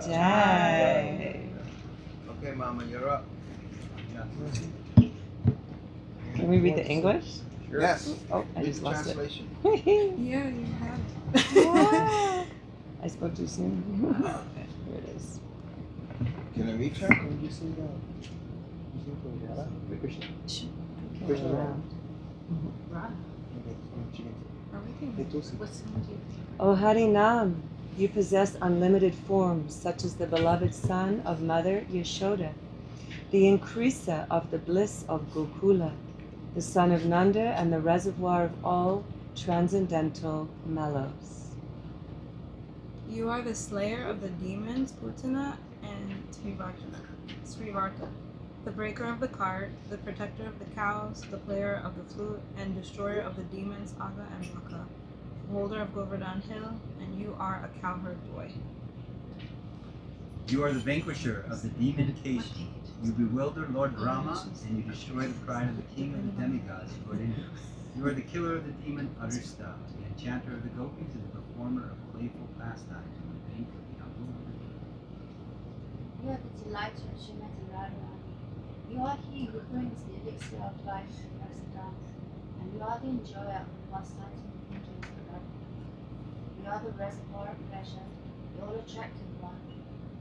Jai. Okay, Mama, you're up. Can we read the English? Sure. Yes. Oh, I just lost translation. it. Yeah, you have Wow. I spoke too soon. Okay, here it is. Can I reach her? Can you sing Radha? Krishna? Krishna Radha? Radha. Hey, Tulsi. O Harinam, you possess unlimited forms, such as the beloved son of Mother Yashoda, the increaser of the bliss of Gokula, the son of Nanda, and the reservoir of all transcendental mellows. You are the slayer of the demons, Putana and Srivarta, the breaker of the cart, the protector of the cows, the player of the flute, and destroyer of the demons, Aga and Maka, holder of Govardhan Hill, and you are a cowherd boy. You are the vanquisher of the demon Keshi. You bewilder Lord Brahma, and you destroy the pride of the king of the demigods, Lord Indra. You are the killer of the demon Arista, the enchanter of the gopis, and the performer of playful pastimes on the bank of the Yamuna. You are the delighter of Srimati Radharani. You are he who brings the elixir of life to Rasa dance, and you are the enjoyer of the pastimes of the angels of Radha. You are the reservoir of pleasure, the all-attractive one,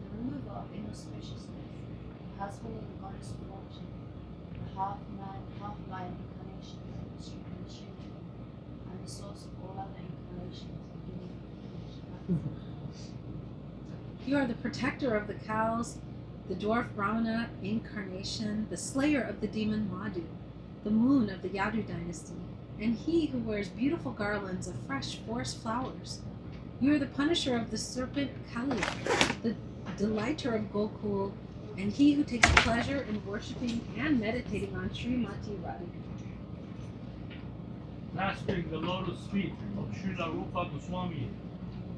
the remover of inauspiciousness, the husband of the goddess of fortune, the half-man, half-lion incarnation of Sri Krishna, and the source of all other incarnations, beginning of You are the protector of the cows, the dwarf Brahmana incarnation, the slayer of the demon Madhu, the moon of the Yadu dynasty, and he who wears beautiful garlands of fresh forest flowers. You are the punisher of the serpent Kaliya, the delighter of Gokul, and he who takes pleasure in worshipping and meditating on Srimati Radha. Mastering the lotus feet of Srila Rupa Goswami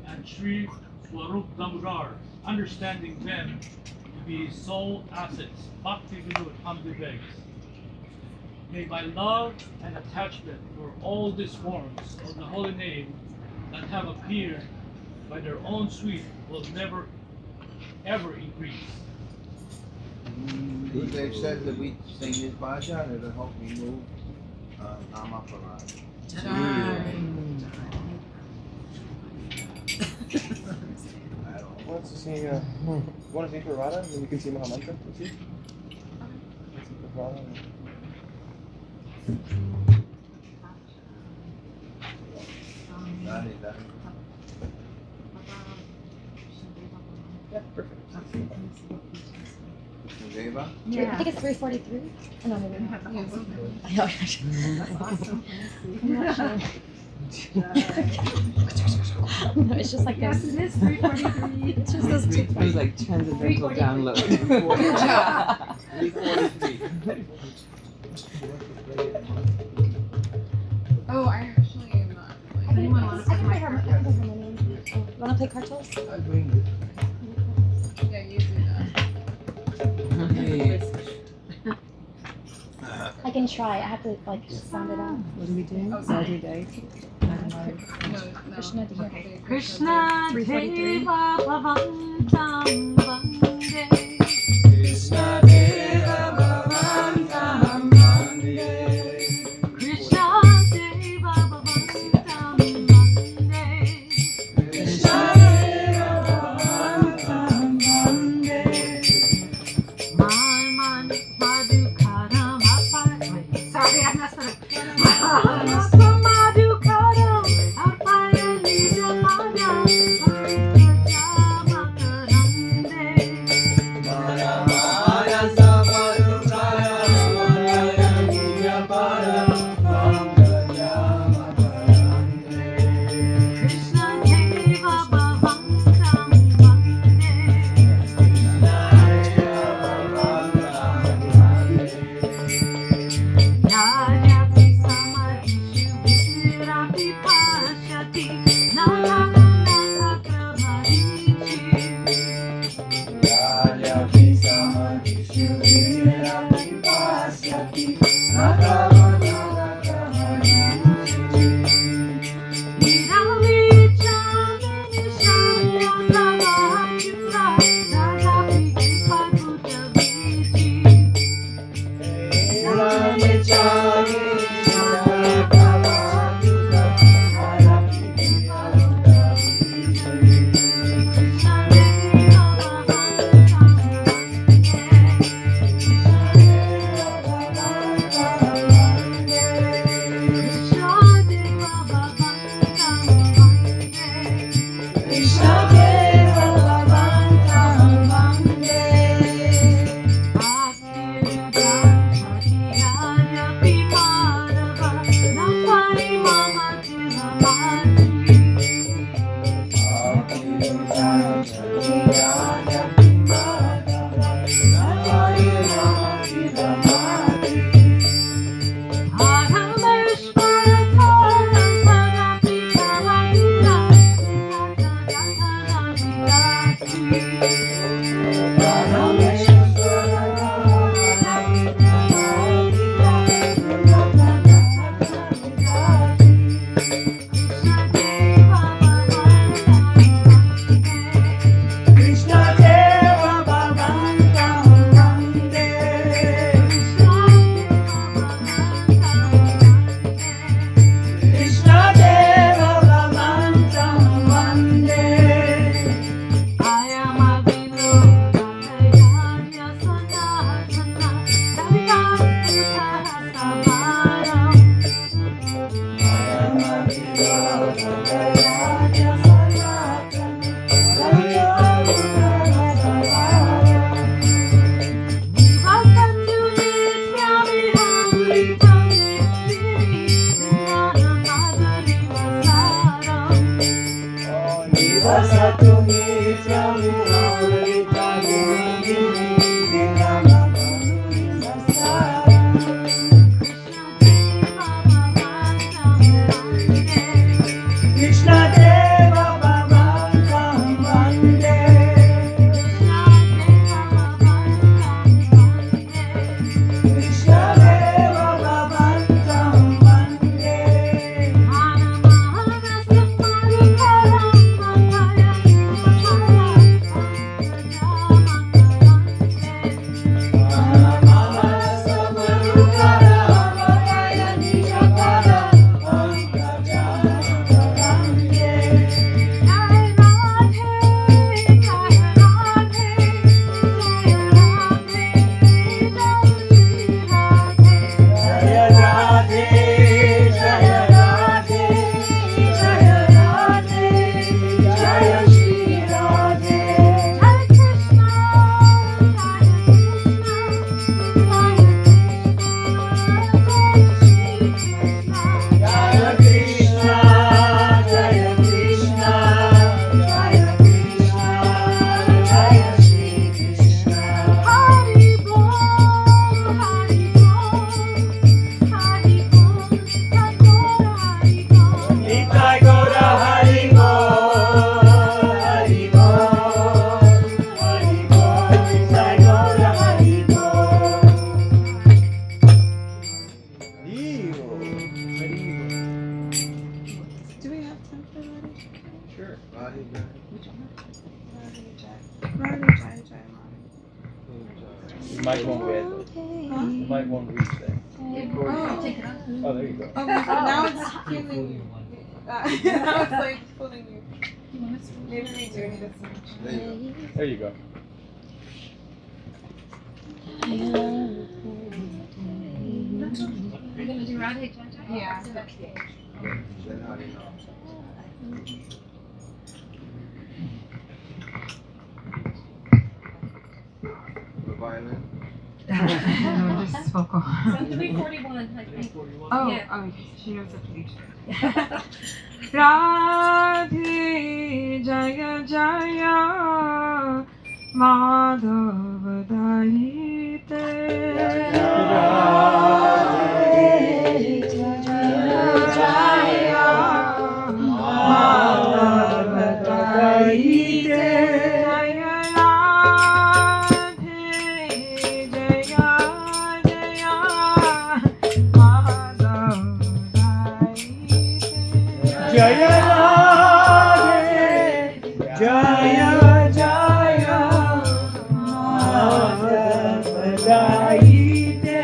and Sri Swarup Damodar, understanding them to be soul assets, Bhakti Vinod humbly begs. May my love and attachment for all these forms of the holy name that have appeared by their own sweet will never ever increase. They said that we sing this bhajan and it'll help me move Nama Parad. Want to sing? Want to sing for Radha? Then we can sing Mahamantra. Let's see. Let's sing for Radha. Yeah, perfect. Vaibhava? Yeah. I think it's 343. Oh, no, maybe not. I'm not sure. No, it's just like Yes, it is 343. It's just those two. It was like transcendental download. 343. Oh, I actually am not. Does anyone want to play my card? You want to play cartels? I bring this. Yeah, you do that. I can try. I have to like sound it out. What are we doing? Oh, sorry. Every day? No. Krishna Deva. Okay, Krishna 343. Deva Bhavantam Vande. Krishna Deva Bhavantam Vande. Krishna Deva Bhavantam Vande. Krishna Deva Bhavantam Vande. Madhukaram Apar. Wait, sorry, I messed it up. Mara mic won't get it. The mic won't reach there. Oh, there you go. Oh, now it's pulling you. Now it's like pulling you. Maybe redoing this. There you go. You're gonna do Radha? Yeah. The violin. No, this is vocal. 341, I think. Oh, Yeah. oh, she knows the page. Radhe Jaya Jaya Madhava Daite. Radhe Jaya Jaya Madhava Daite. Jaya Radhe, Jaya Jaya, Madhava Daite.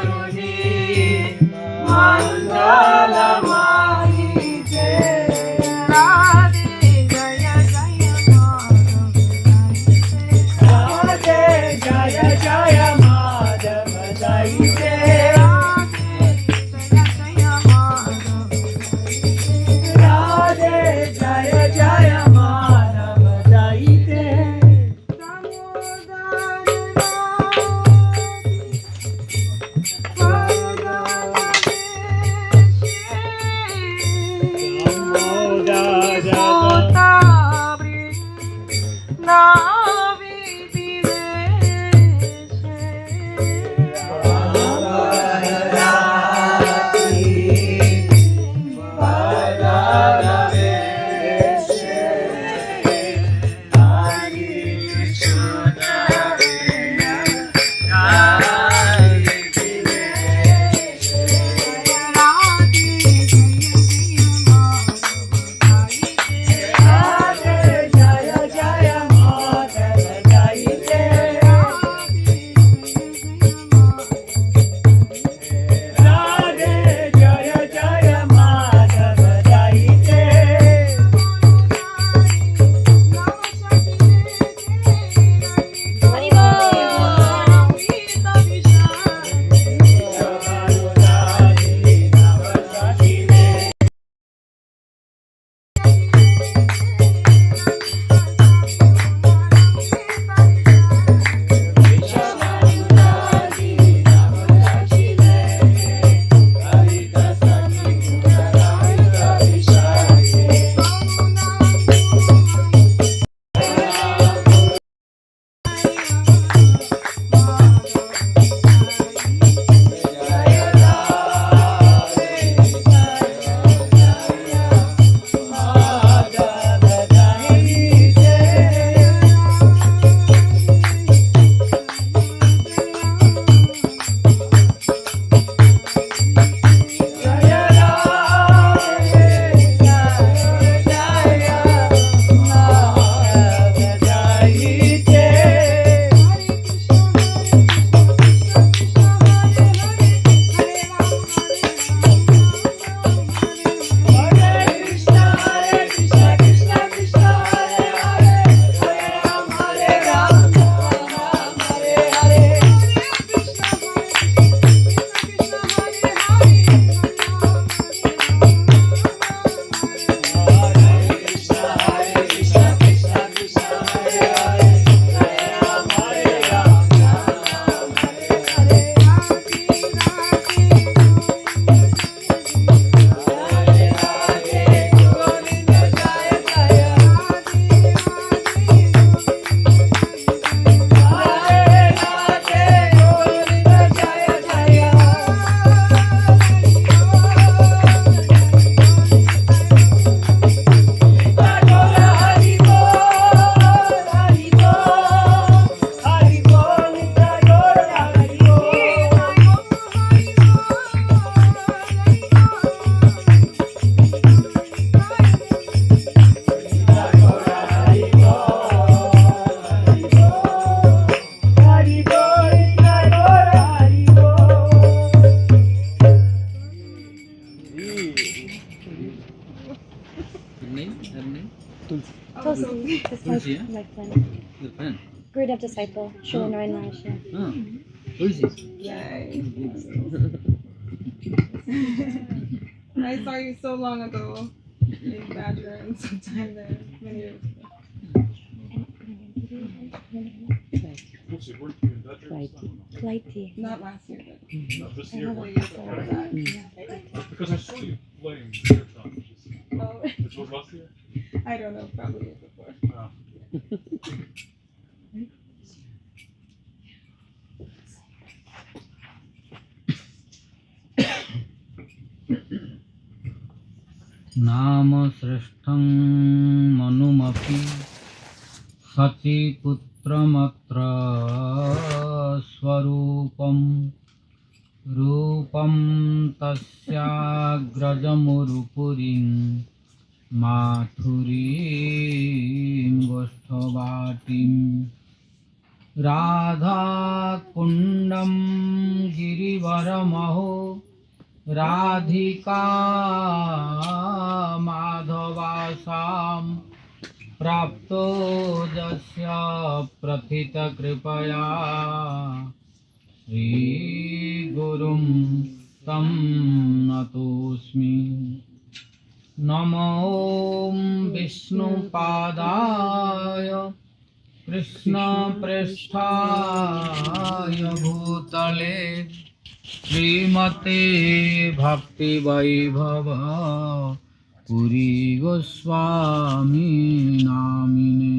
Gokuladharuni, Mangalamahite. Radhe Jaya Jaya Madhava Tulsi. Tulsi, yeah? My friend. Your friend. Great up disciple, Srila Narayana Maharaj. Oh, Tulsi. Yay. I saw you so long ago in Badger and sometime there, many years ago. Flighty. Not last year, but No, this year. probably years before that. Because I saw you playing guitar. Oh, Which was last year? I don't know, probably years before. Oh. नाम श्रेष्ठं मनुमपि सचि पुत्रमत्र स्वरूपं रूपं तस्याग्रजमुरुपुरीं माथुरीं गोष्ठवाटीं राधाकुण्डं गिरिवरमहो राधिका माधवासां प्राप्तो यस्य प्रथितकृपया श्रीगुरुं तं नतोऽस्मि। नमो विष्णुपादाय कृष्णप्रेष्ठाय भूतले श्रीमते भक्ति वैभव पुरी गोस्वामी नामिने।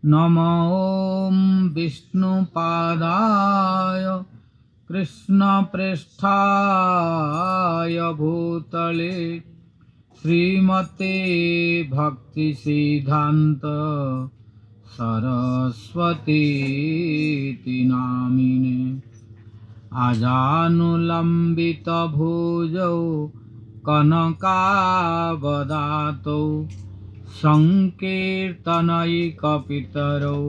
नमो विष्णुपादाय कृष्णप्रेष्ठाय भूतले श्रीमते भक्तिसिद्धान्त सरस्वती नामिने आजानुलम्बित भुजौ कनकावदातौ संकीर्तनैकपितरौ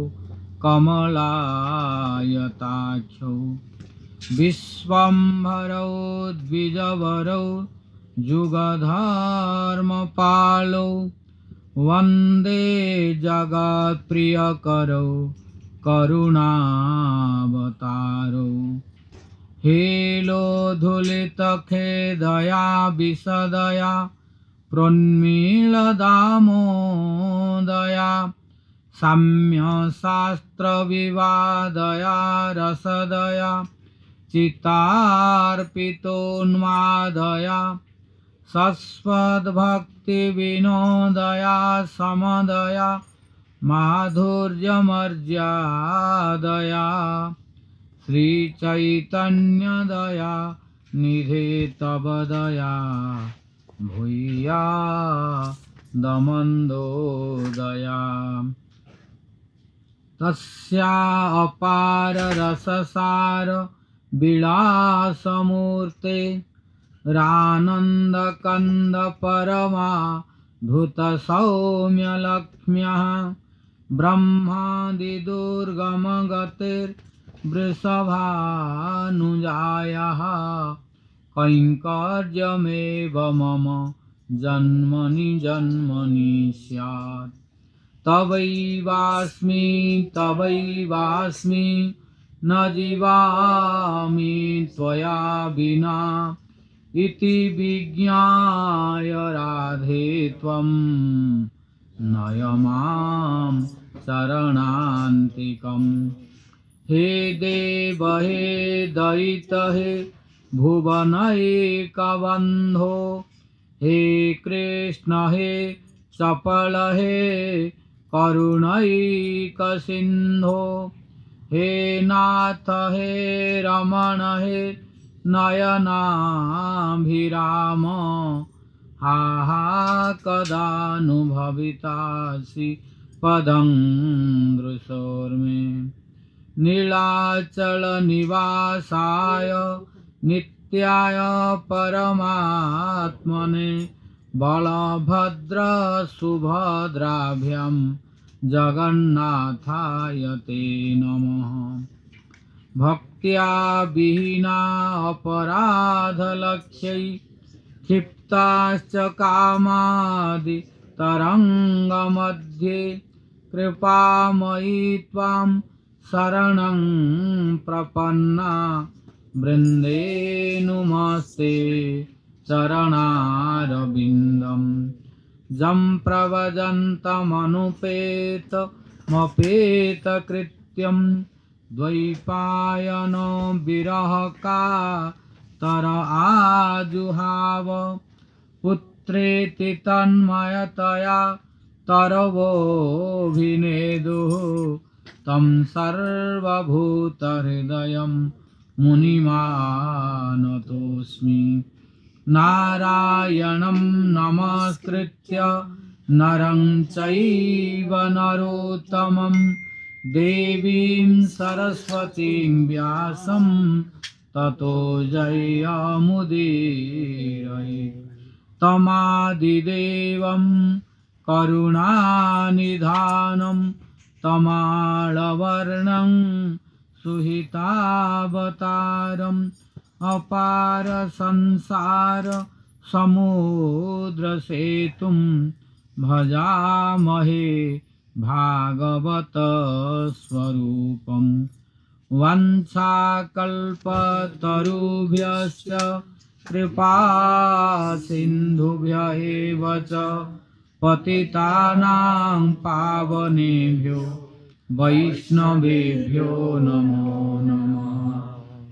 कमलायताक्षौ विश्वम्भरौ द्विजवरौ जुगधर्मपालौ वन्दे जगत्प्रियकरौ करुणावतारौ हेलोधुलितखेदया विशदया प्रोन्मीलदामोदया साम्यशास्त्रविवादया रसदया चित्तार्पितोन्मादया सस्वद्भक्तिविनोदया समदया माधुर्यमर्यादया श्रीचैतन्यदया निधे तव दया भूया दमन्दोदया तस्या अपार रससार विलासमूर्ते रानन्दकन्द परमा धुत सौम्यलक्ष्म्यः ब्रह्मादिदुर्गमगतिर्वृषभानुजायाः कैङ्कर्यमेव मम जन्मनि जन्मनि स्यात् तवैवास्मि न जीवामि त्वया विना इति विज्ञाय राधे त्वं नय मां शरणान्तिकम् हे देव हे दयित हे भुवनैकबन्धो हे कृष्ण हे चपल हे करुणैकसिन्धो हे नाथ हे रमण हे नयनाभिराम हा हा कदानुभवितासि पदं दृशोर्मे नीलाचलनिवासाय नित्याय परमात्मने बलभद्रसुभद्राभ्यां जगन्नाथाय ते नमः भक्त्या विहीना अपराधलक्ष्यै क्षिप्ताश्च कामादि तरङ्गमध्ये कृपामयी त्वां शरणं प्रपन्ना वृन्दे नुमस्ते चरणारविन्दं जं प्रव्रजन्तमनुपेतमपेतकृत्यं द्वैपायनो विरहकातर आजुहाव पुत्रेति तन्मयतया तरवोऽभिनेदुः तं सर्वभूतहृदयं मुनिमानतोऽस्मि नारायणं नमस्कृत्य नरं चैव नरोत्तमं देवीं सरस्वतीं व्यासं ततो जयमुदीरये तमादिदेवं करुणानिधानं तमालवर्णं सुहितावतारम् अपार संसार समुद्रसेतुं भजामहे भागवत स्वरूपम् वंशाकल्पतरुभ्यश्च कृपा सिन्धुभ्य एव च पतितानां पावनेभ्यो वैष्णवेभ्यो नमो नमः।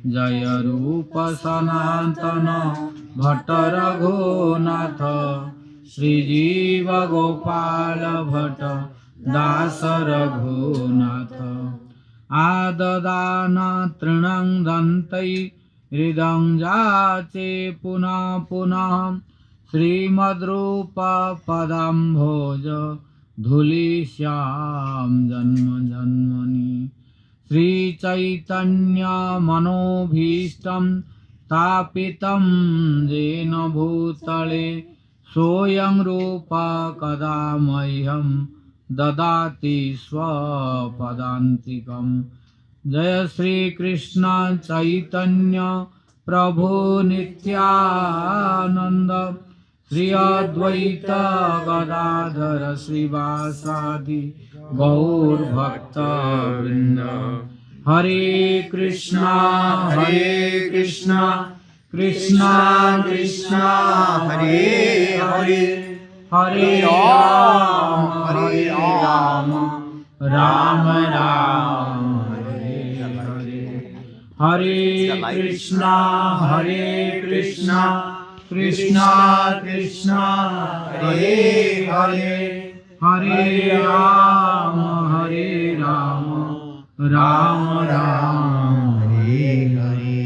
जय रूप सनातन भट्ट रघुनाथ श्रीजीव गोपाल भट्ट दास रघुनाथ आददान तृणं दन्तै हृदं जाचे पुनः पुनः श्रीमद्रूप पदाम्भोज धूलिश्याम जन्म जन्मनि श्री चैतन्य मनोभीष्टं स्थापितं येन भूतले सोऽयं रूप कदा मह्यं ददाति स्वपदान्तिकं जय श्री कृष्ण चैतन्य प्रभु नित्यानंद श्री अद्वैत गदाधर श्रीवासादि गौर भक्त वृंद हरे Krishna Krishna Krishna Hare Hare Hare Ram Ram Ram Hare Hare Hare Krishna Krishna Krishna Hare Hare Hare Ram Ram Ram Hare Hare.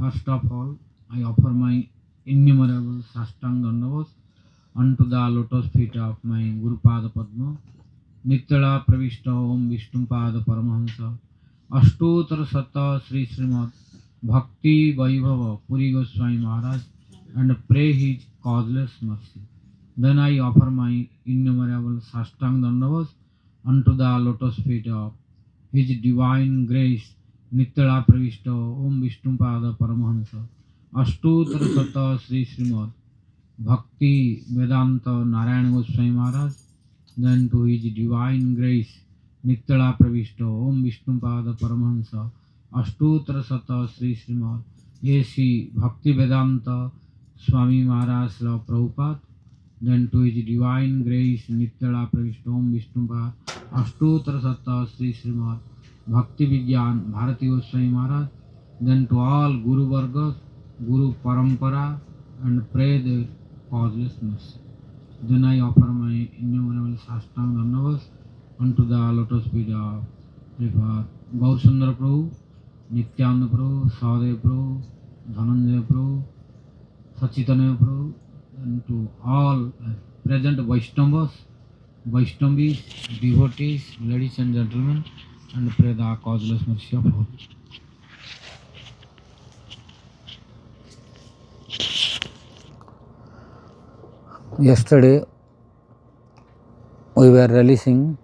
First of all, I offer my innumerable sastang dandavas unto the lotus feet of my Guru Pada Padma. Nityala Pravishta Om Vishnu Pada Paramahansa Ashtottara Sata Sri Srimad Bhakti Vaibhava Puri Goswami Maharaj and pray his causeless mercy. Then I offer my innumerable sastang dandavas unto the lotus feet of His Divine Grace Nityala Pravishta Om Vishnu Pada Paramahansa Ashtottara Sata Sri Srimad Bhakti Vedanta Narayana Goswami Maharaj. Then to His Divine Grace Nityala Pravishta Om Vishnu Pada Paramahansa Ashtottara Sata Sri Srimad A.C. Bhakti Vedanta Swami Maharaj Srila Prabhupada. Then to His Divine Grace Nityala Pravishta Om Vishnu Pada Ashtottara Sata Sri Srimad Bhakti Vigyan Bharati Goswami Maharaj. Then to all Guru Vargas, Guru Parampara, and pray their causeless mercy. Then I offer my innumerable sastang dandavas unto the lotus feet of Gaurasundara Prabhu, Nityananda Prabhu, Sahadev Prabhu, Dhananjaya Prabhu, Sachitanya Prabhu, and to all present Vaishnavas, Vaishnavis, devotees, ladies and gentlemen, and pray the causeless mercy of all. Yesterday we were releasing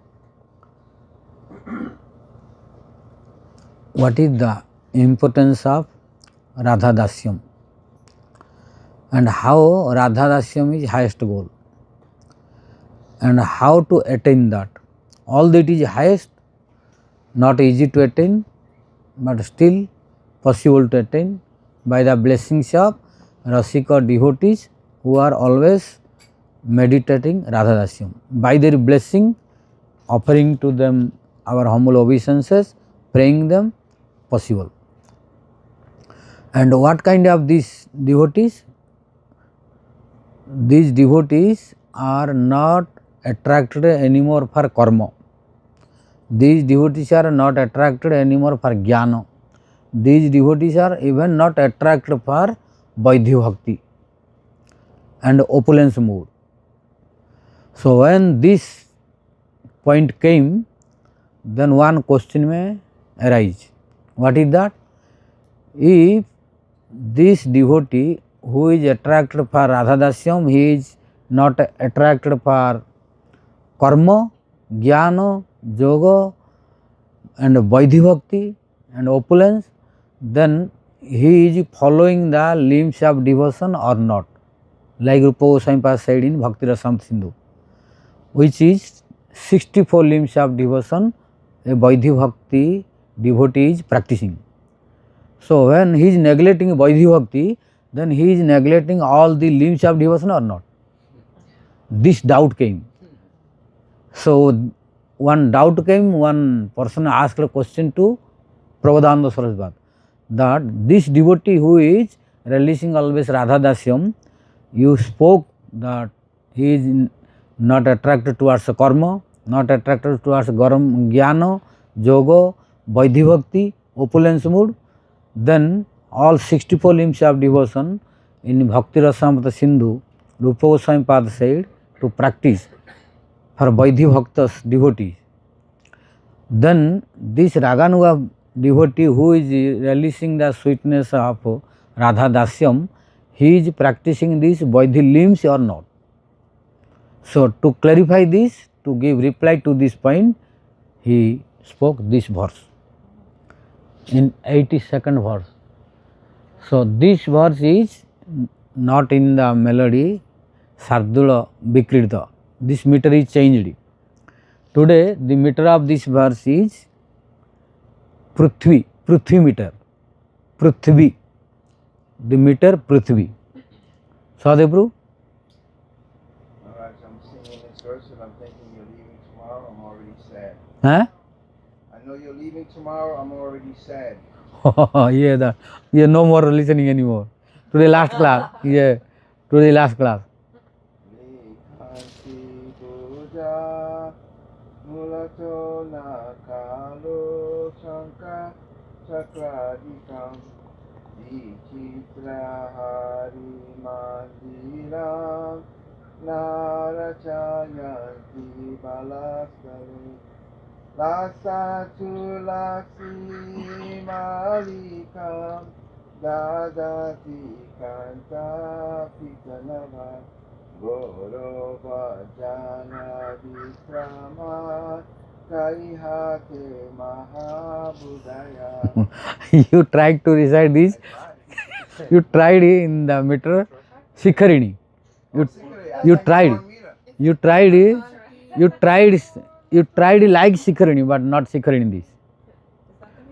what is the importance of Radha Dasyam and how Radha Dasyam is highest goal and how to attain that. Although it is highest, not easy to attain, but still possible to attain by the blessings of Rasika devotees who are always meditating Radha Dasyam. By their blessing, offering to them our humble obeisances, praying them, possible. And what kind of these devotees? These devotees are not attracted anymore for karma. These devotees are not attracted anymore for jnana. These devotees are even not attracted for Vaidhi-bhakti and opulence mood. So when this point came, then one question may arise. What is that? If this devotee who is attracted for Radha Dasyam, he is not attracted for karma, jnana, yoga and Vaidhi-bhakti and opulence, then he is following the limbs of devotion or not. Like Rupa Goswami said in Bhakti Rasamrita Sindhu, which is 64 limbs of devotion a Vaidhi-bhakti devotee is practicing. So when he is neglecting Vaidhi-bhakti, then he is neglecting all the limbs of devotion or not? This doubt came. So one doubt came, one person asked a question to Prabodhananda Sarasvati that this devotee who is releasing always Radha Dasyam, you spoke that he is not attracted towards karma, not attracted towards jnana, yoga, vaidhi bhakti, opulence mood, then all 64 limbs of devotion in Bhakti Rasamrita Sindhu, Rupa Goswami Pada said to practice for vaidhi bhaktas, devotees. Then this Raganuga devotee who is relishing the sweetness of Radha Dasyam, he is practicing these vaidhi limbs or not. So to clarify this, to give reply to this point, he spoke this verse in 82nd verse. So this verse is not in the melody Sardula Vikrita. This meter is changed. Today the meter of this verse is Prithvi meter. Prithvi. The meter Prithvi. Sadhepru? Maharaj, I'm singing this verse and I'm thinking you're leaving tomorrow. I'm already sad. Huh? I know you're leaving tomorrow. I'm already sad. Yeah, no more listening anymore. Today last class. Yeah, today last class. Likanti puja mulato nakalo shanka chakradikam vichitra hari mandiram narachayanti balaskale Rasa tulasi malikam dadati kanta pitanava goro vajana vikrama kaihate mahabudaya. You tried to recite this. You tried in the meter Shikharini. You tried. You tried like Shikharini, but not Shikharini this.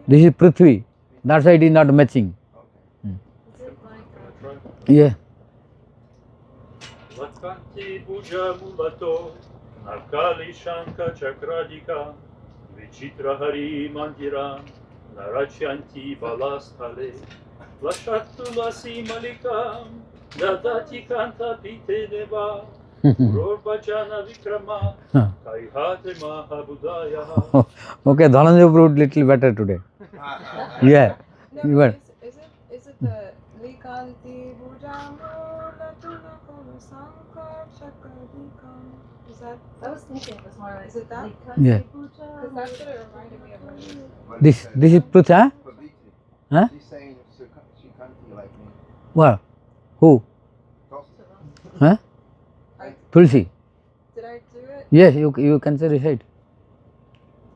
This is Prithvi. That's why it is not matching. Yeah. Lakanti puja mulato nakali shanka chakradika vichitra hari mandira narachyanti balastale lashatulasi malikam dadati kanta pite deva Bhajana vikrama kaihate mahabudaya. Okay, Dhananjay proved little better today. Yeah. No, is it the Likanti Bhujamu Latuna Kolu Sanka Chakadikam? Is that? I was thinking it was more like. Is it that? Yeah. Because that's what it reminded me of. This is Prithvi, huh? Huh? She's saying Shikanti like me. What? Who? Huh? Tulsi. Did I do it? Yes, you can say recite.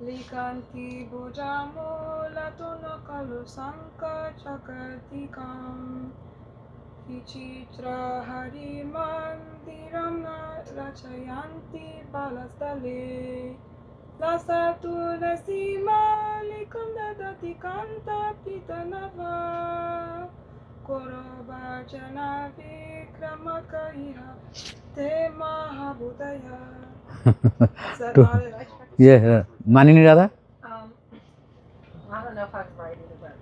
Likanti Bhujamu Latuna Kalu Sanka Chakadikam Vichitra Hari Mandiram Rachayanti Balastale Lasatu Nasima Likam Dadati Kanta Pitanava Korobhajana Vikramakaiha Te Mahabudaya. Is that not it? Yeah, Manini Radha? I don't know if I can write it, but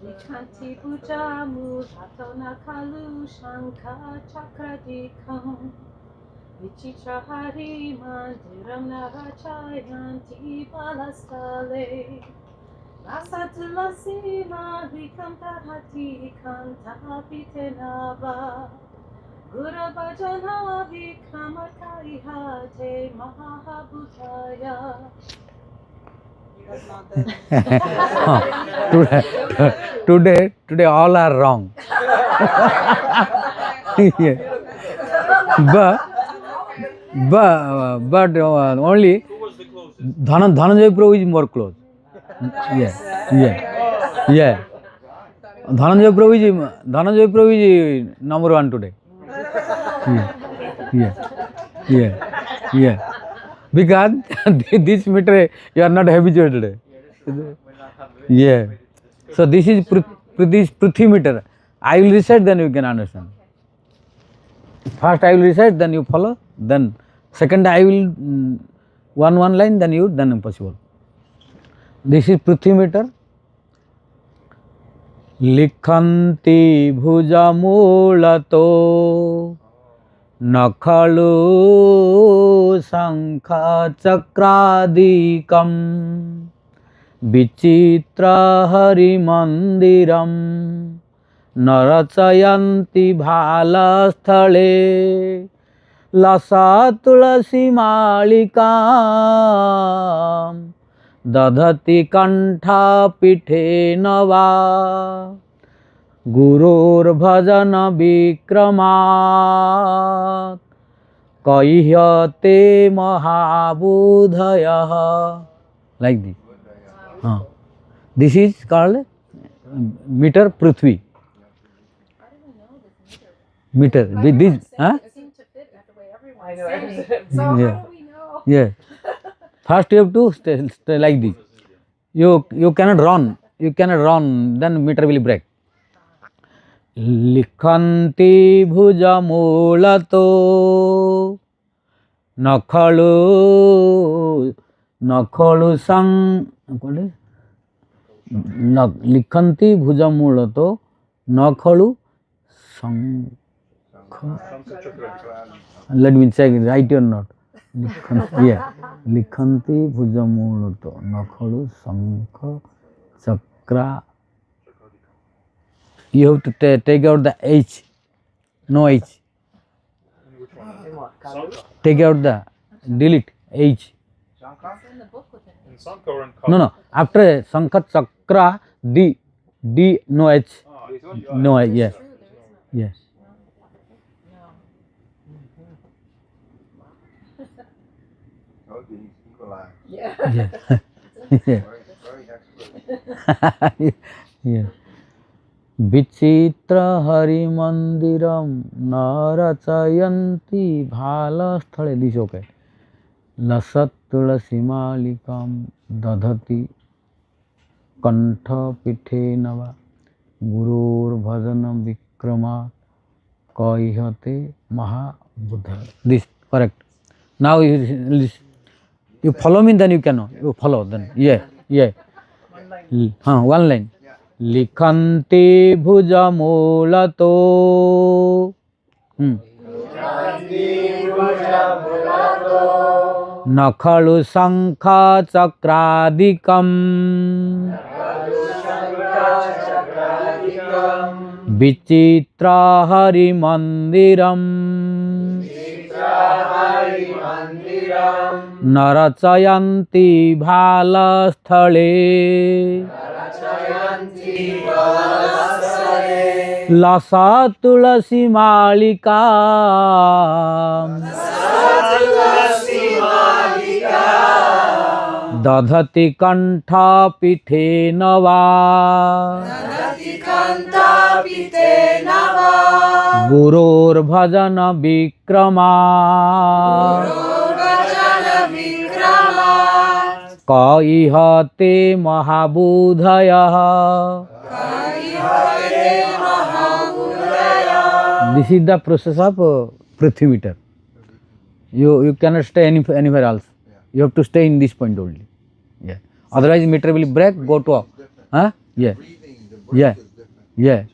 Likanti Pujamu Ratona Kalu Shanka Chakradikam Vichitra Hari Mandiram Narachayanti Balastale Rasatulasi Madhikam Tadhati Kanta Pitenava Gura Bhajana Vikramakai Te Mahabhutaya. That's not the. Today all are wrong. Yeah. But only Who was the closest? Dhananjay Prabhu is more close. Yeah. Dhananjay Prabhu is number one today. Yeah. Because this meter you are not habituated. Yeah. So this is Prithvi meter. I will recite, then you can understand. First I will recite, then you follow. Then second I will one line, then impossible. This is Prithvi meter. Likhanti bhujamulato Nakhalu Sankha Chakradikam Vichitra Hari Mandiram Narachayanti Bhala Sthale Lasa Tulsi Malikam Dadhati Kantha Pithe Nava Gurur Bhajana Vikramat Kahyate Mahabudhaya. Like this. This is called meter Prithvi. Meter. With this, huh? Yeah. First you have to stay like this. You cannot run. You cannot run. Then meter will break. Likhanti bhuja mulato nakhalu sang. Likhanti bhuja mulato nakhalu sang. Let me check it right or not. Yeah. Likhanti bhujamulato nakhalu sankha chakra. You have to take out the H. No H. Take out the delete H. No. After sankha chakra D no H. No H. Yeah. Yes. Yeah. Yeah. Very excellent. Yeah. Vichitra Hari Mandiram Narachayanti Bhala Sthale. This okay. Lasat Tulsi Malikam Dadhati Kantha Pithe Nava Gurur Bhajana Vikrama Kahyate Mahabudha. This correct. Now you follow me, then you cannot. You follow then. Yeah. One line. Likhanti bhuja mulato nakhalu sankha chakradikam vichitra hari mandiram narachayanti bhala sthale Lasa Tulsi Malika Dadhati Kantha Pithe Nava Gurur Bhajana Vikrama Kaihate Mahabudhaya. This is the process of Prithvi meter. You cannot stay anywhere else. You have to stay in this point only. Yeah. Otherwise meter will break. Go to Yeah. Yeah. Yeah.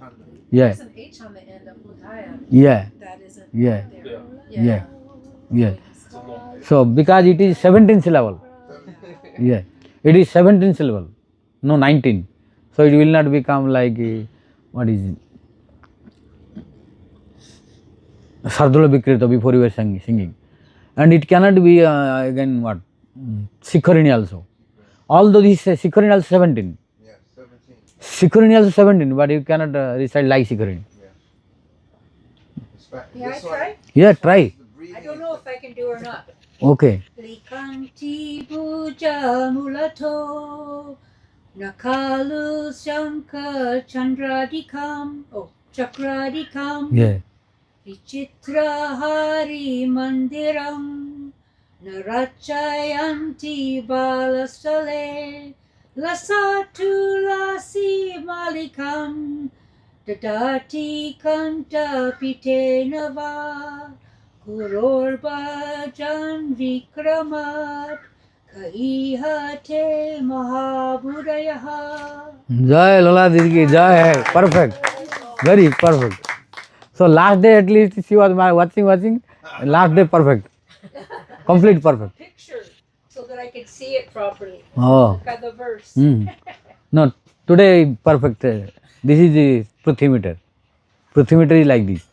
Yeah. There's an H on the end of Budhaya. Yeah. That isn't Yeah. there. Yeah. So because it is 17th syllable. Yeah. It is 17th syllable. No 19. So it will not become like what is it? Sardula Vikrita before you were singing. And it cannot be again what? Sikharini also. Although this Sikharini also 17. Yeah, 17. Sikharini also 17, but you cannot recite like Sikharini. May I try? Yeah, try. I don't know if I can do or not. Okay. Likanti puja mulato nakalu shankha chandradikam chakradikam Yeah. vichitra hari mandiram narachayanti balastale lasatu lasi malikam dadati kanta pitenava Gurur Bhajan Vikramat Kaihate Mahabudhayaha. Jai Lala Didi ki jai hai. Perfect. Very perfect. So last day at least she was watching. Last day perfect. Complete perfect. Picture so that I could see it properly. Oh. Look at the verse. No, today perfect. This is the Prithvimeter. Prithvimeter is like this.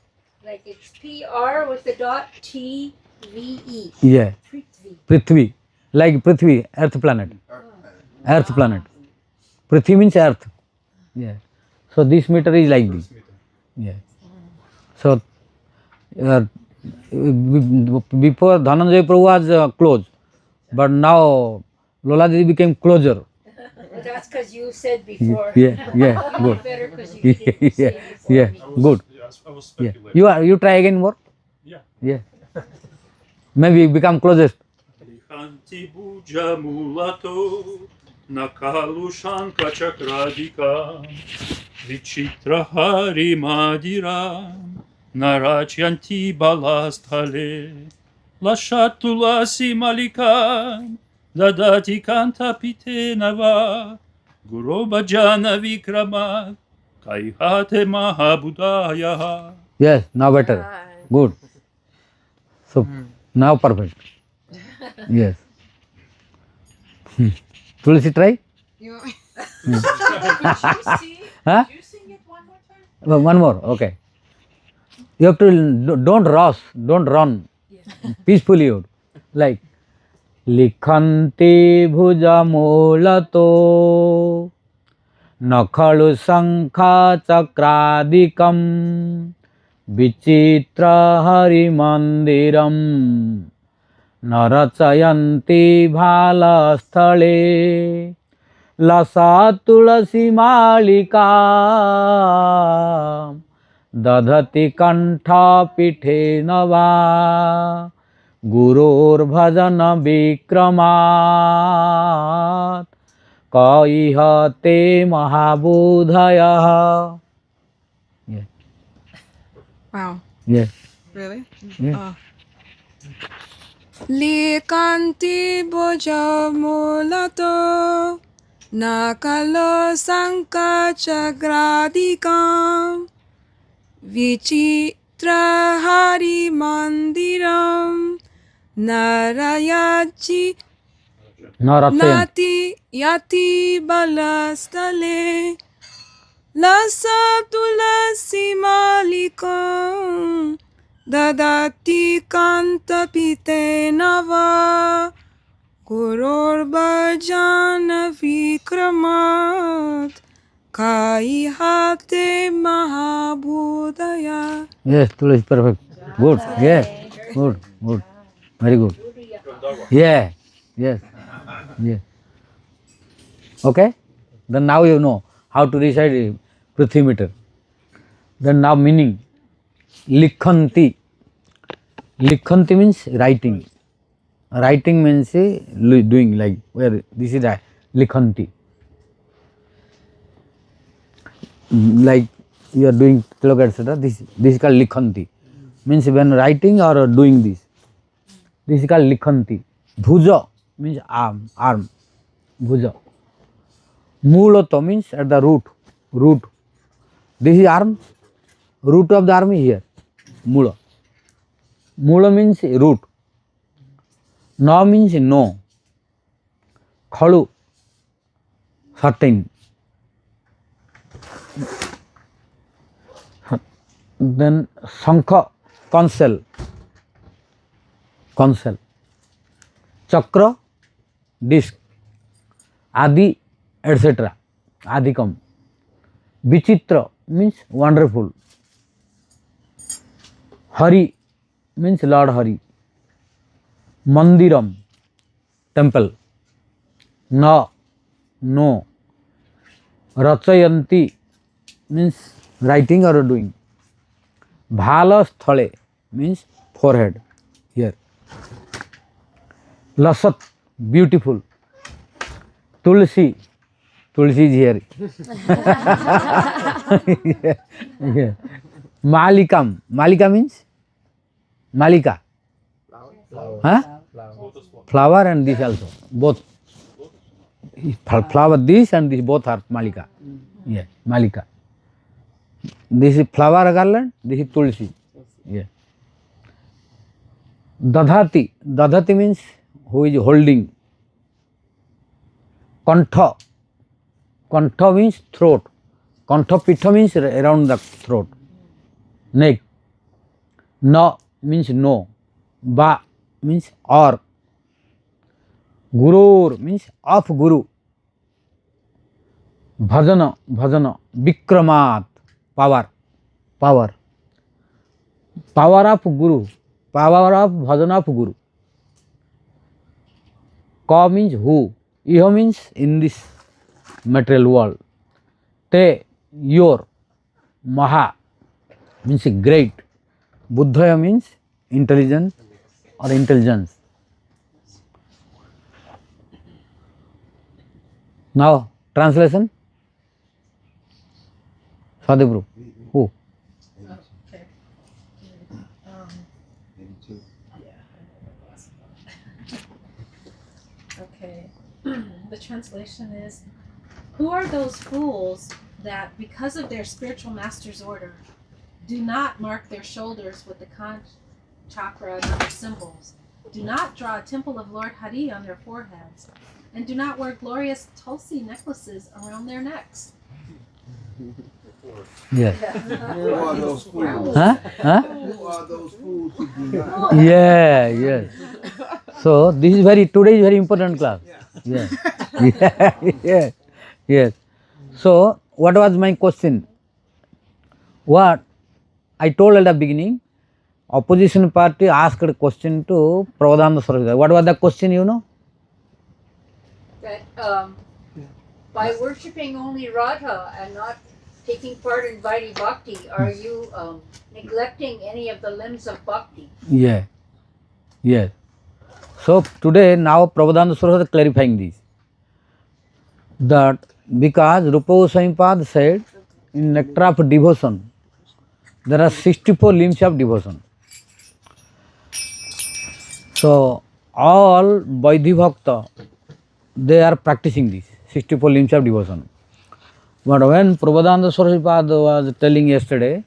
Like it's PR with the dot TVE. Yeah. Prithvi. Prithvi. Like Prithvi, Earth planet. Earth planet. Prithvi means Earth. Yeah. So this meter is like this. Yeah. So before Dhananjay Prabhu was close, but now Lola Didi became closer. Well, that's because you said before. Yeah, yeah, You good. did better because you didn't Yeah, say before yeah, me. good. I was Yeah. speculating. You try again more. Yeah. Yeah. Maybe become closest. Lihanti buja mulato nakalu shanka chakradika vichitra hari madira narachyanti balastale lashatulasi malika dadati kanta pitenava guru bhajana vikrama kaihate mahabudaya. Yes, now better. Good. So now perfect. Yes. Tulsi, try. You want Huh? Could you sing it one more time? One more. Okay. You have to don't rush, don't run. Peacefully, you like Likhanti bhuja mulato nakhalu sankha chakradikam vichitra hari mandiram narachayanti bhala sthale lasa tulasi malika dadhati kantha pithe nava gurur bhajana vikramat kaihate mahabudhaya. Yeah. Wow. Yeah. Really? Yeah. Likanti boja mulato nakalo sanka chagradikam vichitra hari mandiram narayachi nati yati balastale lasa tulasi malikam dadati kanta pite nava gurur bhajana vikramat kaihate mahabudaya. Yes, Tulsi, perfect. Good. Yeah. Good. Good. Very good. Yeah. Yes. Yeah. Okay. Then now you know how to recite Prithvimeter. Then now meaning. Likhanti. Likhanti means writing. Writing means doing, like where this is Likhanti. Like you are doing tilak, etc. This is called Likhanti. Means when writing or doing this. This is called Likhanti. Bhuja means arm. Bhuja. Mulato means at the root. This is arm. Root of the arm is here. Mula. Mula means root. Na means no. Khalu, certain. Then Sankha, counsel. Chakra, disc. Adi, etc. Adikam. Vichitra means wonderful. Hari means Lord Hari. Mandiram, temple. No. Rachayanti means writing or doing. Bhala sthale means forehead, here. Lasat, beautiful. Tulsi is here. Yeah. Malika means Malika. Huh? Flower and this also. Both. Flower this and this both are Malika. Yeah, Malika. This is flower garland, this is Tulsi. Yeah. Dadhati. Dadhati means who is holding. Kantha. Kantha means throat. Kantha pitha means around the throat. Neck. Na means no. Ba means or. Gurur means of Guru. Bhajana. Bhajana. Vikramat. Power. Power. Power of Guru. Power of bhajana of Guru. Ka means who. Iha means in this material world. Te, your. Maha means great. Buddhaya means intelligent or intelligence. Now, translation. Sadhguru. Who? Okay. Okay. The translation is, who are those fools that, because of their spiritual master's order, do not mark their shoulders with the conch chakra number symbols, do not draw a temple of Lord Hari on their foreheads, and do not wear glorious Tulsi necklaces around their necks? Yes. Who are those fools? Huh? Huh? Who are those fools who do not? Yeah, yes. So this is today is very important class. Yeah. Yeah. Yeah. Yes. So what was my question? What I told at the beginning, opposition party asked a question to Prabhupada Saraswati. What was the question, you know? That by worshipping only Radha and not taking part in Vaidhi-bhakti, are you neglecting any of the limbs of bhakti? Yeah. Yes. So today now Prabhupada Saraswati is clarifying this. That because Rupa Goswami Pad said in Nectar of Devotion, there are 64 limbs of devotion. So all Vaidhi Bhakta, they are practicing this 64 limbs of devotion. But when Prabhupada Saraswati Pad was telling yesterday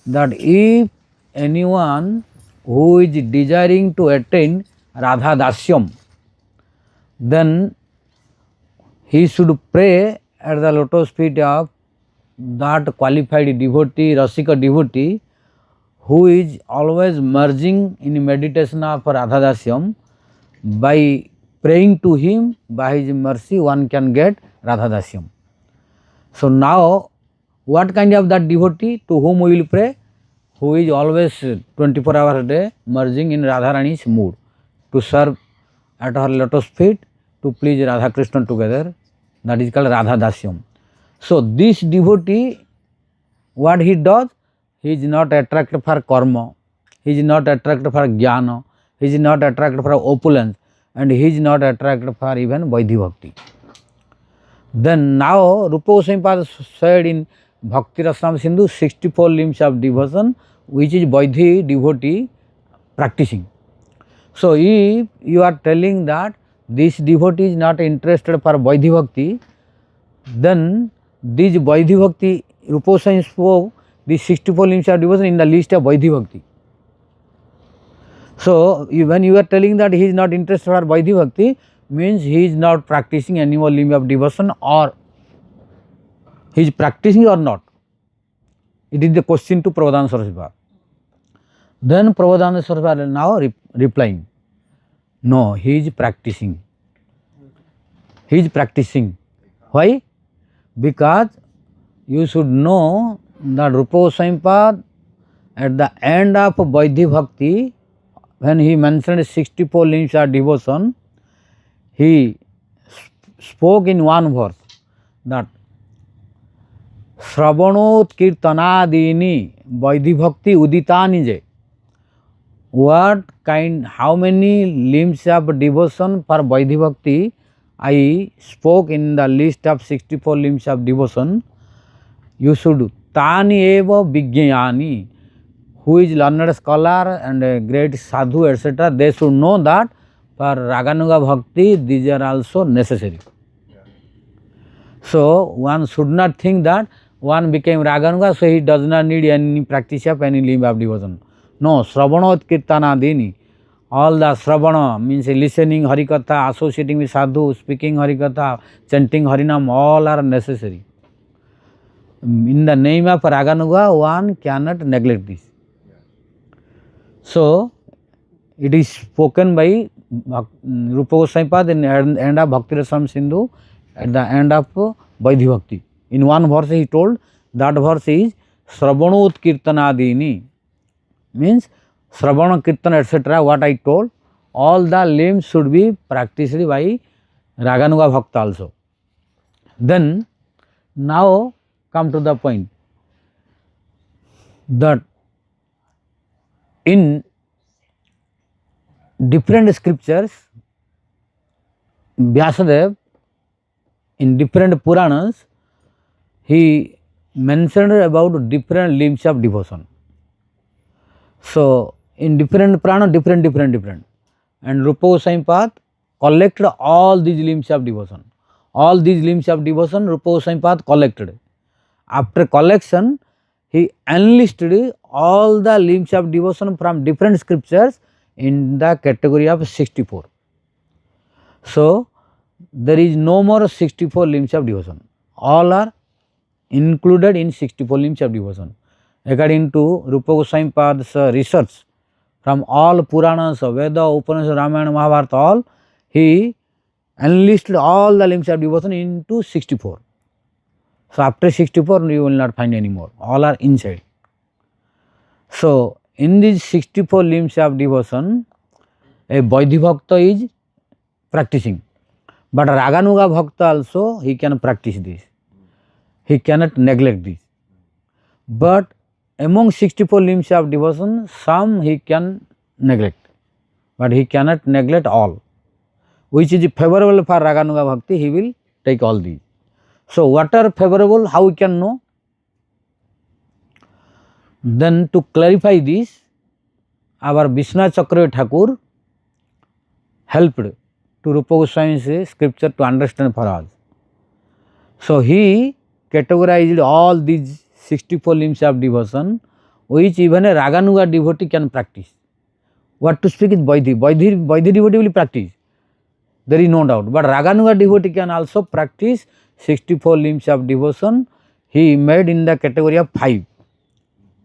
that if anyone who is desiring to attain Radha Dasyam, then he should pray at the lotus feet of that qualified devotee, Rasika devotee, who is always merging in meditation of Radha Dasyam. By praying to him, by his mercy, one can get Radha Dasyam. So now, what kind of that devotee to whom we will pray? Who is always 24 hours a day merging in Radharani's mood to serve at her lotus feet to please Radha Krishna together. That is called Radha Dasyam. So this devotee, what he does? He is not attracted for karma, he is not attracted for jnana, he is not attracted for opulence, and he is not attracted for even Vaidhi Bhakti. Then now Rupa Goswami Pad said in Bhakti Rasanam Sindhu 64 limbs of devotion, which is Vaidhi devotee practicing. So if you are telling that this devotee is not interested for Vaidhi Bhakti, then this Vaidhi Bhakti, Rupa Goswami spoke these 64 limbs of devotion in the list of Vaidhi Bhakti. So when you are telling that he is not interested for Vaidhi Bhakti, means he is not practicing any more limb of devotion, or he is practicing or not. It is the question to Prabhupada Saraswati. Then Prabhupada Saraswati now replying, no, he is practicing. He is practicing. Why? Because you should know that Rupa Goswami Pad at the end of Vaidhi Bhakti, when he mentioned 64 limbs of devotion, he spoke in one verse that Shravanot Kirtanadini Vaidhi Bhakti Uditani je. What kind, how many limbs of devotion for Vaidhi Bhakti I spoke in the list of 64 limbs of devotion. You should Tani eva Vigyayani, who is learned scholar and a great sadhu, etc. They should know that for Raganuga Bhakti these are also necessary. So one should not think that one became Raganuga, so he does not need any practice of any limb of devotion. No, Shravanot Kirtanadini, all the Sravana means listening Hari-katha, associating with sadhu, speaking Hari-katha, chanting Harinama, all are necessary. In the name of Raganuga, one cannot neglect this. So, it is spoken by Rupa Goswami Pada in the end of Bhakti Rasam Sindhu, at the end of Vaidhi Bhakti. In one verse he told, that verse is Sravanot Kirtanadini, means Sravana, Kirtan, etc. What I told, all the limbs should be practiced by Raganuga Bhakta also. Then, now come to the point that in different scriptures, Vyasadeva, in different Puranas, he mentioned about different limbs of devotion. So, in different Purana, different. And Rupa Goswami Pada collected all these limbs of devotion. All these limbs of devotion Rupa Goswami Pada collected. After collection, he enlisted all the limbs of devotion from different scriptures in the category of 64. So, there is no more 64 limbs of devotion. All are included in 64 limbs of devotion. According to Rupa Goswami Pada's research from all Puranas, Veda, Upanishad, Ramayana, Mahabharata, all, he enlisted all the limbs of devotion into 64. So, after 64 you will not find any more, all are inside. So, in these 64 limbs of devotion, a Vaidhi Bhakta is practicing, but Raganuga Bhakta also he can practice this, he cannot neglect this. But among 64 limbs of devotion, some he can neglect, but he cannot neglect all. Which is favorable for Raganuga Bhakti, he will take all these. So, what are favorable, how we can know? Then to clarify this, our Vishnu Chakra Thakur helped to Rupa Goswami's scripture to understand for us. So, he categorized all these 64 limbs of devotion, which even a Raganuga devotee can practice. What to speak is Vaidhi. Vaidhi devotee will practice, there is no doubt. But Raganuga devotee can also practice 64 limbs of devotion. He made in the category of 5.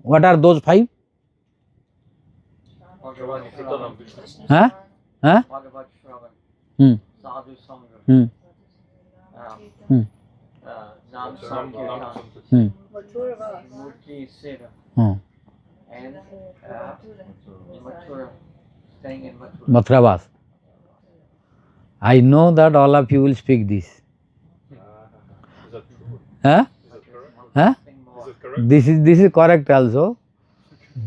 What are those 5? Huh? Huh? Mathuravas. I know that all of you will speak this. Huh? Huh? This is correct also,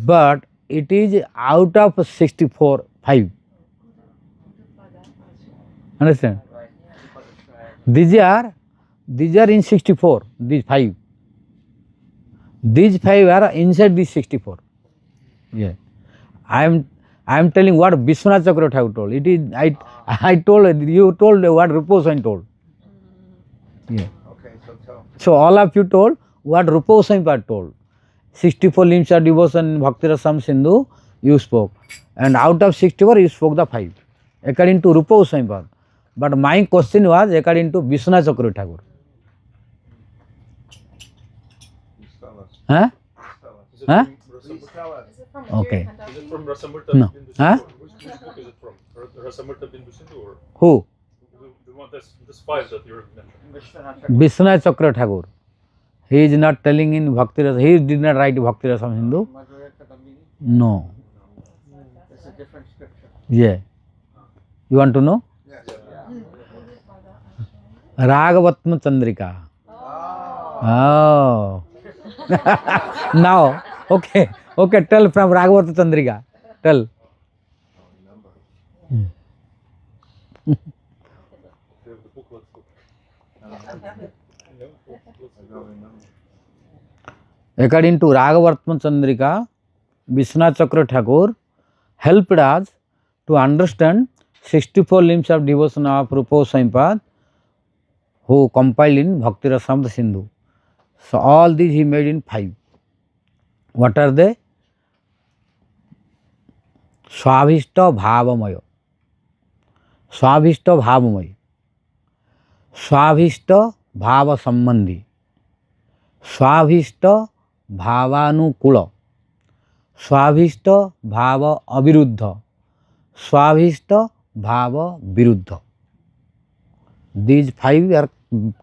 but it is out of 64, 5. Understand? These are in 64, these 5. These 5 are inside these 64. Yeah. I am telling what Vishnu Chakra Thakur told. It is I told, you told what Rupa Goswami told. Yeah. Okay, so tell. So all of you told what Rupa Goswami Pada told. 64 limbs of devotion in Bhakti Rasam Sindhu you spoke, and out of 64 you spoke the 5 according to Rupa Goswami Pada. But my question was according to Vishnu Chakra Thakur. Huh? Huh? Okay. Is it from Rasamurta No. Bindu Sindhu? Huh? Which book is it from? Rasamurta Bindu Sindhu or Who? the one this 5 that you're mentioning? Vishnu Chakra Thakur. He is not telling in Bhakti Rasam. He did not write Bhakti Rasam Sindhu. No. It's a different scripture. Yeah. You want to know? Ragavatma Chandrika. Oh. Now, okay, tell from Ragavatma Chandrika. Tell. According to Ragavatma Chandrika, Vishnu Chakra Thakur helped us to understand 64 limbs of devotion of Rupa Goswami Pada, who compiled in Bhakti Rasam Sindhu. So all these he made in 5. What are they? स्वाभिष्ट भावमय, स्वाभिष्ट भावमय, स्वाभिष्ट भाव संबंधी, स्वाभिष्ट भावानुकूल, स्वाभिष्ट भाव अविरुद्ध, स्वाभिष्ट भाव विरुद्ध. These 5 are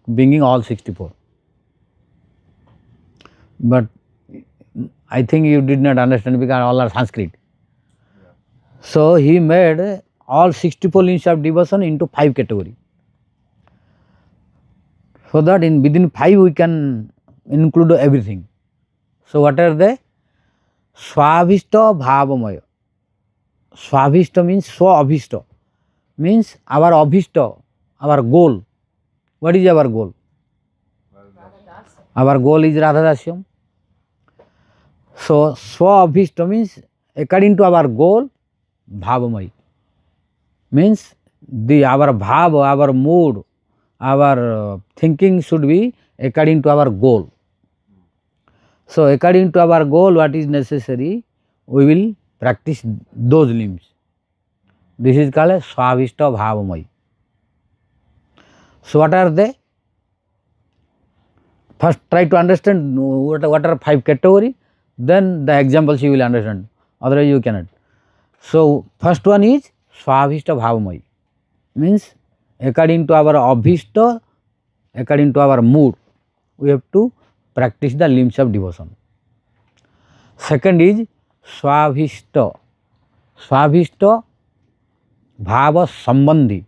bringing all 64. But I think you did not understand because all are Sanskrit. So he made all 64 limbs of devotion into 5 categories. So that within 5 we can include everything. So what are they? Swabhishta bhavamaya. Swabhishta means swa-abhishta, means our abhishta, our goal. What is our goal? Our goal is Radha Dasyam. So swa-abhishta means according to our goal, bhavamaya. Means our bhava, our mood, our thinking should be according to our goal. So according to our goal, what is necessary, we will practice those limbs. This is called Swabhishta Bhavamaya. So what are they? First try to understand what are 5 categories, then the examples you will understand, otherwise you cannot. So first one is Swabhishta Bhavamaya, means according to our abhishta, according to our mood, we have to practice the limbs of devotion. Second is Swabhishta, Swabhishta Bhava Sambandhi.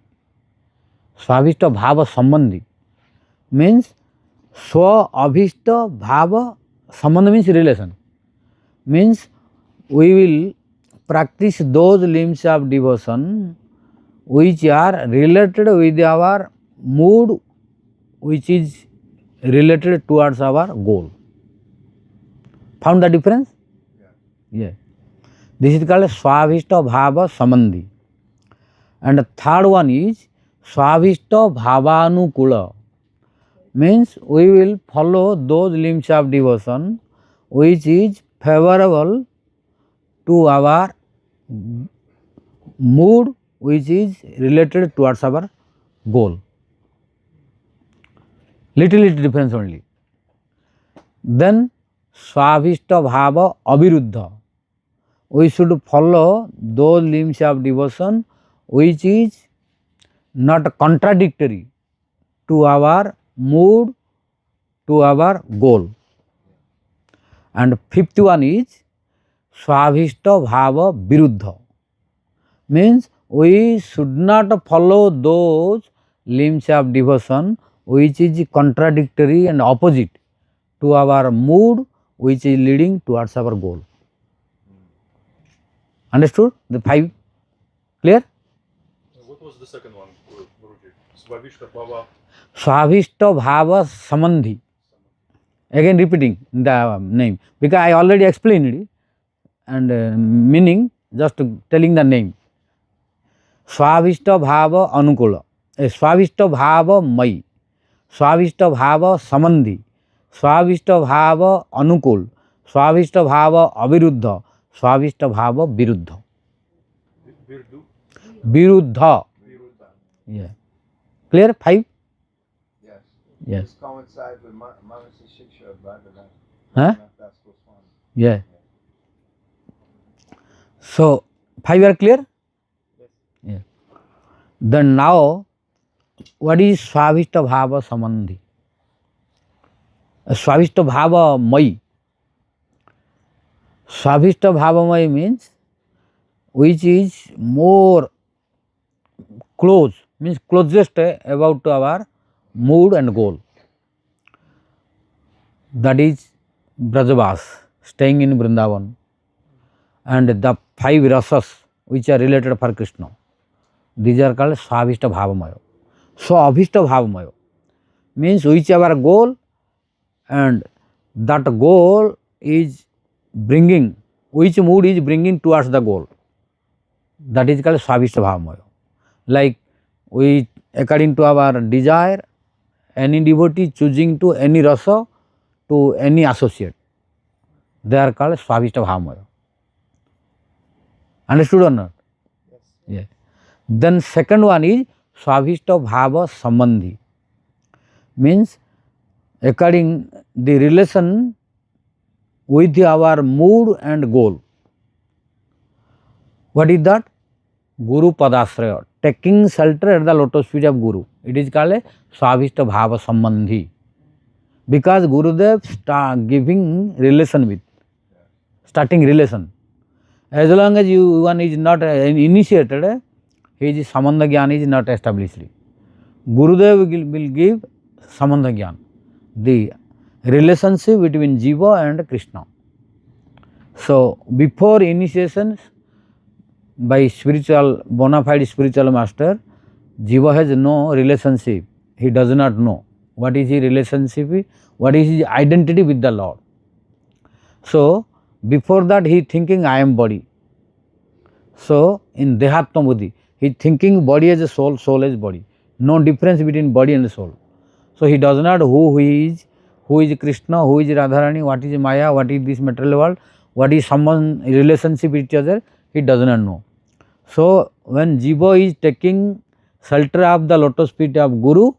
Swabhishta Bhava Sambandhi means Swa Abhishta Bhava Sambandhi means relation. Means we will practice those limbs of devotion which are related with our mood, which is related towards our goal. Found the difference? Yeah. This is called Swabhishta Bhava Sambandhi. And the third one is Swabhishta Bhavanukula, means we will follow those limbs of devotion which is favorable to our mood, which is related towards our goal. Little difference only. Then Swabhishta Bhava Aviruddha, we should follow those limbs of devotion which is not contradictory to our mood, to our goal. And fifth one is Swabhishta Bhava Viruddha, means we should not follow those limbs of devotion which is contradictory and opposite to our mood, which is leading towards our goal. Understood? The 5? Clear? What was the second one, Guruji? Swabhishta Bhava. Swabhishta Bhava Sambandhi. Again repeating the name, because I already explained it and meaning, just telling the name. Swabhishta Bhava Anukula, Swabhishta Bhava Mai, Swabhishta Bhava Sambandhi, Swabhishta Bhava Anukul, Swabhishta Bhava Aviruddha, Swabhishta Bhava Viruddha. Viruddha. Yeah. Clear? 5? Yes. Yes. This coincides with Manasi Shiksha of Vaibhava. Huh? Yeah. So 5 are clear? Yeah. Then now, what is Swabhishta Bhava Sambandhi? Swabhishta Bhava Mai. Swabhishta Bhava Mai means which is more close, means closest about to our mood and goal. That is Brajavas, staying in Vrindavana, and the 5 rasas which are related for Krishna. These are called Swabhishta Bhavamaya. Swabhishta Bhavamaya means which our goal, and that goal is bringing, which mood is bringing towards the goal. That is called Swabhishta Bhavamaya. Like we, according to our desire, any devotee choosing to any rasa, to any associate, they are called Swabhishta Bhavamaya. Understood or not? Yes. Then second one is Swabhishta Bhava Sambandhi. Means according the relation with our mood and goal. What is that? Guru Padasraya. Taking shelter at the lotus feet of Guru. It is called a Swabhishta Bhava Sambandhi. Because Gurudev start giving relation with, starting relation. As long as one is not initiated, his Samandha Gyan is not established. Gurudev will give Samandha Gyan, the relationship between Jiva and Krishna. So, before initiations by spiritual, bona fide spiritual master, Jiva has no relationship. He does not know what is his relationship, what is his identity with the Lord. So, before that he thinking I am body. So, in Dehatma Buddhi, he thinking body as a soul, soul as body. No difference between body and soul. So, he does not who is Krishna, who is Radharani, what is Maya, what is this material world, what is someone relationship with each other, he does not know. So, when Jiva is taking shelter of the lotus feet of Guru,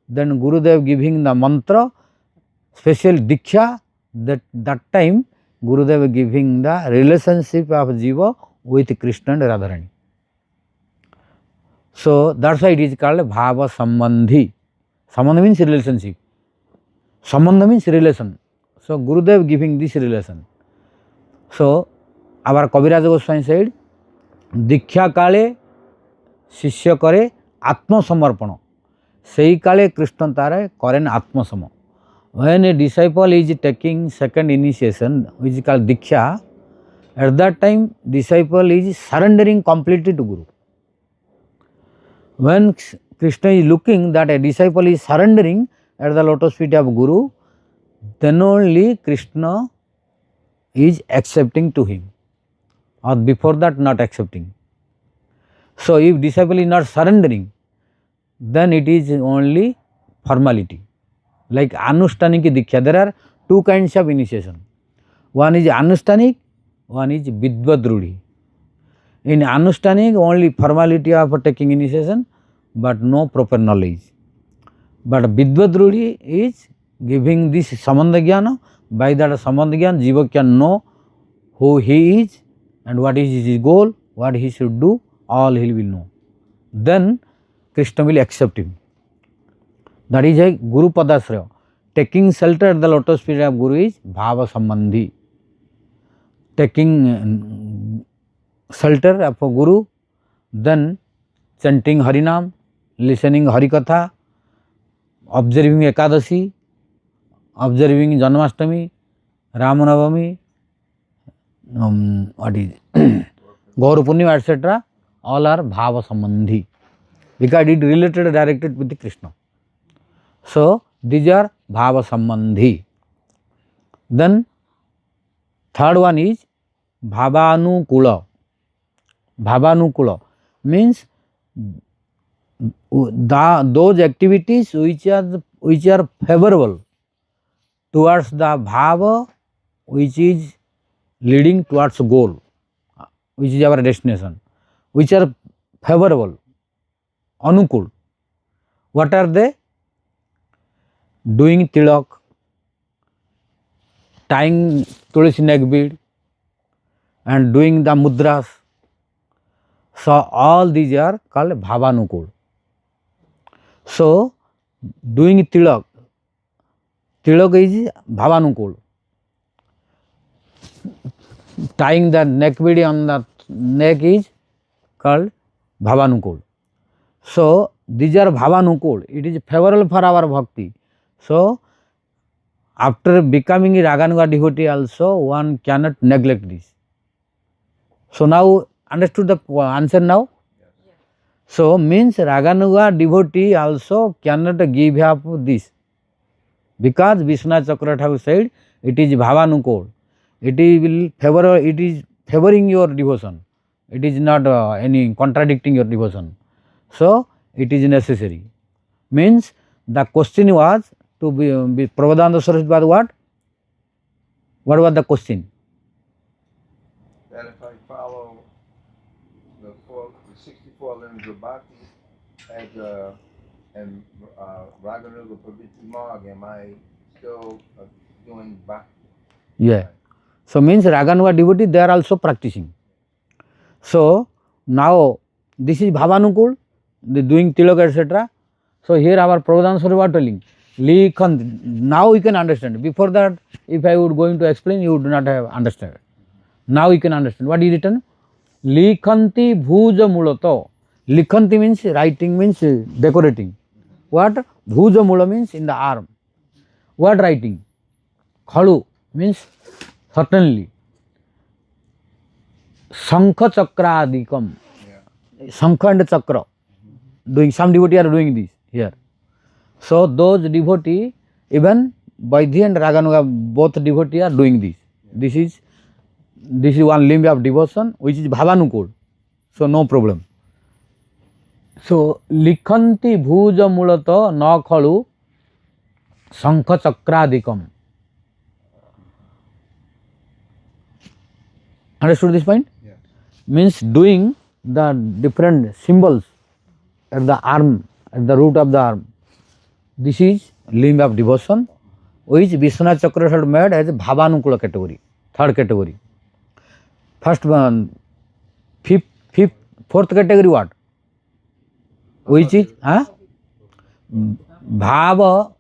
then Gurudev giving the mantra, special diksha, that time Gurudev giving the relationship of Jiva with Krishna and Radharani. So, that is why it is called Bhava Sambandhi. Sambandha means relationship. Sambandha means relation. So, Gurudev giving this relation. So, our Kaviraj Goswami said, Diksha kale Shishya kare Atma Samarpana. Sei kale Krishna tare karen Atma Sama. When a disciple is taking second initiation, which is called Diksha, at that time disciple is surrendering completely to Guru. When Krishna is looking that a disciple is surrendering at the lotus feet of Guru, then only Krishna is accepting to him, or before that not accepting. So, if disciple is not surrendering, then it is only formality. Like Anushthanik Diksha, there are two kinds of initiation. One is Anushthanik, one is Vidvadrudi. In Anushthanik, only formality of taking initiation, but no proper knowledge. But Vidvadrudi is giving this Samandha Jnana. By that Samandha Jnana, Jiva can know who he is and what is his goal, what he should do, all he will know. Then Krishna will accept him. That is a Guru Padasraya. Taking shelter at the lotus feet of Guru is Bhava Sambandhi. Taking shelter of a Guru, then chanting Harinam, listening Hari-katha, observing Ekadashi, observing Janmashtami, Ramanavami, what is Gaur Purnima, etc. All are Bhava Sambandhi, because it related directed with the Krishna. So, these are Bhava Sambandhi. Then third one is Bhavanukula. Bhavanukula means those activities which are favorable towards the Bhava which is leading towards goal, which is our destination, which are favorable, Anukul. What are they? Doing tilak, tying Tulsi neck bead, and doing the mudras. So, all these are called Bhavanukul. So, doing tilak, tilak is Bhavanukul. Tying the neck bead on the neck is called Bhavanukul. So, these are Bhavanukul. It is favorable for our bhakti. So, after becoming a Raganuga devotee also, one cannot neglect this. So, now understood the answer now? Yes. So, means Raganuga devotee also cannot give up this, because Vishwanath Chakravarti Thakur said it is Bhavanukul. It is favoring your devotion. It is not any contradicting your devotion. So, it is necessary. Means the question was to be Prabodhananda Saraswati was what? What was the question? That if I follow patterns of bhakti as and Raganuga Praviti Marg, am I still doing bhakti? Yeah. So means Raganuga devotee, they are also practicing. So now this is Bhavanukul, the doing tilak etc. So here our Prabhupada Swami was telling, Likhanti. Now you can understand. Before that, if I would going to explain, you would not have understood. Now you can understand. What is written? Likhanti bhuja mulato. Likhanti means writing, means decorating. What? Bhuja mula means in the arm. What writing? Khalu means certainly. Sankha chakra adikam. Sankha and chakra. Doing, some devotee are doing this here. So those devotee, even Vaidhi and Raganuga, both devotee are doing this. This is one limb of devotion, which is Bhavanukul. So no problem. So Likhanti bhuja mulato na khalu sankha chakradikam. Understood this point? Yes. Means doing the different symbols at the arm, at the root of the arm. This is limb of devotion, which Vishwanath Chakra had made as a Bhavanukula category, third category. First one, fourth category what? Which is Bhava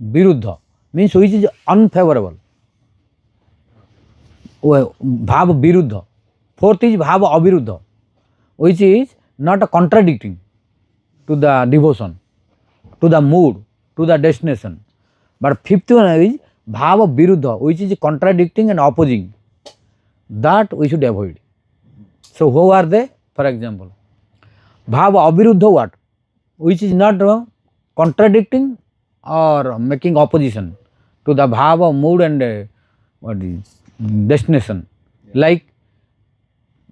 Viruddha, means which is unfavorable. Bhava Viruddha. Fourth is Bhava Aviruddha, which is not a contradicting to the devotion, to the mood, to the destination. But fifth one is Bhava Viruddha, which is contradicting and opposing. That we should avoid. So who are they? For example, Bhava Aviruddha what? Which is not contradicting or making opposition to the Bhava, mood and what is destination. Like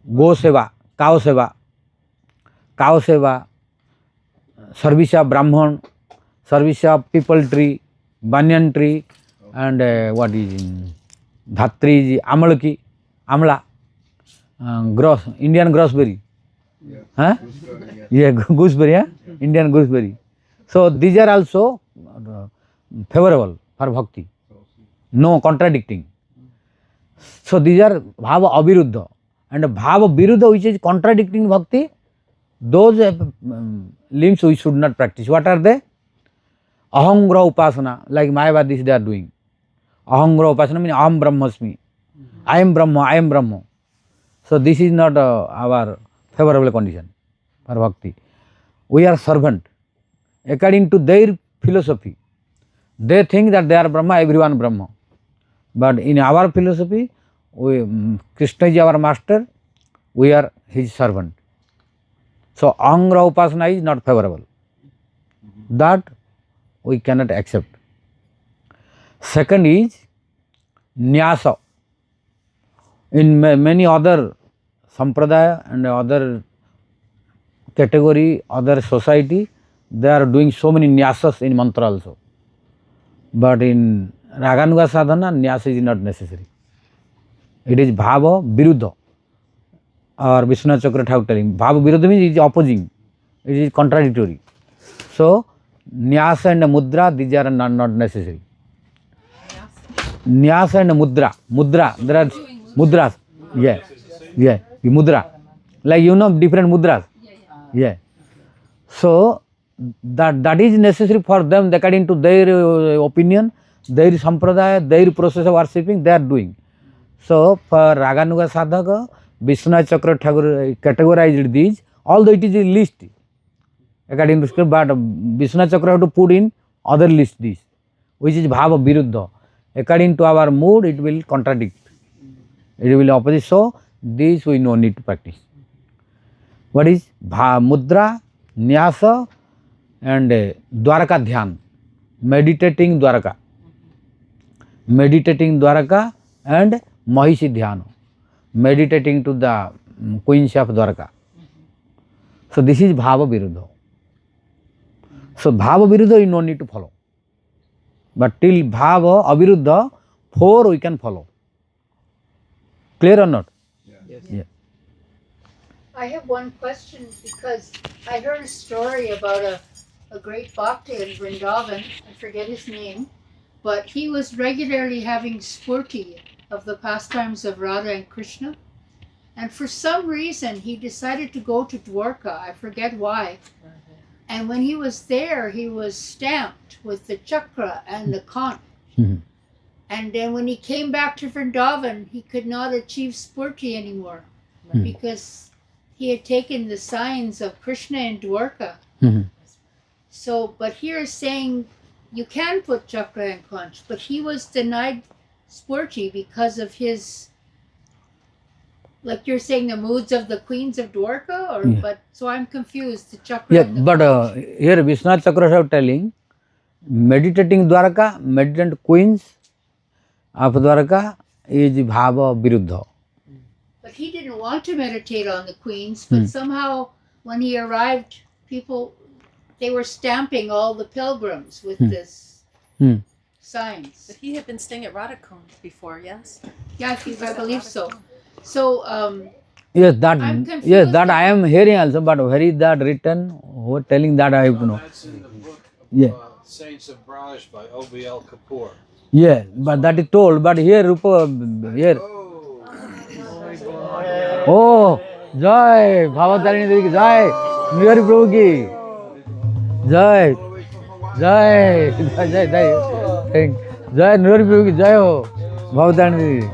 Go Seva, Cow Seva, service of Brahman, service of people tree, banyan tree, and what is Dhatri, Amalaki, Amla, Indian gooseberry. Yeah. Huh? Gooseberry, Yeah, gooseberry, yeah? Indian gooseberry. So these are also favorable for bhakti. No contradicting. So these are Bhava Aviruddha. And Bhava Viruddha, which is contradicting bhakti, those limbs we should not practice. What are they? Ahangra Upasana, like Mayavadis they are doing. Ahangra Upasana means Aham Brahmasmi. I am Brahma, I am Brahma. So this is not our favorable condition for bhakti. We are servant. According to their philosophy, they think that they are Brahma, everyone Brahma. But in our philosophy, Krishna is our master, we are his servant. So Ahangra Upasana is not favorable. That we cannot accept. Second is Nyasa. In many other sampradaya and other category, other society, they are doing so many nyasas in mantra also. But in Raganuga sadhana, nyasa is not necessary. It is Bhava Viruddha. Or Vishwanath Chakra Thakur telling, Bhava Viruddha means it is opposing, it is contradictory. So nyasa and mudra, these are not necessary. Nyasa and mudra, there are mudras. Yeah, mudra. Like different mudras. Yeah. So that is necessary for them according to their opinion, their sampradaya, their process of worshipping, they are doing. So for Raganuga sadhaka, Vishwanath Chakra Thakur categorized these, although it is a list according to script, but Vishwanath Chakra have to put in other list this, which is Bhava Viruddha. According to our mood, it will contradict. It will opposite. So this we no need to practice. What is mudra, nyasa and dwaraka dhyan, meditating dwaraka and mahishi dhyana, meditating to the queens of dwaraka. So this is Bhava Viruddha. So Bhava Viruddha you no need to follow. But till Bhava Aviruddha, 4 we can follow. Clear or not? Yes. Yeah. I have one question because I heard a story about a great bhakta in Vrindavan. I forget his name, but he was regularly having spurti of the pastimes of Radha and Krishna. And for some reason, he decided to go to Dwarka. I forget why. And when he was there, he was stamped with the chakra and the conch. And then when he came back to Vrindavan, he could not achieve spurti anymore because he had taken the signs of Krishna in Dwarka. So, but here is saying you can put chakra and conch, but he was denied spurti because of his, like you're saying, the moods of the queens of Dwarka, or but so I'm confused. The chakra. Yeah, but here Vishwanath Chakravarti are telling, meditating Dwarka, meditant queens of Dwarka is Bhava Viruddha. But he didn't want to meditate on the queens, but somehow when he arrived, people, they were stamping all the pilgrims with this signs. But he had been staying at Radhakund before, yes? Yeah, I believe so. So, yes, that I am hearing also, but where is that written? Who telling that I have to know? That's in the book, Yeah. Saints of Braj by O.B.L. Kapoor. Yeah, but that is told. But here, Rupa, here. Oh, Jai, Bhavatarani Devi ki Jai, Nidhi Prabhu ki Jai, Jai, Jai, Jai, Jai, Jai, Nidhi Prabhu ki Jai ho, Bhavatarani Devi.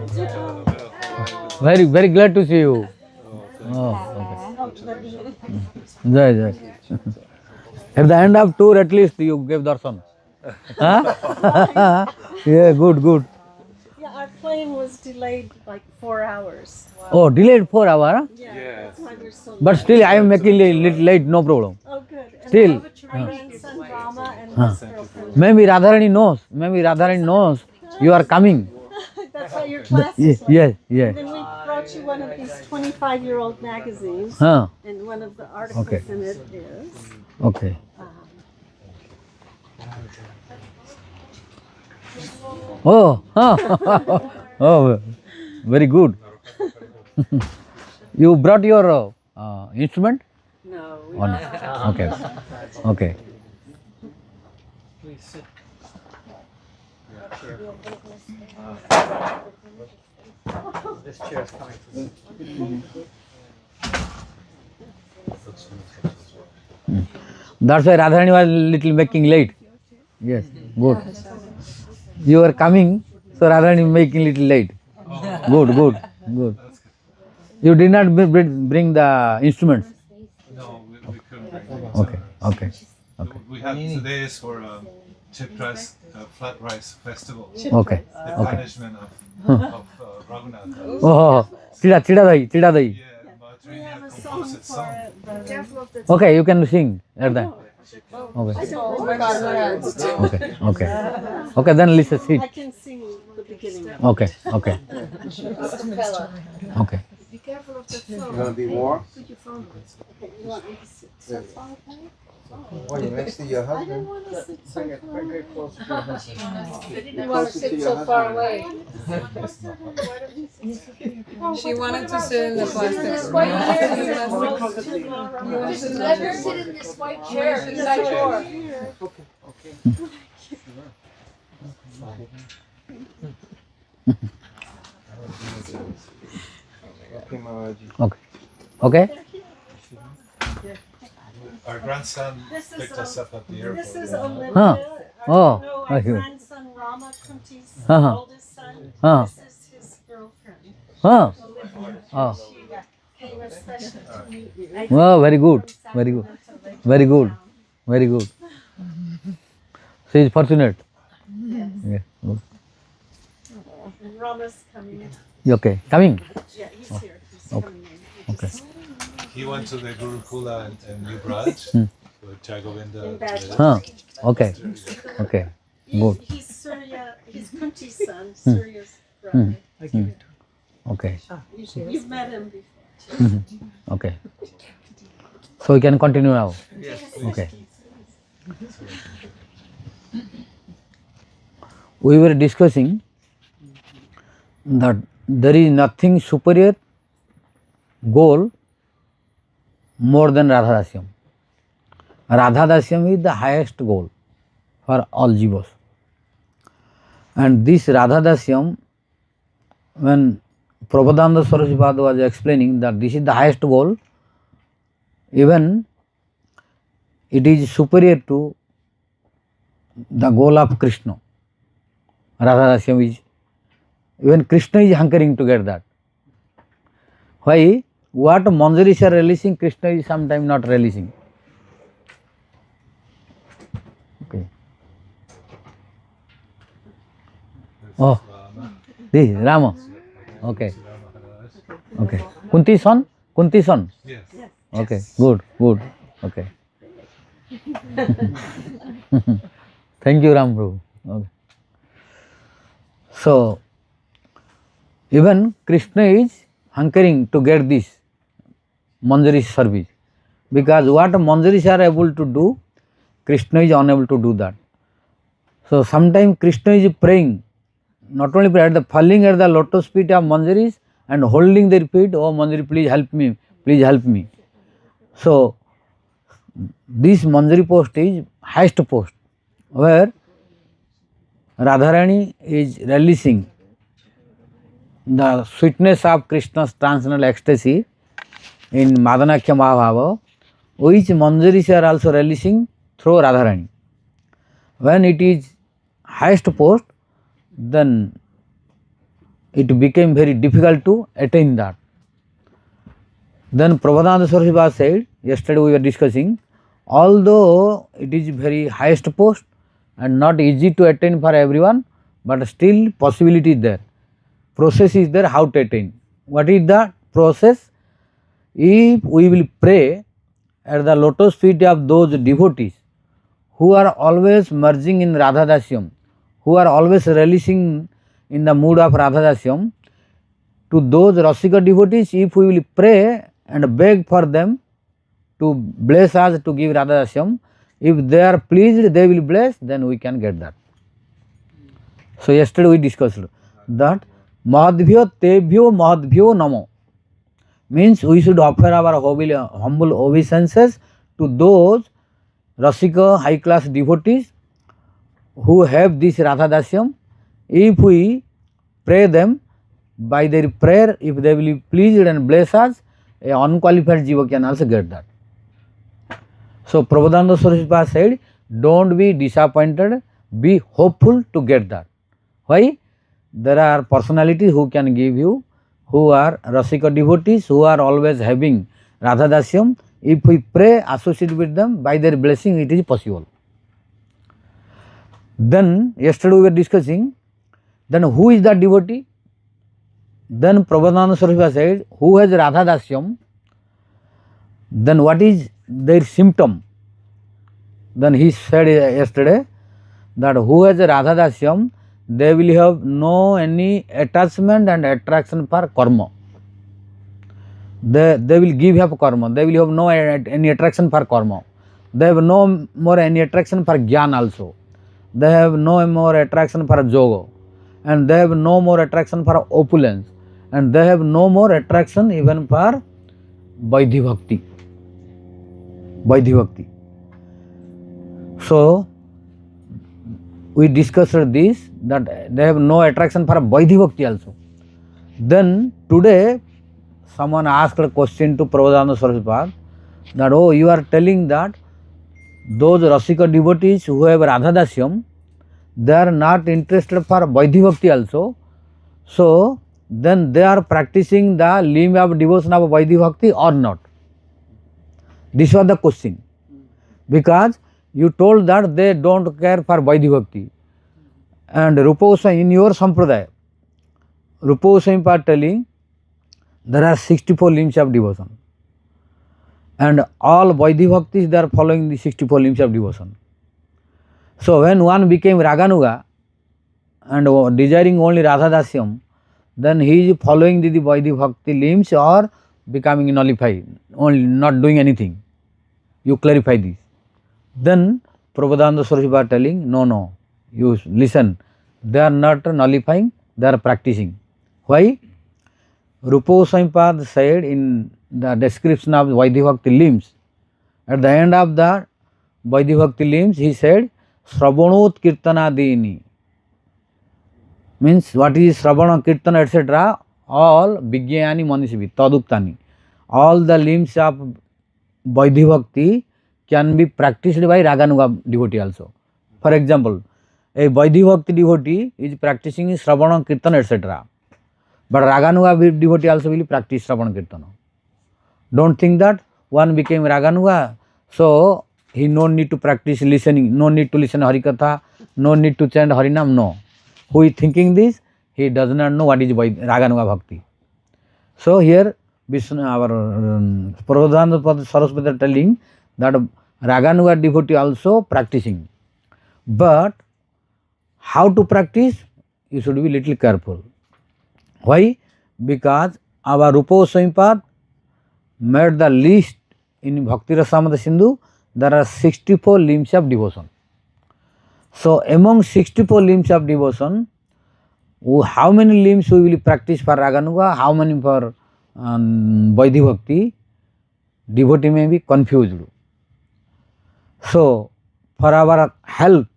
Very, very glad to see you. Oh, okay. Jai, Jai. At the end of tour, at least you gave darshan. Huh? Yeah, good, good. Yeah, our plane was delayed like 4 hours. Wow. Oh, delayed 4 hours? Huh? Yeah, that's why we're so but still, I am making little late, no problem. Oh, good. And still. My grandson Rama and his girlfriend. Maybe Radharani knows you are coming. That's why your class is late. Yes. And then we brought you one of these 25-year-old magazines. And one of the articles in it is. Okay. Oh, oh, very good. You brought your instrument? No. Oh, no. Okay. Okay. Please sit. This chair is coming from That's why Radharani was little making late. Yes, good. You are coming, so Radharani making little late. Good. You did not bring the instruments. No, we couldn't bring them. Okay. We had today is for chip rice, flat rice festival. Okay. The punishment of Raghunatha. Oh, chida dahi. We have a song for it. Okay, you can sing at that. Okay, then listen, sit. I can sing the beginning. Okay. Be careful of the phone. You're going to be warm? Put your phone on. You want me to sit so far away? Well, you're next to your husband. I don't want to sit so far away. I didn't want to sit so far away. She wanted to sit in the plastic. Just let her sit in this white chair beside yours. Okay. Our grandson picked us up at the airport. This is Olympia. Our grandson Rama Kunti's oldest son. This is his girlfriend. Olivia. She came especially to meet you. Oh, very good. She is fortunate. Yeah. Good. And Rama's coming. Okay, coming? Yeah, he's here. He's coming in. Okay. He went to the Gurukula in New Braj with Jagovinda. Okay. Good. He's Surya, he's Kunti's son, Surya's brother. Okay. You've met him before. Okay. So we can continue now. Yes. Okay. We were discussing that there is nothing superior goal more than Radhadasyam. Radhadasyam is the highest goal for all jivas. And this Radhadasyam, when Prabhupada Saraswati was explaining that this is the highest goal, even it is superior to the goal of Krishna. Radhadasyam is, even Krishna is hankering to get that. Why? What manjaris are releasing, Krishna is sometimes not releasing. Okay. Oh, this is Rama. Okay. Okay. Kunti's son? Kunti's son? Yes. Okay. Good. Good. Okay. Thank you, Ram Prabhu. Okay. So, even Krishna is hankering to get this manjari service, because what manjaris are able to do, Krishna is unable to do that. So, sometimes Krishna is praying, not only prayer, the falling at the lotus feet of manjaris and holding their feet, oh manjari, please help me, please help me. So, this manjari post is highest post, where Radharani is releasing the sweetness of Krishna's transcendental ecstasy in Madanakhya Mahabhava, which manjaris are also releasing through Radharani. When it is highest post, then it became very difficult to attain that. Then Prabhupada Saraswati said, yesterday we were discussing, although it is very highest post and not easy to attain for everyone, but still possibility is there. Process is there how to attain. What is the process? If we will pray at the lotus feet of those devotees who are always merging in Radhadasyam, who are always releasing in the mood of Radhadasyam, to those Rasika devotees, if we will pray and beg for them to bless us to give Radhadasyam, if they are pleased, they will bless, then we can get that. So, yesterday we discussed that Mahadbhyo Tebhyo Mahadbhyo Namo, means we should offer our humble obeisances to those Rasika high class devotees who have this Radhadasyam. If we pray them, by their prayer, if they will be pleased and bless us, a unqualified jiva can also get that. So, Prabhupada Saraswati said, don't be disappointed, be hopeful to get that. Why? There are personalities who can give you, who are Rasika devotees, who are always having Radhadasyam. If we pray, associate with them, by their blessing it is possible. Then, yesterday we were discussing, then who is that devotee? Then Prabhupada Saraswati said, who has Radhadasyam, then what is their symptom? Then he said yesterday that who has Radhadasyam, they will have no any attachment and attraction for karma. They will give up karma. They will have no any attraction for karma. They have no more any attraction for jnana also. They have no more attraction for yoga. And they have no more attraction for opulence. And they have no more attraction even for Vaidhi-bhakti. Vaidhi-bhakti. So, we discussed this, that they have no attraction for Vaidhi-bhakti also. Then, today, someone asked a question to Prabhupada Saraswati that, oh, you are telling that those Rasika devotees who have Radhadasyam, they are not interested for Vaidhi-bhakti also. So, then they are practicing the limb of devotion of Vaidhi-bhakti or not? This was the question. Because you told that they don't care for Vaidhi-bhakti. And Rupa Goswami, in your Sampradaya, Rupa Goswami are telling there are 64 limbs of devotion. And all Vaidhi-bhaktis, they are following the 64 limbs of devotion. So, when one became Raganuga and desiring only Radhadasyam, then he is following the Vaidhi-bhakti limbs or becoming nullified, only not doing anything. You clarify this. Then Prabhupada Saraswati telling, no, you listen, they are not nullifying, they are practicing. Why? Rupa Goswami said in the description of Vaidhi limbs. At the end of the Vaidhi limbs, he said, Sravanot Kirtana Dini. Means what is Sravana, Kirtana, etc. All Vigyani Manishivi, Taduktani. All the limbs of Vaidhi can be practiced by Raganuga devotee also. For example, a Vaidhi devotee is practicing Sravana, Kirtana, etc. But Raganuga devotee also will practice Sravana, Kirtana. Don't think that one became Raganuga, so he no need to practice listening, no need to listen Hari-katha, no need to chant Harinam, no. Who is thinking this? He does not know what is Raganuga Bhakti. So here our Pradhananda Saraswati are telling that Raganuga devotee also practicing. But how to practice? You should be little careful. Why? Because our Rupa Goswami made the list in Bhakti Rasamrita Sindhu. There are 64 limbs of devotion. So among 64 limbs of devotion, how many limbs we will practice for Raganuga, how many for Vaidhi Bhakti, devotee may be confused. So for our help,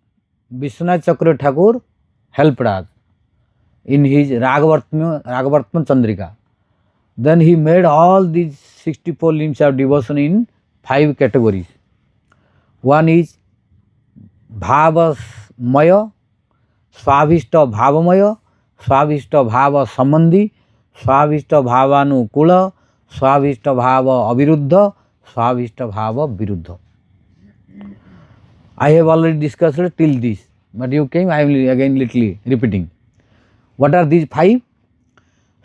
Vishwanath Chakravarti Thakur helped us in his Ragavartman Chandrika. Then he made all these 64 limbs of devotion in 5 categories. One is Bhavamaya, Swabhishta Bhavamaya, Swabhishta Bhava Sambandhi, Swabhishta Bhavanukula, Swabhishta Bhava Aviruddha, Swabhishta Bhava Viruddha. I have already discussed till this, but you came, I am again little repeating. What are these 5?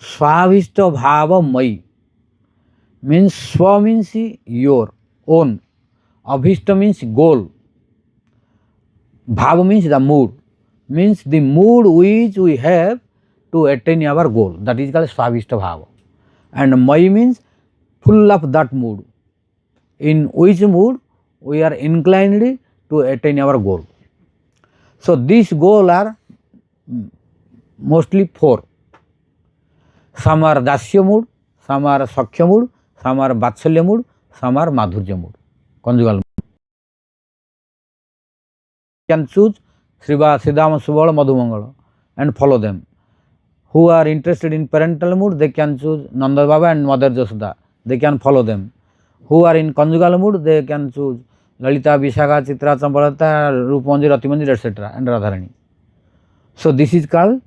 Swabhishta Bhava Mai means Swa means your own, Abhishta means goal, Bhava means the mood, means the mood which we have to attain our goal, that is called Swabhishta Bhava. And Mai means full of that mood, in which mood we are inclined to attain our goal. So these goals are mostly 4. Some are Dasya mood, some are Sakhya mood, some are Vatsalya mood, some are Madhurya mood, conjugal mood. You can choose Siddhama Subala Madhumangala and follow them. Who are interested in parental mood, they can choose Nanda Baba and Mother Jasoda, they can follow them. Who are in conjugal mood, they can choose Lalita, Vishaka, Chitra, Champalata, Rupamanjari, Ratimanjari, etc. and Radharani. So this is called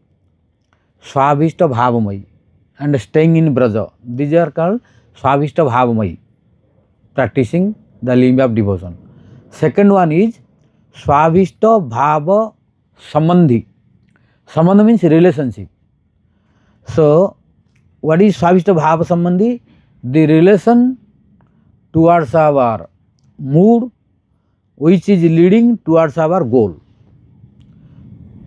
Swabhishta Bhavamai and staying in Braja. These are called Swabhishta Bhavamai, practicing the limb of devotion. Second one is Swabhishta Bhava Sambandhi. Sambandha means relationship. So what is Swabhishta Bhava Sambandhi? The relation towards our mood which is leading towards our goal.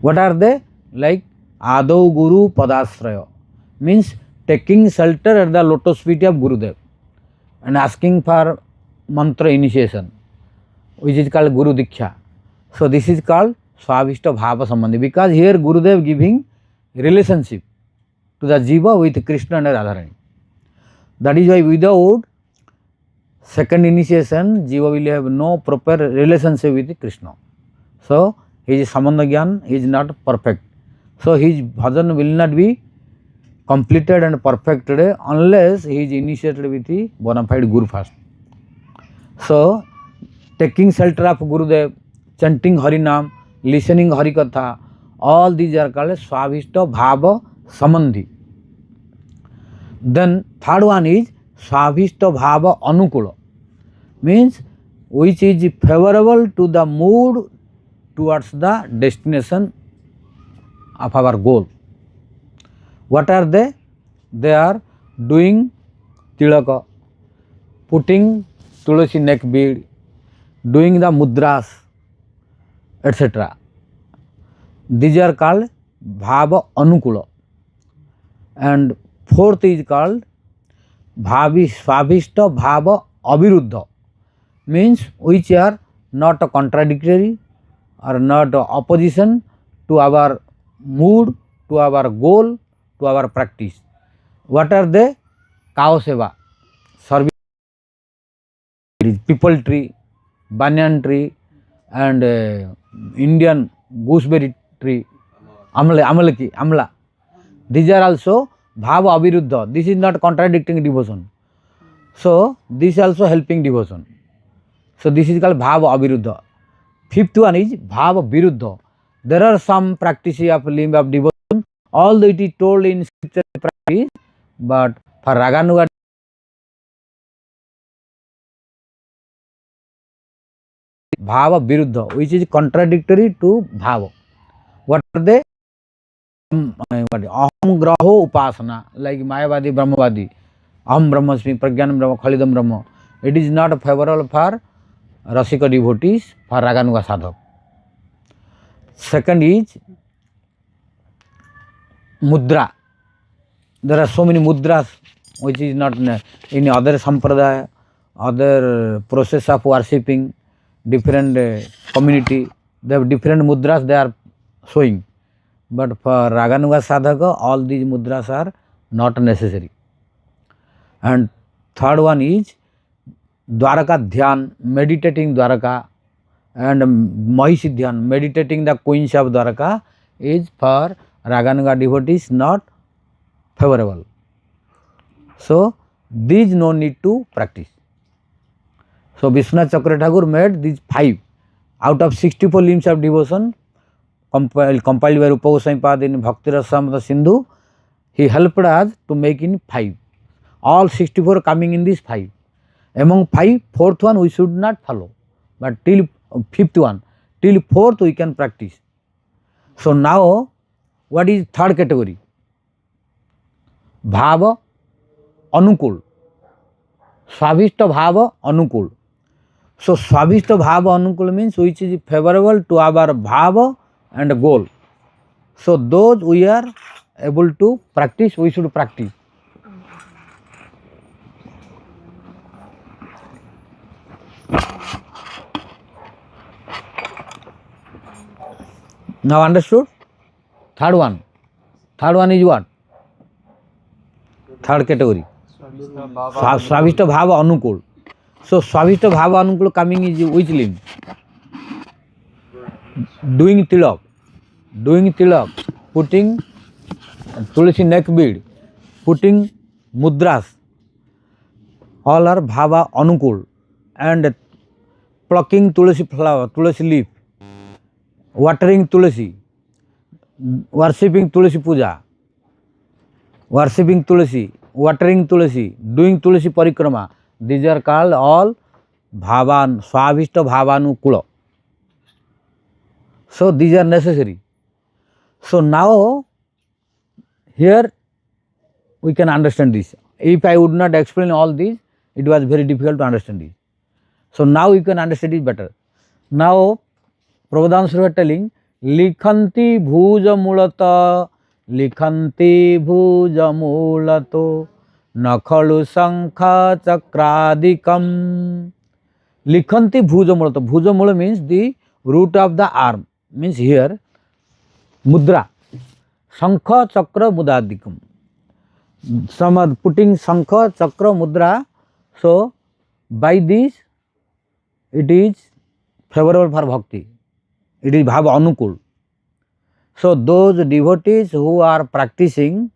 What are they? Like Adau Guru Padasraya means taking shelter at the lotus feet of Gurudev and asking for mantra initiation, which is called Guru Diksha. So this is called Swabhishta Bhava Sambandhi, because here Gurudev giving relationship to the Jiva with Krishna and Radharani. That is why without second initiation, Jiva will have no proper relationship with Krishna. So his Sambandha Gyan is not perfect. So his bhajan will not be completed and perfected unless he is initiated with the bona fide Guru first. So taking shelter of Gurudev, chanting Harinam, listening Hari-katha, all these are called Swabhishta Bhava Sambandhi. Then third one is Swabhishta Bhava Anukula, means which is favorable to the mood towards the destination of our goal. What are they? They are doing tilaka, putting Tulsi neck bead, doing the mudras, etc. These are called Bhava Anukula. And fourth is called Swabhishta Bhava Aviruddha, means which are not a contradictory or not a opposition to our mood, to our goal, to our practice. What are they? Cow seva, service people tree, banyan tree, and Indian gooseberry tree, amla. These are also bhava aviruddha. This is not contradicting devotion. So this is also helping devotion. So this is called bhava aviruddha. Fifth one is bhava viruddha. There are some practices of limb of devotion, although it is told in scripture practice, but for Raganuga bhava viruddha, which is contradictory to bhava. What are they? Aham graho upasana, like Mayavadi, Brahmavadi. Aham Brahmasmi, Pragyanam Brahma, Khalidam Brahma. It is not favorable for Rasika devotees, for Raganuga sadhak. Second is mudra. There are so many mudras which is not in other sampradaya, other process of worshipping, different community. They have different mudras they are showing. But for Raganuga sadhaka, all these mudras are not necessary. And third one is Dwaraka Dhyan, meditating Dwaraka, and Mahishi Dhyan, meditating the queens of Dwaraka, is for Raganuga devotees not favorable. So these no need to practice. So Vishwanath Chakravarti Thakur made these 5 out of 64 limbs of devotion compiled by Rupa Goswami Pad in Bhakti Rasa Sindhu. He helped us to make in 5. All 64 coming in this 5. Among 5, fourth one we should not follow, but till fifth one, till fourth we can practice. So now what is third category? Bhava Anukul. Swabhishta Bhava Anukul. So Swabhishta Bhava Anukul means which is favorable to our Bhava and goal. So those we are able to practice, we should practice. Now understood? Third one. Third one is what? Third category. Swabhishta Bhava Anukul. So Swabhishta Bhava Anukul coming is which limb? Doing tilak. Doing tilak. Putting Tulsi neck bead. Putting mudras. All are Bhava Anukul. And plucking Tulsi flower, Tulsi leaf. Watering Tulsi. Worshipping Tulsi Puja. Worshipping Tulsi. Watering Tulsi. Doing Tulsi Parikrama. These are called all Bhavan, Swabhishta Bhavanukula. So these are necessary. So now here we can understand this. If I would not explain all these, it was very difficult to understand this. So now you can understand it better. Now Prabhupada Sri was telling, Likhanti bhuja mulata, Likhanti bhuja mulato, Nakhalu sankha chakradikam. Likhanti bhuja mulata. Bhuja mula means the root of the arm. Means here, mudra. Sankha chakra mudadikam. Some are putting sankha chakra mudra. So by this it is favorable for bhakti. It is bhava anukul. So those devotees who are practicing,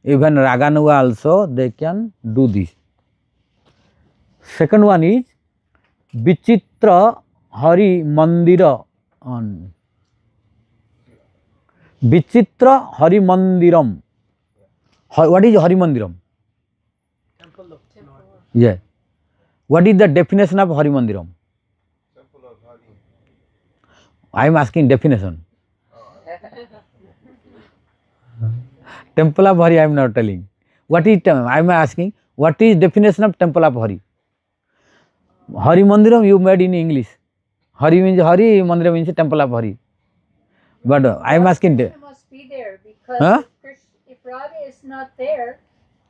even Raganuga also, they can do this. Second one is Vichitra Hari Mandira. Vichitra Hari Mandiram. What is Hari Mandiram? Temple of Lord. Yeah. What is the definition of Hari Mandiram? Temple of Hari. I am asking definition. Temple of Hari I am not telling. What is, I am asking, what is definition of Temple of Hari? Hari Mandiram you made in English. Hari means Hari, Mandiram means Temple of Hari. But I am asking. Krishna must be there because if Radha is not there,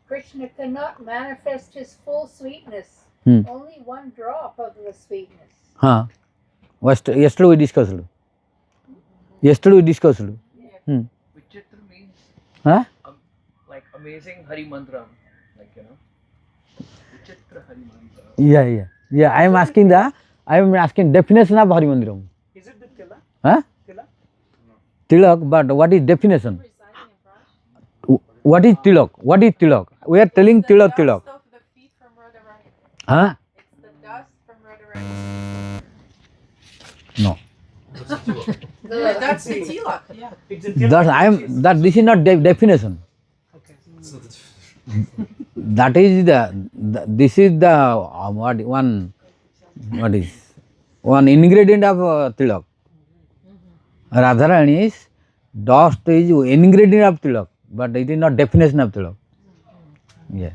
Krishna cannot manifest his full sweetness. Only one drop of the sweetness. Yesterday we discussed. Yesterday we discussed. Vichitra means like amazing Hari Mandram, like Yeah. I am asking definition of Hari Mandiram. Is it the tilak? Huh? Tilak? Tilak, but what is definition? What is tilak? What is tilak? We are telling tilak. Huh? It's the dust from Radharani. No. That's the tilak. Yeah. It's a tilak. This is not definition. Okay. That is this is the one ingredient of tilak. Radharani's dust is ingredient of tilak, but it is not definition of tilak. Yeah.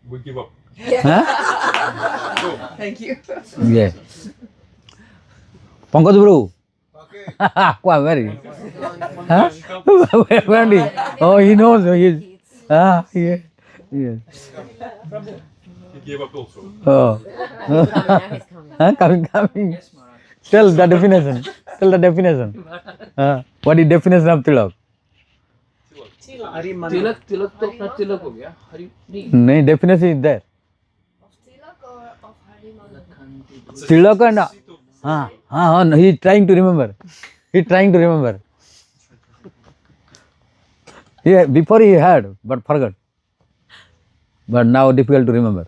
We give up. Huh? Thank you. Yeah. Pankaj Bro. Quite very. Huh? Very. Oh, he knows. Yeah. He gave up also. Oh. Huh? Coming. Tell the definition. What is definition of tilak? तिलक तिलक तो अपना तिलक हो गया हरि नहीं नहीं definition is there. Of tilak or of Harinama? Tilak and he is trying to remember. Yeah, before he had but forgot. But now difficult to remember.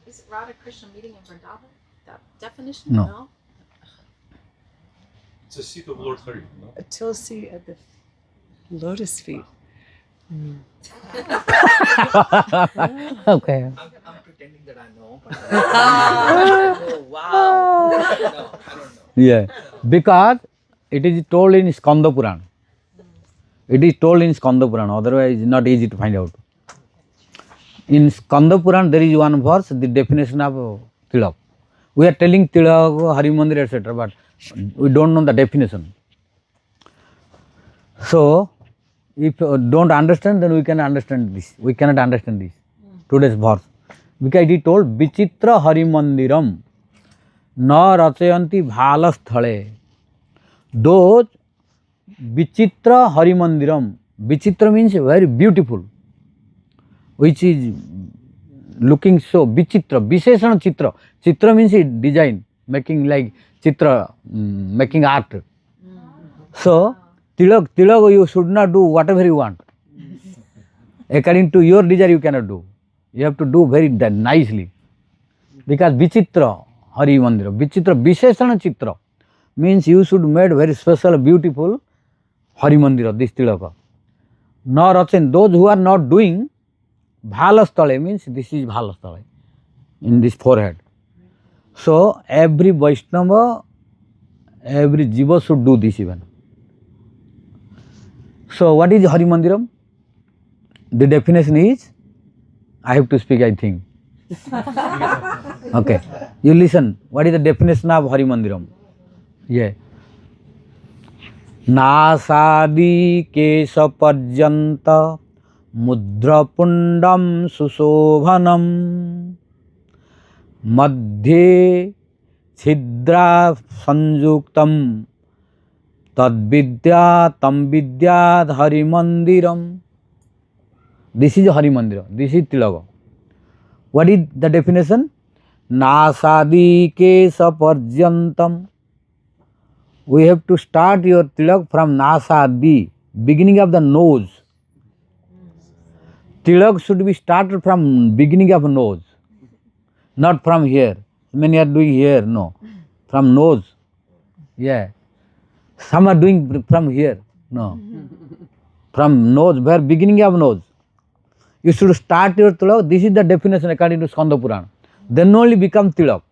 Is Radha Krishna meeting in Vrindavana? That definition? No. It's a seat of Lord Hari. No? A Tulsi at the lotus feet. Okay. I'm pretending that I know. But oh wow! No, I don't know. Yeah, because it is told in Skanda Puran. Otherwise it's not easy to find out. In Skanda Puran there is one verse, the definition of tilak. We are telling tilak, Hari Mandir, etc., but we don't know the definition. So, if don't understand, then we cannot understand this. Today's verse. Because it is told, Vichitra Hari Mandiram na rachayanti bhala sthale. Those Vichitra Hari Mandiram. Vichitra means very beautiful, which is looking so Vichitra, Visheshana Chitra. Chitra means design, making like Chitra, making art. So, tilak you should not do whatever you want. According to your desire you cannot do. You have to do very nicely. Because Vichitra Hari Mandira, Vichitra Visheshana Chitra means you should make very special, beautiful Hari Mandira, this tilaka. Nor Rachen, those who are not doing Bhalastale means this is Bhalastale in this forehead. So every Vaishnava, every Jiva should do this even. So what is Hari Mandiram? The definition is, I have to speak, I think. Okay, you listen. What is the definition of Hari Mandiram? Yeah. Nasadi kesa parjanta mudra pundam susobhanam madhye chidra sanjuktam tadvidya tam vidyad Hari Mandiram. This is Hari Mandira. This is tilaka. What is the definition? Nasadi kesa parjantam. We have to start your tilak from nasadi, beginning of the nose. Tilak should be started from beginning of nose, not from here. Many are doing here, no. From nose. Yeah. Some are doing from here, no. From nose, where beginning of nose. You should start your tilak. This is the definition according to Skanda Purana. Then only become tilak.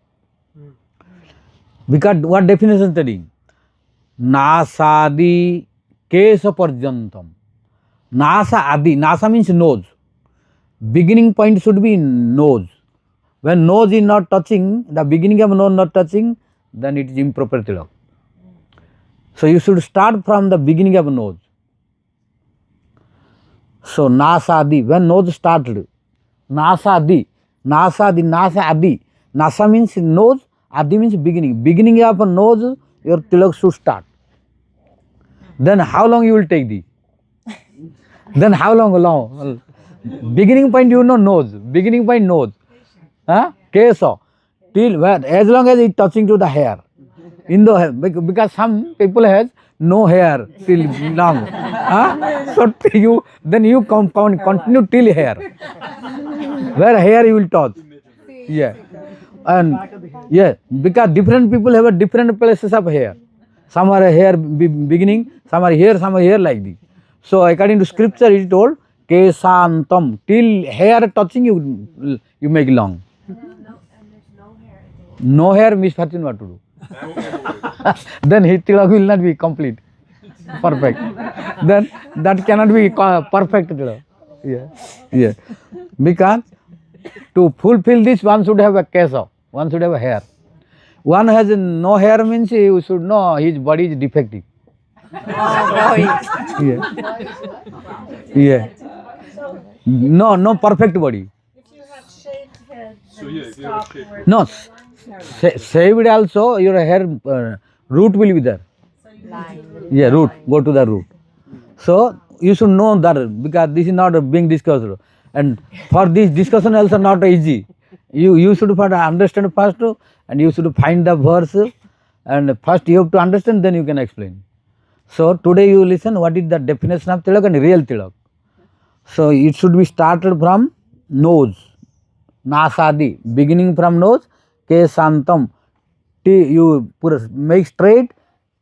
Because what definition studying? Nasadi kesa parjantam. Nasa adi. Nasa means nose. Beginning point should be nose. When nose is not touching, the beginning of nose not touching, then it is improper tilak. So you should start from the beginning of nose. So nasadi, when nose started, nasadi, nasadi, nasa adi. Nasa means nose, adi means beginning. Beginning of a nose, your tilak should start. Then how long you will take this? Then how long? Beginning point you know nose. Beginning point nose. Kesa. Till where? As long as it touching to the hair. In the because some people has no hair till long. So you then you continue till hair. Where hair you will touch. Yeah. And yeah, because different people have a different places of hair. Some are hair beginning, some are here like this. So according to scripture it is told kesantam, till hair touching you make long. No hair misfortune what to do. Then his tilak will not be complete, perfect. Then that cannot be perfect tilak. Yeah. Because to fulfill this one should have a kesa, one should have a hair. One has no hair means you should know his body is defective. Yeah. No perfect body. If you have shaved head, So yeah, if you have a shape. No, shaved also your hair root will be there. Yeah, root, go to the root. So you should know that because this is not being discussed. And for this discussion also not easy. You should first understand first and you should find the verse and first you have to understand then you can explain. So today you listen what is the definition of tilak and real tilak. So it should be started from nose, nasadi, beginning from nose, kesantam, you make straight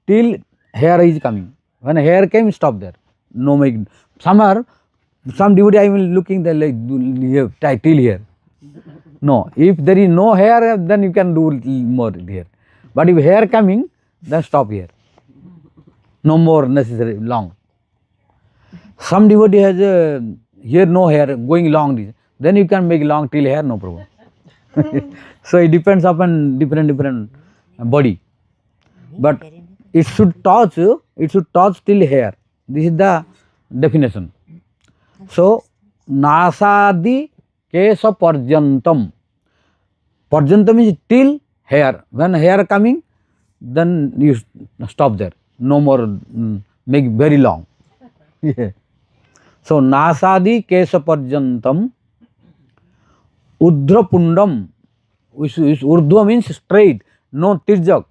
till hair is coming. When hair came, stop there. No make. Some devotee I will looking the like till here. No, if there is no hair, then you can do more here. But if hair coming, then stop here. No more necessary long. Some devotee has here no hair going long, then you can make long till hair, no problem. So it depends upon different body. But it should touch till hair. This is the definition. So nasadi kesa parjantam. Parjantam is till hair. When hair coming, then you stop there. No more make very long. Yeah. So nasadi kesa parjantam. Urdhva pundam. Urdhva means straight, no tirjak.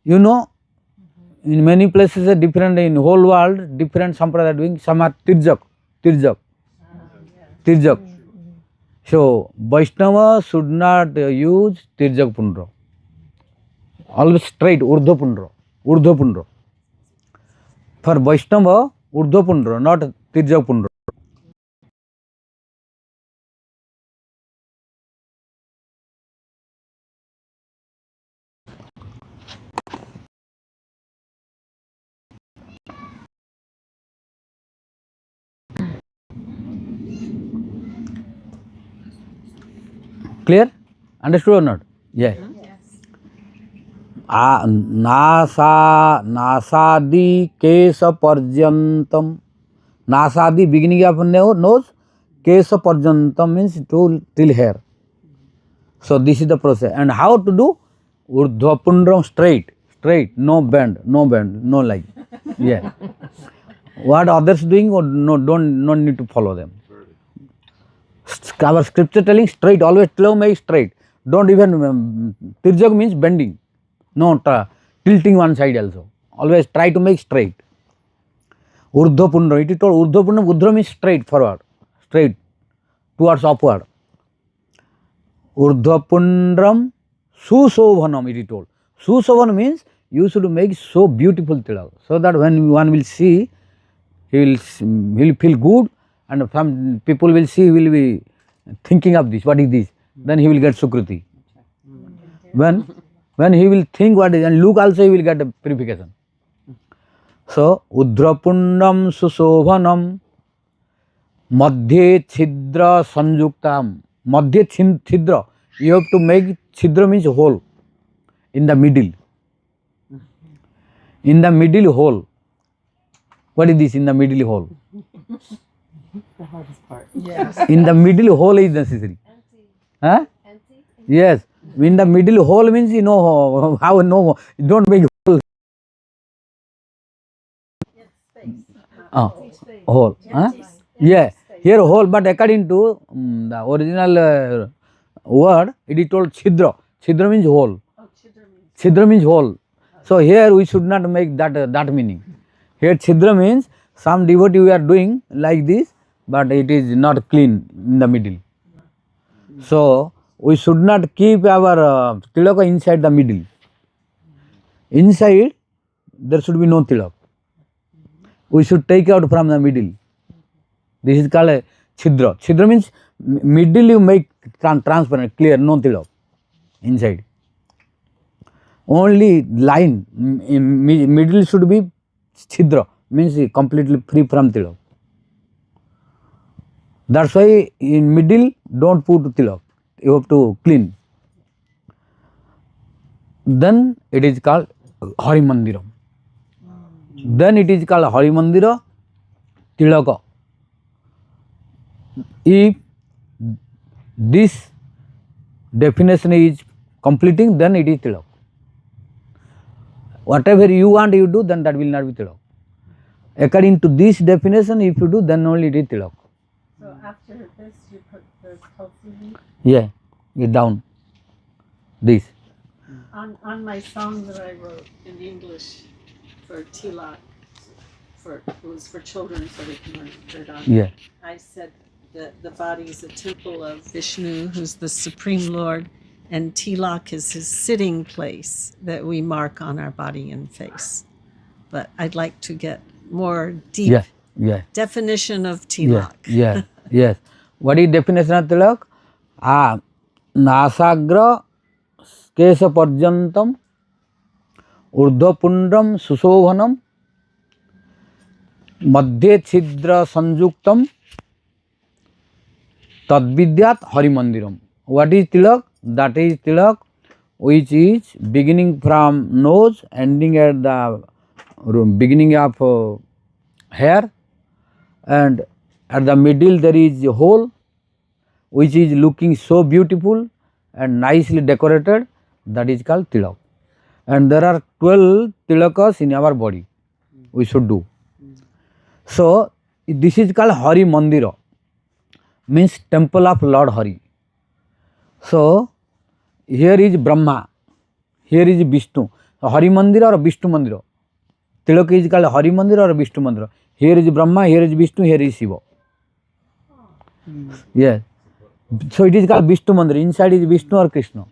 You know, in many places different, in whole world different sampradaya doing. Some are tirjak. So Vaishnava should not use tirjak pundra. Always straight, urdhva pundra. For Vaishnava, urdhva pundra, not tirjak pundra. Clear? Understood or not? Yeah. Nasadi kesa parjantam. Nasadi beginning of nose, kesa parjantam means till hair. So this is the process. And how to do? Urdhva pundram straight, no bend, no like. Yeah. What others doing, no, don't need to follow them. Our scripture telling straight, always make straight. Don't even, tirjak means bending. No, tilting one side also. Always try to make straight. Urdhva pundram, it is told urdhva pundram, urdhva means straight forward, straight towards upward. Urdhva pundram susovanam, it is told. Susovanam means you should make so beautiful tilak, so that when one will see, he will feel good, and some people will see, will be thinking of this, what is this, then he will get sukruti. When he will think what is, and look also he will get a purification. So urdhva pundram susovanam madhye chhidra sanjuktam. Madhye chhidra, you have to make, chhidra means hole, in the middle. In the middle hole. What is this in the middle hole? The hardest part. Yes. In the middle hole is necessary. Huh? Yes. In the middle hole means you know how, no, don't make hole. Hole. Huh? Yeah. Here whole, but according to the original word, it is told chhidra. Chhidra means hole. Chhidra means hole. So here we should not make that meaning. Here chhidra means some devotee we are doing like this, but it is not clean in the middle. So we should not keep our tilaka inside the middle. Inside there should be no tilak. We should take out from the middle. This is called a chhidra. Chhidra means middle you make transparent, clear, no tilak inside. Only line in middle should be chhidra, means completely free from tilak. That's why in middle don't put tilak. You have to clean. Then it is called Hari Mandira. Then it is called Hari Mandira Tilaka. If this definition is completing, then it is tilak. Whatever you want you do, then that will not be tilak. According to this definition, if you do, then only it is tilak. So after this, you put the Tulsi? Yeah, get down. This. On my song that I wrote in English for tilak, it was for children so they can learn Vedanta. Yeah. I said that the body is a temple of Vishnu, who's the Supreme Lord, and tilak is his sitting place that we mark on our body and face. But I'd like to get more deep definition of tilak. Yes. What is definition of tilak? Nasagra Kesa Parjantam Urdhapundram Susovanam Madhye Chhidra Sanjuktam Tadvidyat Hari Mandiram. What is tilak? That is tilak which is beginning from nose, ending at the beginning of hair, and at the middle there is a hole which is looking so beautiful and nicely decorated. That is called tilak. And there are 12 tilakas in our body we should do. So this is called Hari Mandira, means temple of Lord Hari. So here is Brahma, here is Vishnu. Hari Mandira or Vishnu Mandira. Tilak is called Hari Mandira or Vishnu Mandira. Here is Brahma, here is Vishnu, here is Shiva. Yes. So it is called Vishnu Mandira. Inside is Vishnu or Krishna.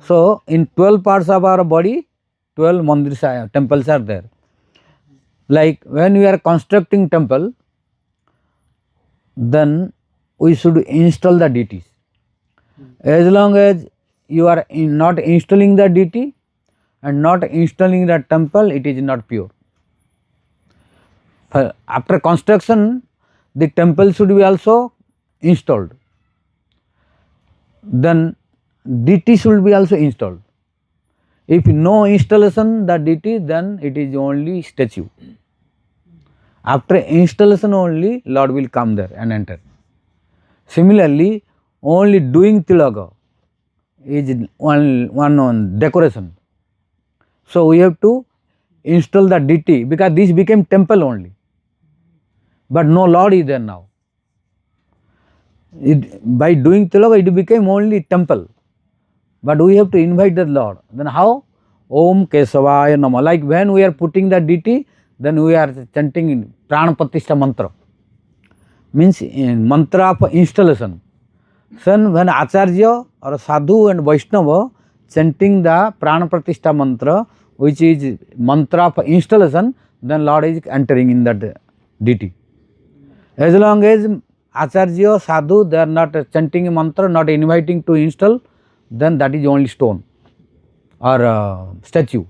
So in 12 parts of our body, 12 mandirs, temples are there. Like when we are constructing temple, then we should install the deities. As long as you are not installing the deity and not installing the temple, it is not pure. After construction, the temple should be also installed. Then deity should be also installed. If no installation the deity, then it is only statue. After installation only Lord will come there and enter. Similarly, only doing tilaka is one decoration. So we have to install the deity, because this became temple only. But no Lord is there now. By doing tilaka it became only temple. But we have to invite the Lord. Then how? Om Kesavaya Nama. Like when we are putting the deity, then we are chanting Prana Pratishtha mantra. Means mantra of installation. Then when Acharya or Sadhu and Vaishnava chanting the Prana Pratishtha mantra, which is mantra of installation, then Lord is entering in that deity. As long as Acharya, Sadhu, they are not chanting a mantra, not inviting to install, then that is only stone or statue.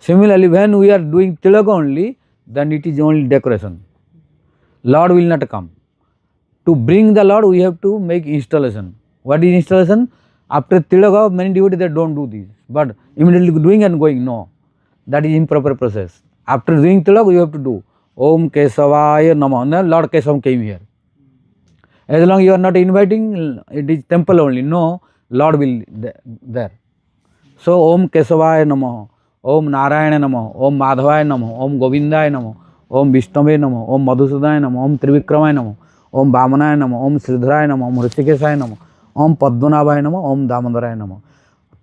Similarly, when we are doing tilaka only, then it is only decoration. Lord will not come. To bring the Lord, we have to make installation. What is installation? After tilaka, many devotees they don't do this, but immediately doing and going, no. That is improper process. After doing tilaka, you have to do Om Kesavaya Namah. Then Lord Kesav came here. As long as you are not inviting, it is temple only. No, Lord will there. So Om Kesavaya Namah, Om Narayana Namah, Om Madhavaya Namah, Om Govindaya Namah, Om Vishnave Namah, Om Madhusudaya Namah, Om Trivikramaya Namah, Om Vamanaya Namo, Om Sridharaya Namo, Om Hrishikesaya Namo, Om Padmanabhaya Namo, Om Damodaraya Namo.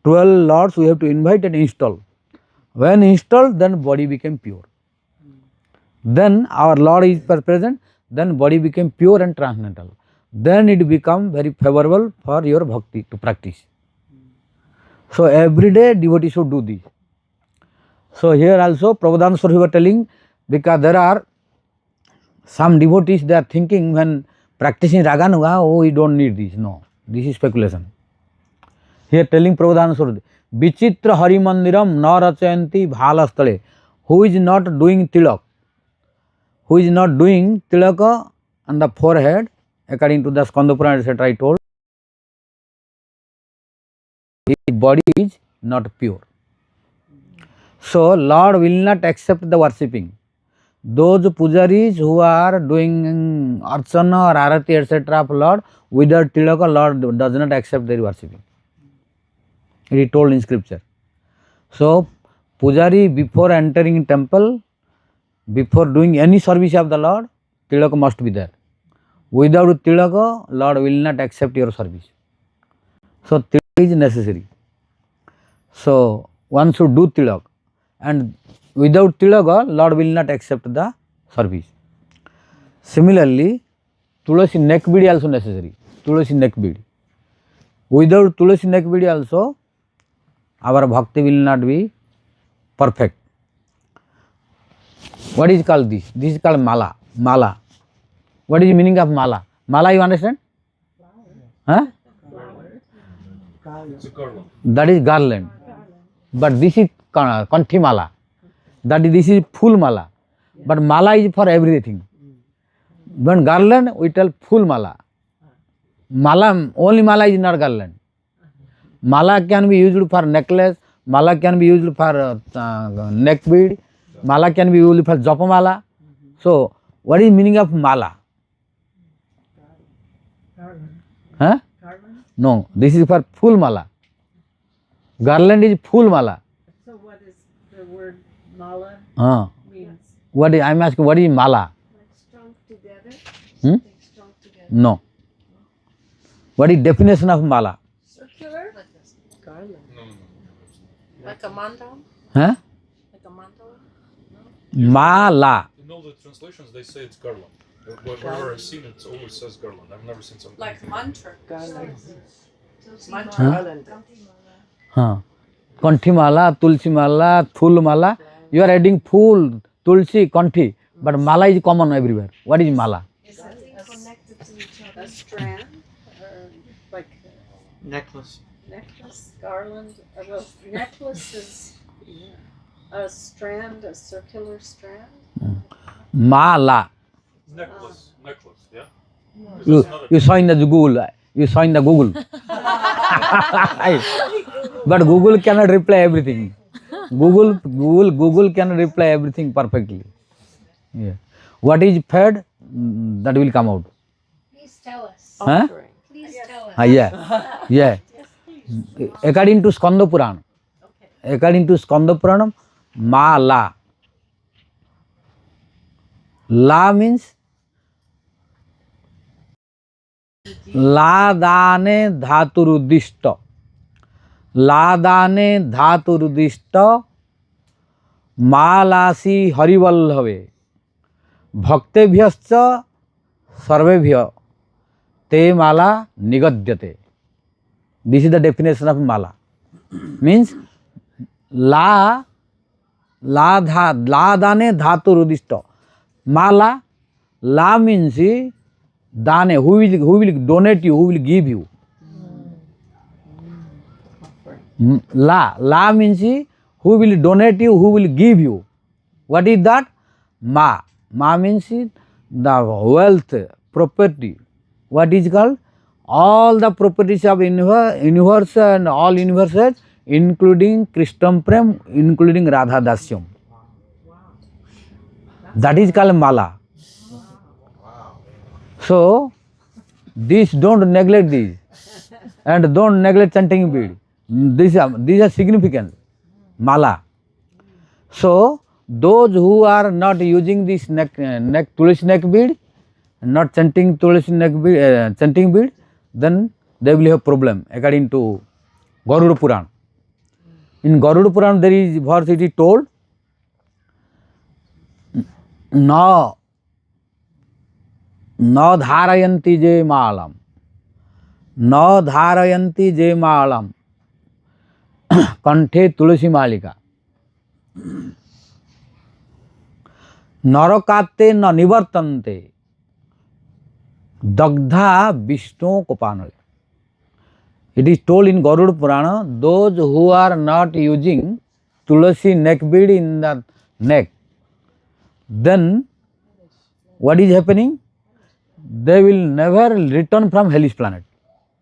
12 lords we have to invite and install. When installed, then body became pure. Then our Lord is present, then body became pure and transcendental. Then it become very favorable for your bhakti to practice. So every day devotee should do this. So here also Prabhupada Swami was telling, because there are some devotees, they are thinking when practicing Raganuga, oh, we don't need this. No, this is speculation. Here telling Prabhupada Swami, Vichitra Hari Mandiram na rachayanti bhalastale. Who is not doing tilak? Who is not doing tilaka on the forehead, according to the Skandapurana, etc. I told, his body is not pure. So Lord will not accept the worshipping. Those pujaris who are doing archana or arati etc. of Lord without tilaka, Lord does not accept their worshipping. It is told in scripture. So pujari before entering temple, before doing any service of the Lord, tilaka must be there. Without tilaka, Lord will not accept your service. So tilak is necessary. So one should do tilak, and without tilaka, Lord will not accept the service. Similarly, Tulsi neck bead also necessary. Tulsi neck bead. Without Tulsi neck bead also, our bhakti will not be perfect. What is called this? This is called mala. Mala. What is the meaning of mala? Mala, you understand? Huh? That is garland. But this is kanthi mala. That is, this is full mala. But mala is for everything. When garland, we tell full mala. Mala, only mala is not garland. Mala can be used for necklace. Mala can be used for neck bead. Mala can be used for japa mala. So, what is meaning of mala? Huh? No, this is for full mala. Garland is full mala. So what is the word mala means? What is, I am asking, what is mala? Like strung together? Strung together. No. What is definition of mala? Circular? Like this. Garland. Like a mandala? Huh? Like a mandala? Mala. In all the translations, they say it's garland. Wherever I've seen it, it always says garland. I've never seen something like mantra. Garland. Garland. Kanthi mala, tulsi mala, phul mala. You are adding phul, tulsi, kanthi, but mala is common everywhere. What is mala? Is it connected to each other? A strand? Or like necklace. Necklace, garland. Well, necklace is a strand, a circular strand. Mala. Necklace, yeah. You saw in the Google. You saw in the Google. But Google cannot reply everything. Google can reply everything perfectly. Yeah. What is fed, that will come out. Please tell us. Huh? Please tell us. Yeah. According to Skandapurana. According to Skandapurana, mala. La means लादाने धातुरुदिष्ट. लादाने धातुरुदिष्ट मालासी हरिवल्लभे भक्तेभ्यश्च सर्वेभ्य ते माला निगद्यते. This is the definition of mala. Means लादाने धातुरुदिष्ट. Mala, la means dane, who will donate you, who will give you. La means who will donate you, who will give you. What is that? Ma means the wealth, property. What is called? All the properties of universe and all universes, including Krishna Prem, including Radha Dasyam. That is called mala. So, don't neglect this, and don't neglect chanting bead. These are significant. Mala. So, those who are not using this neck tulsi neck bead, not chanting Tulsi neck bead, chanting bead, then they will have problem according to Garuda Puran. In Garuda Puran there is verse it is told, na dharayanti je maalam, na dharayanti je maalam, kanthe tulasi malika, narakate na nivartante, dagdha Vishnu kopanale. It is told in Garuda Purana, those who are not using Tulasi neck bead in the neck, then what is happening? They will never return from hellish planet.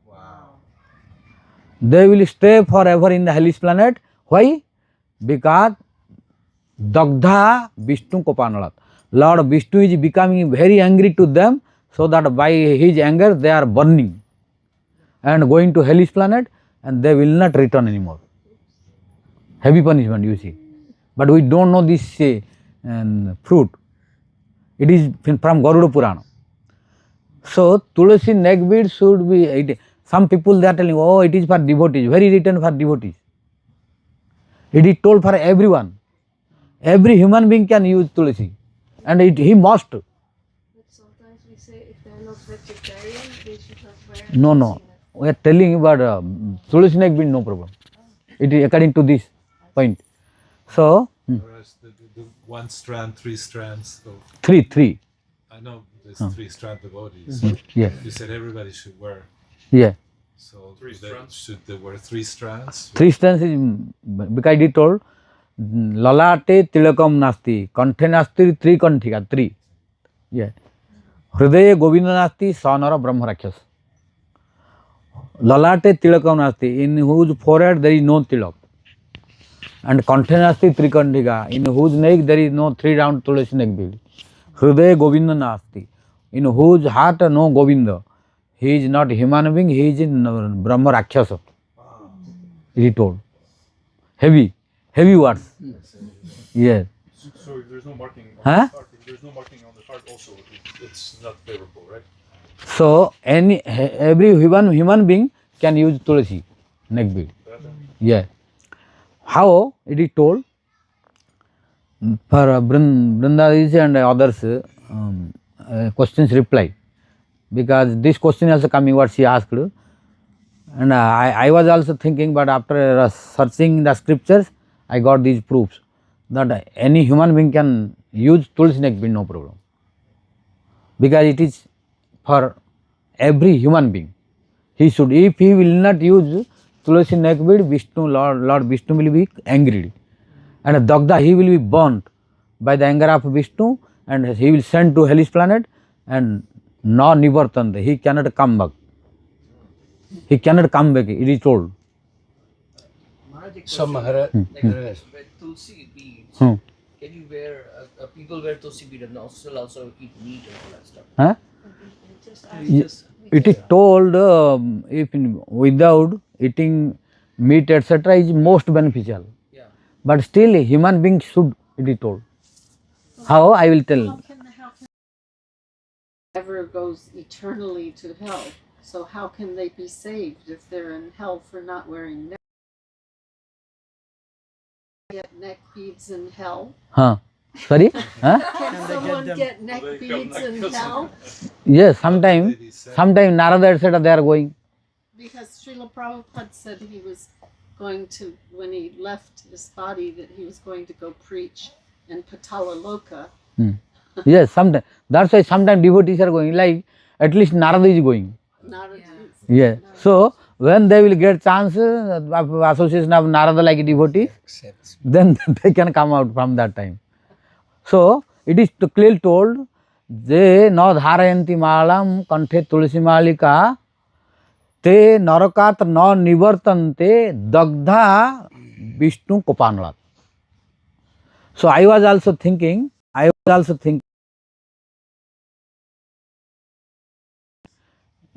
Wow. They will stay forever in the hellish planet. Why? Because Dagdha Vishnu Kopanalat. Lord Vishnu is becoming very angry to them, so that by his anger they are burning and going to hellish planet, and they will not return anymore. Heavy punishment, you see. But we don't know this fruit. It is from Garuda Purana. So Tulasi neck bead should be, some people they are telling, oh, it is for devotees, very written for devotees. It is told for everyone. Every human being can use Tulasi, and he must. But sometimes we say if they are not vegetarian, they should not wear. No. We are telling about Tulasi neck bead, no problem. It is according to this point. So, whereas the one strand, three strands. So three. I know there's 3 strand devotees. Yeah. You said everybody should wear. Yeah. So should they wear 3 strands? 3 strands is because it told lalate tilakam nasti, kanthe nasti trikanthika, 3. Yeah. Hridaye govinda nasti sanara brahma rakshas. Lalate tilakam nasti, in whose forehead there is no tilak. And kanthe nasti trikanthika, in whose neck there is no 3 round Tulasi neck bead. Hridaye govinda nasti, in whose heart no Govinda. He is not human being, he is in Brahma Rakshasa. He told. Heavy words. Yes. So if there's no marking on Huh? the heart, if there's no marking on the heart also, it's not favorable, right? So every human being can use Tulasi neck bead. Yeah. How it is told? For Vrindavana and others questions reply, because this question also coming what she asked, and I was also thinking, but after searching the scriptures I got these proofs that any human being can use Tulsi neck bead, no problem, because it is for every human being. He should, if he will not use Tulsi neck bead, Vishnu, Lord Vishnu will be angry, and Dagda, he will be burnt by the anger of Vishnu, and he will send to hellish planet, and no nivartante, he cannot come back. He cannot come back, it is told. So Maharaja, Tulsi beads, can you wear, people wear Tulsi bead and also eat meat and all that stuff? Huh? It is told if without eating meat etc. is most beneficial. Yeah. But still human beings should, it is told. How? I will tell. Ever goes eternally to hell. So how can they be saved if they're in hell for not wearing neck? Get neck beads in hell? Huh? Sorry? Huh? Can someone get neck beads in hell? Yes, sometime Narada etc. they are going. Because Srila Prabhupada said he was going to, when he left his body, that he was going to go preach in Patala Loka. Yes, sometimes. That's why sometimes devotees are going, like at least Narada is going. Yeah. So when they will get chance of association of Narada like devotees, then they can come out from that time. So it is clearly told, Je no dharayanti malam kanthe tulsi malika te narakat no nivartante dagdha Vishnu kopanalat. So I was also thinking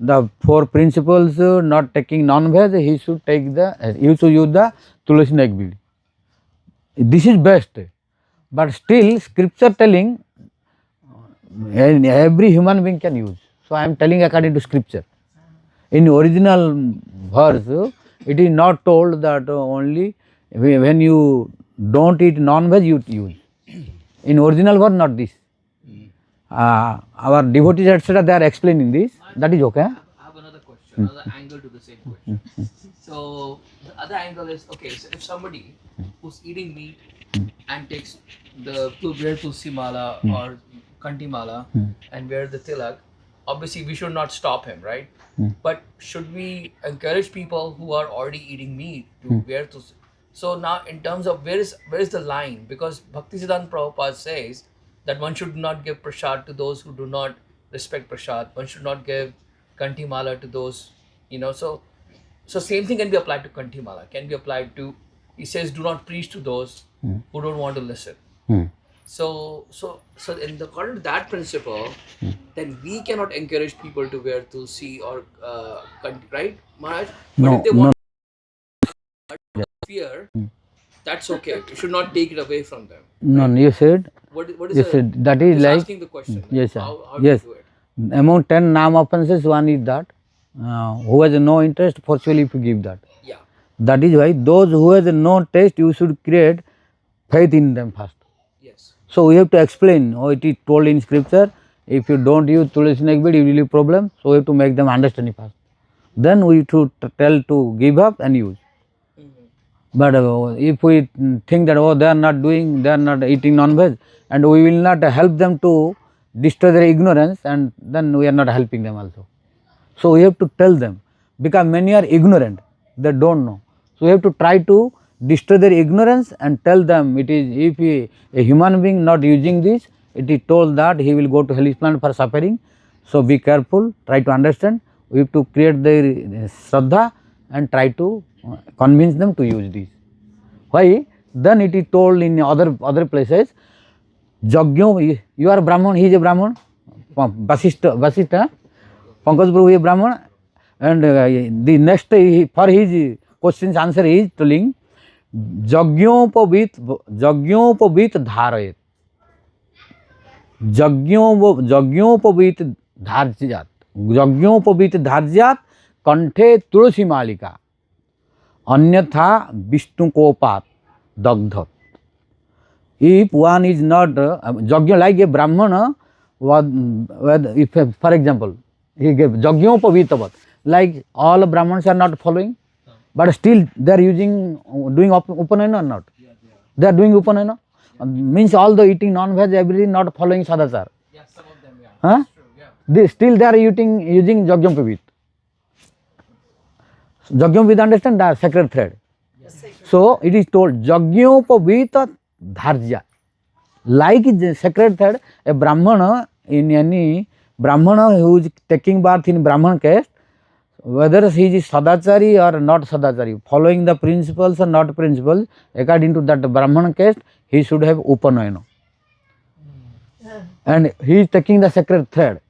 the 4 principles, not taking non-veg, he should use the Tulasi neck bead. This is best. But still scripture telling and every human being can use. So I am telling according to scripture. In original verse, it is not told that only when you don't eat non-veg you use. In original verse, not this. Our devotees etc. they are explaining this. That is okay. I have another question, another angle to the same question. So the other angle is, okay, so if somebody who's eating meat and takes the wear Tulsi mala or Kanti mala and wear the tilak, obviously we should not stop him, right? But should we encourage people who are already eating meat to wear Tulsi? So now in terms of where is the line? Because Bhaktisiddhanta Prabhupada says that one should not give prasad to those who do not respect prasad. One should not give Kanti mala to those, so same thing can be applied to Kanti mala, can be applied to, he says, do not preach to those who don't want to listen. So in the according to that principle, then we cannot encourage people to wear Tulsi or Kanti, right, Maharaj? But if they want to fear, that's okay. You should not take it away from them. No, right? You said. What is you said that is like asking the question. Yes, sir. How Yes. do you do it? Among 10 nam offenses, one is that who has no interest, forcefully if you give that. Yeah. That is why those who has no taste, you should create faith in them first. Yes. So we have to explain. It is told in scripture. If you don't use tulsi snake bead, you will have problem. So we have to make them understand it first. Then we to tell to give up and use. But if we think that they are not doing, they are not eating non-veg, and we will not help them to destroy their ignorance, and then we are not helping them also. So we have to tell them, because many are ignorant, they don't know. So we have to try to destroy their ignorance and tell them it is, if a human being not using this, it is told that he will go to hellish planet for suffering. So be careful, try to understand. We have to create their shraddha and try to convince them to use this. Why? Then it is told in other places, Jagyo, you are Brahman, he is a Brahman, Vasishtha, Pankaj Prabhu is a Brahman, and the next for his questions answer is telling, Jagyopavit dharayet, Jagyopavit dharjat, Kanthe Tulsi malika, Anyatha Vishnu kopat dagdhat. If one is not Jagya, like a Brahmana, if for example, he gave Jagyopavitavat, like all Brahmans are not following, but still they are doing Upanayana or not? They are doing Upanayana. Means although eating non-veg, everything not following Sadachar. Yeah, some of them, yeah. Huh? That's true, yeah. Still they are using Jagyopavit. Jagyopavit, understand that sacred thread. Yes. So it is told Jagyopavita dharja. Like the sacred thread, a Brahmana, in any Brahmana who is taking birth in Brahman caste, whether he is Sadachari or not Sadachari, following the principles or not principles, according to that Brahman caste, he should have Upanayana. And he is taking the sacred thread.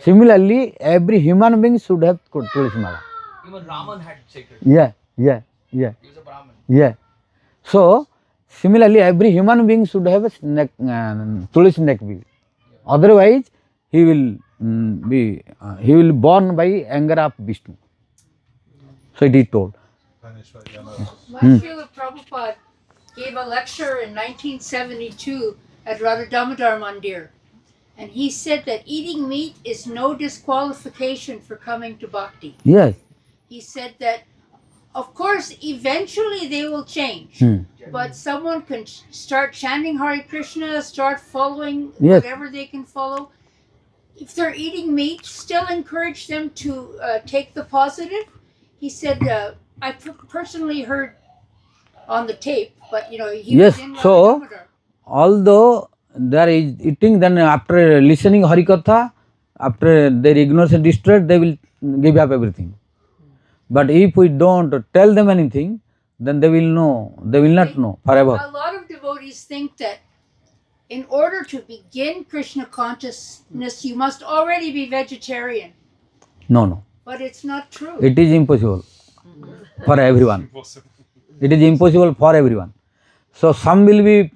Similarly, every human being should have Tulsi mala. Even Raman had sacred. Yeah. He was a Brahman. Yeah. So, similarly, every human being should have a Tulsi neck bead. Otherwise, he will be born by anger of Vishnu. So it is told. Srila Prabhupada gave a lecture in 1972 at Radha Damodar Mandir, and he said that eating meat is no disqualification for coming to bhakti. Yes. He said that, of course, eventually they will change, but someone can start chanting Hare Krishna, start following whatever they can follow. If they're eating meat, still encourage them to take the positive. He said, I personally heard on the tape, but he was in so although they are eating, then after listening Hari-katha, after their ignorance and distress, they will give up everything. But if we don't tell them anything, then they will not know forever. A lot of devotees think that in order to begin Krishna consciousness, you must already be vegetarian. No. But it's not true. It is impossible for everyone. It is impossible for everyone. So some will be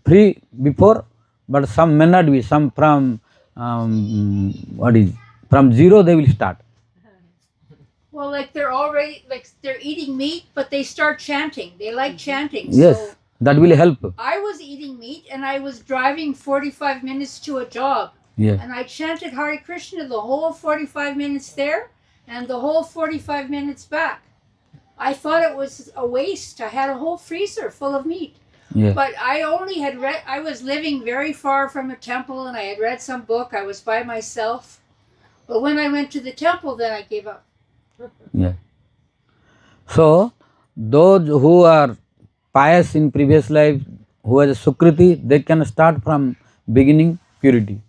free before, but some may not be. Some from from zero they will start. Well, like they're already, like they're eating meat, but they start chanting. They like chanting. Yes, So that will help. I was eating meat and I was driving 45 minutes to a job. Yeah. And I chanted Hare Krishna the whole 45 minutes there and the whole 45 minutes back. I thought it was a waste. I had a whole freezer full of meat. Yeah. But I only had read, I was living very far from a temple and I had read some book. I was by myself. But when I went to the temple, then I gave up. Yeah. So, those who are pious in previous life, who has a Sukriti, they can start from beginning purity.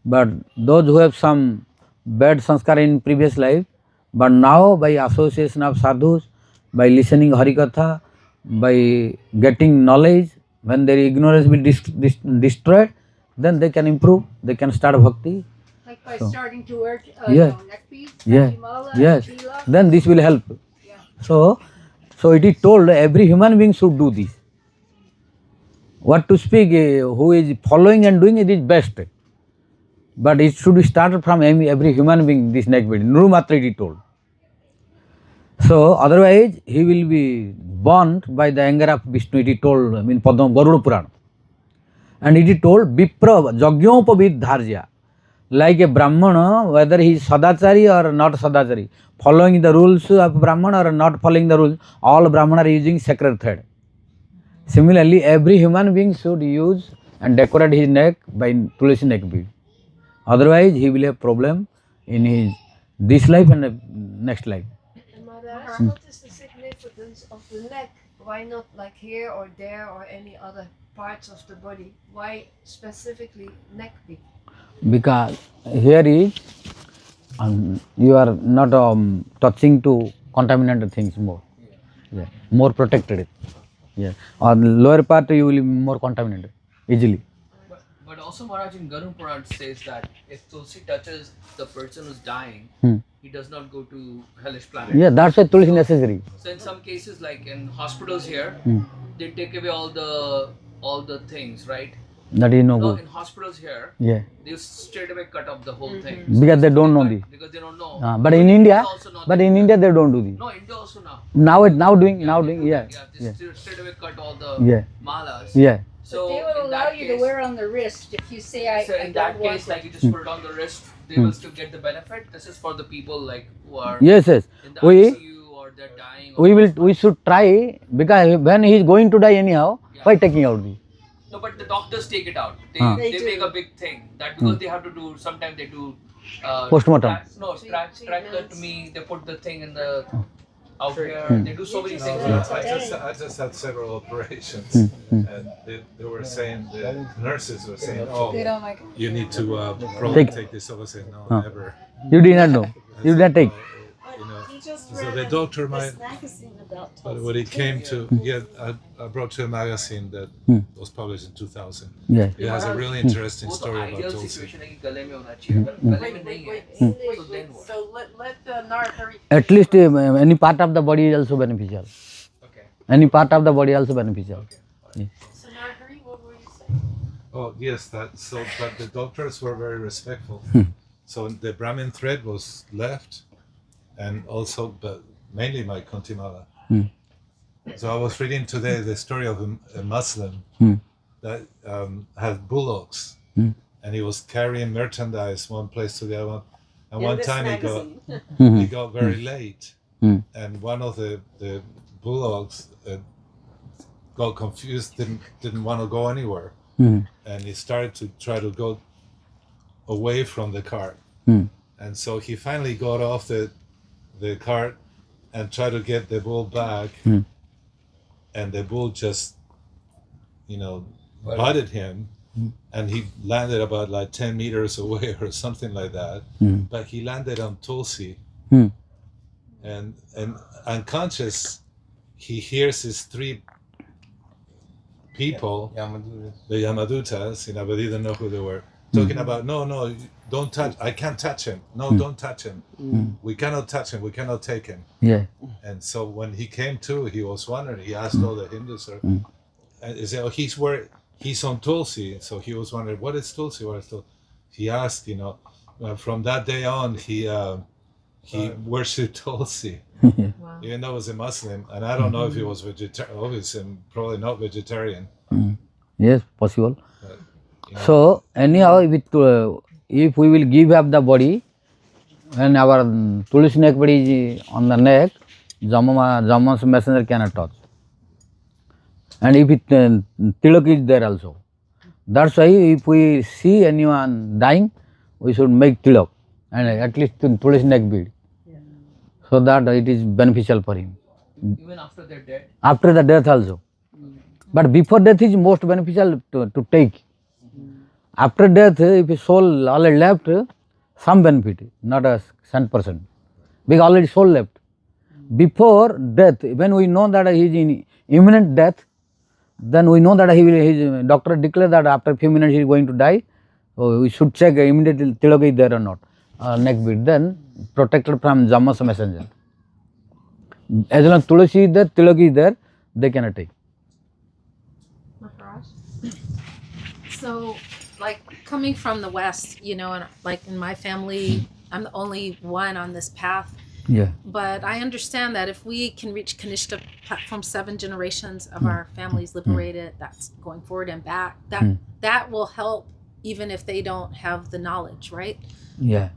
But those who have some bad sanskar in previous life, but now by association of sadhus, by listening Hari-katha, by getting knowledge, when their ignorance will destroyed, then they can improve, they can start bhakti. Like by starting to wear neck beads, Yes, yes. tilak. Then this will help. Yeah. So it is told every human being should do this. What to speak, who is following and doing it is best. But it should be started from every human being, this neck bead. Nuru Matra it is told. So otherwise he will be burnt by the anger of Vishnu, it is told in Padma Garuda Purana. And it is told Vipra Jagyopavid Dharja. Like a Brahmana, whether he is Sadachari or not Sadachari, following the rules of Brahmana or not following the rules, all Brahmana are using sacred thread. Similarly, every human being should use and decorate his neck by Tulsi neck bead. Otherwise, he will have problem in his this life and the next life. Maharaj, what is the significance of the neck? Why not like here or there or any other parts of the body? Why specifically neck bead? Because here is you are not touching to contaminated things more. Yeah. More protected. Yeah. On lower part you will be more contaminated easily. But also Maharaj in Garud Puran says that if Tulsi touches the person who's dying, he does not go to hellish planet. Yeah, that's why Tulsi necessary. So in some cases, like in hospitals here, they take away all the things, right? That is no good. In hospitals here, Yeah. they straight away cut off the whole thing. Because they don't know this. Because they don't know. But in India, they don't do this. No, India also now. Now doing, yeah. They straight away cut all the malas. Yeah. So But they will allow you to wear on the wrist if you say I in don't that want case, it. like you just put it on the wrist, they will still get the benefit. This is for the people like who are Yes. in the We ICU or they're dying. we should try, because when he is going to die anyhow, why taking out this? No, but the doctors take it out. They make a big thing that because they have to do. Sometimes they do Postmortem. Tracheotomy. They put the thing in the out here. They do so many things. I just had several operations, and they were saying, the nurses were saying, "Oh, They don't like it. you need to probably take this over." I said, "No, never." You did not know. You did not take. You know, so the doctor might. But when it came to, I brought to a magazine that was published in 2000. Yeah. It has a really interesting story about Tulsi. So let the Narhari. At least any part of the body is also beneficial. Okay. Any part of the body is also beneficial. Yeah. So Narhari, what were you saying? Oh yes, but the doctors were very respectful. So the Brahmin thread was left, and also, but mainly my Kuntimala. So I was reading today the story of a Muslim that had bullocks, and he was carrying merchandise one place to the other one. And one time he got very late, and one of the bullocks got confused, didn't want to go anywhere, and he started to try to go away from the cart, and so he finally got off the cart and tried to get the bull back, and the bull just, butted him, and he landed about like 10 meters away or something like that, but he landed on Tulsi, and unconscious, he hears his three people, the Yamadutas, but he didn't know who they were, talking about, no, don't touch, I can't touch him, no, don't touch him, we cannot touch him, we cannot take him. Yeah. And so when he came to, he was wondering, he asked all the Hindus, and he said, oh, he's on Tulsi, so he was wondering, what is Tulsi? What is Tulsi? He asked, from that day on, he worshipped Tulsi, even though he was a Muslim. And I don't know if he was vegetarian, obviously, probably not vegetarian. Yes, possible. But, so anyhow, if we will give up the body, when our Tulsi neck body is on the neck, Brahma's messenger cannot touch. And if tilak is there also. That's why if we see anyone dying, we should make tilak and at least Tulsi neck bead, so that it is beneficial for him. Even after their death? After the death also. But before death is most beneficial to take. After death, if his soul already left, some benefit, not a 100%. Because already soul left. Before death, when we know that he is in imminent death, then we know that his doctor declared that after a few minutes he is going to die. So we should check immediately tilak is there or not, neck bead. Then protected from Brahma's messenger. As long as Tulsi is there, tilak is there, they cannot take. Maharaj? So, like coming from the West, and like in my family, I'm the only one on this path. Yeah. But I understand that if we can reach Kanishta platform, 7 generations of our families liberated, that's going forward and back, that will help even if they don't have the knowledge, right? Yeah.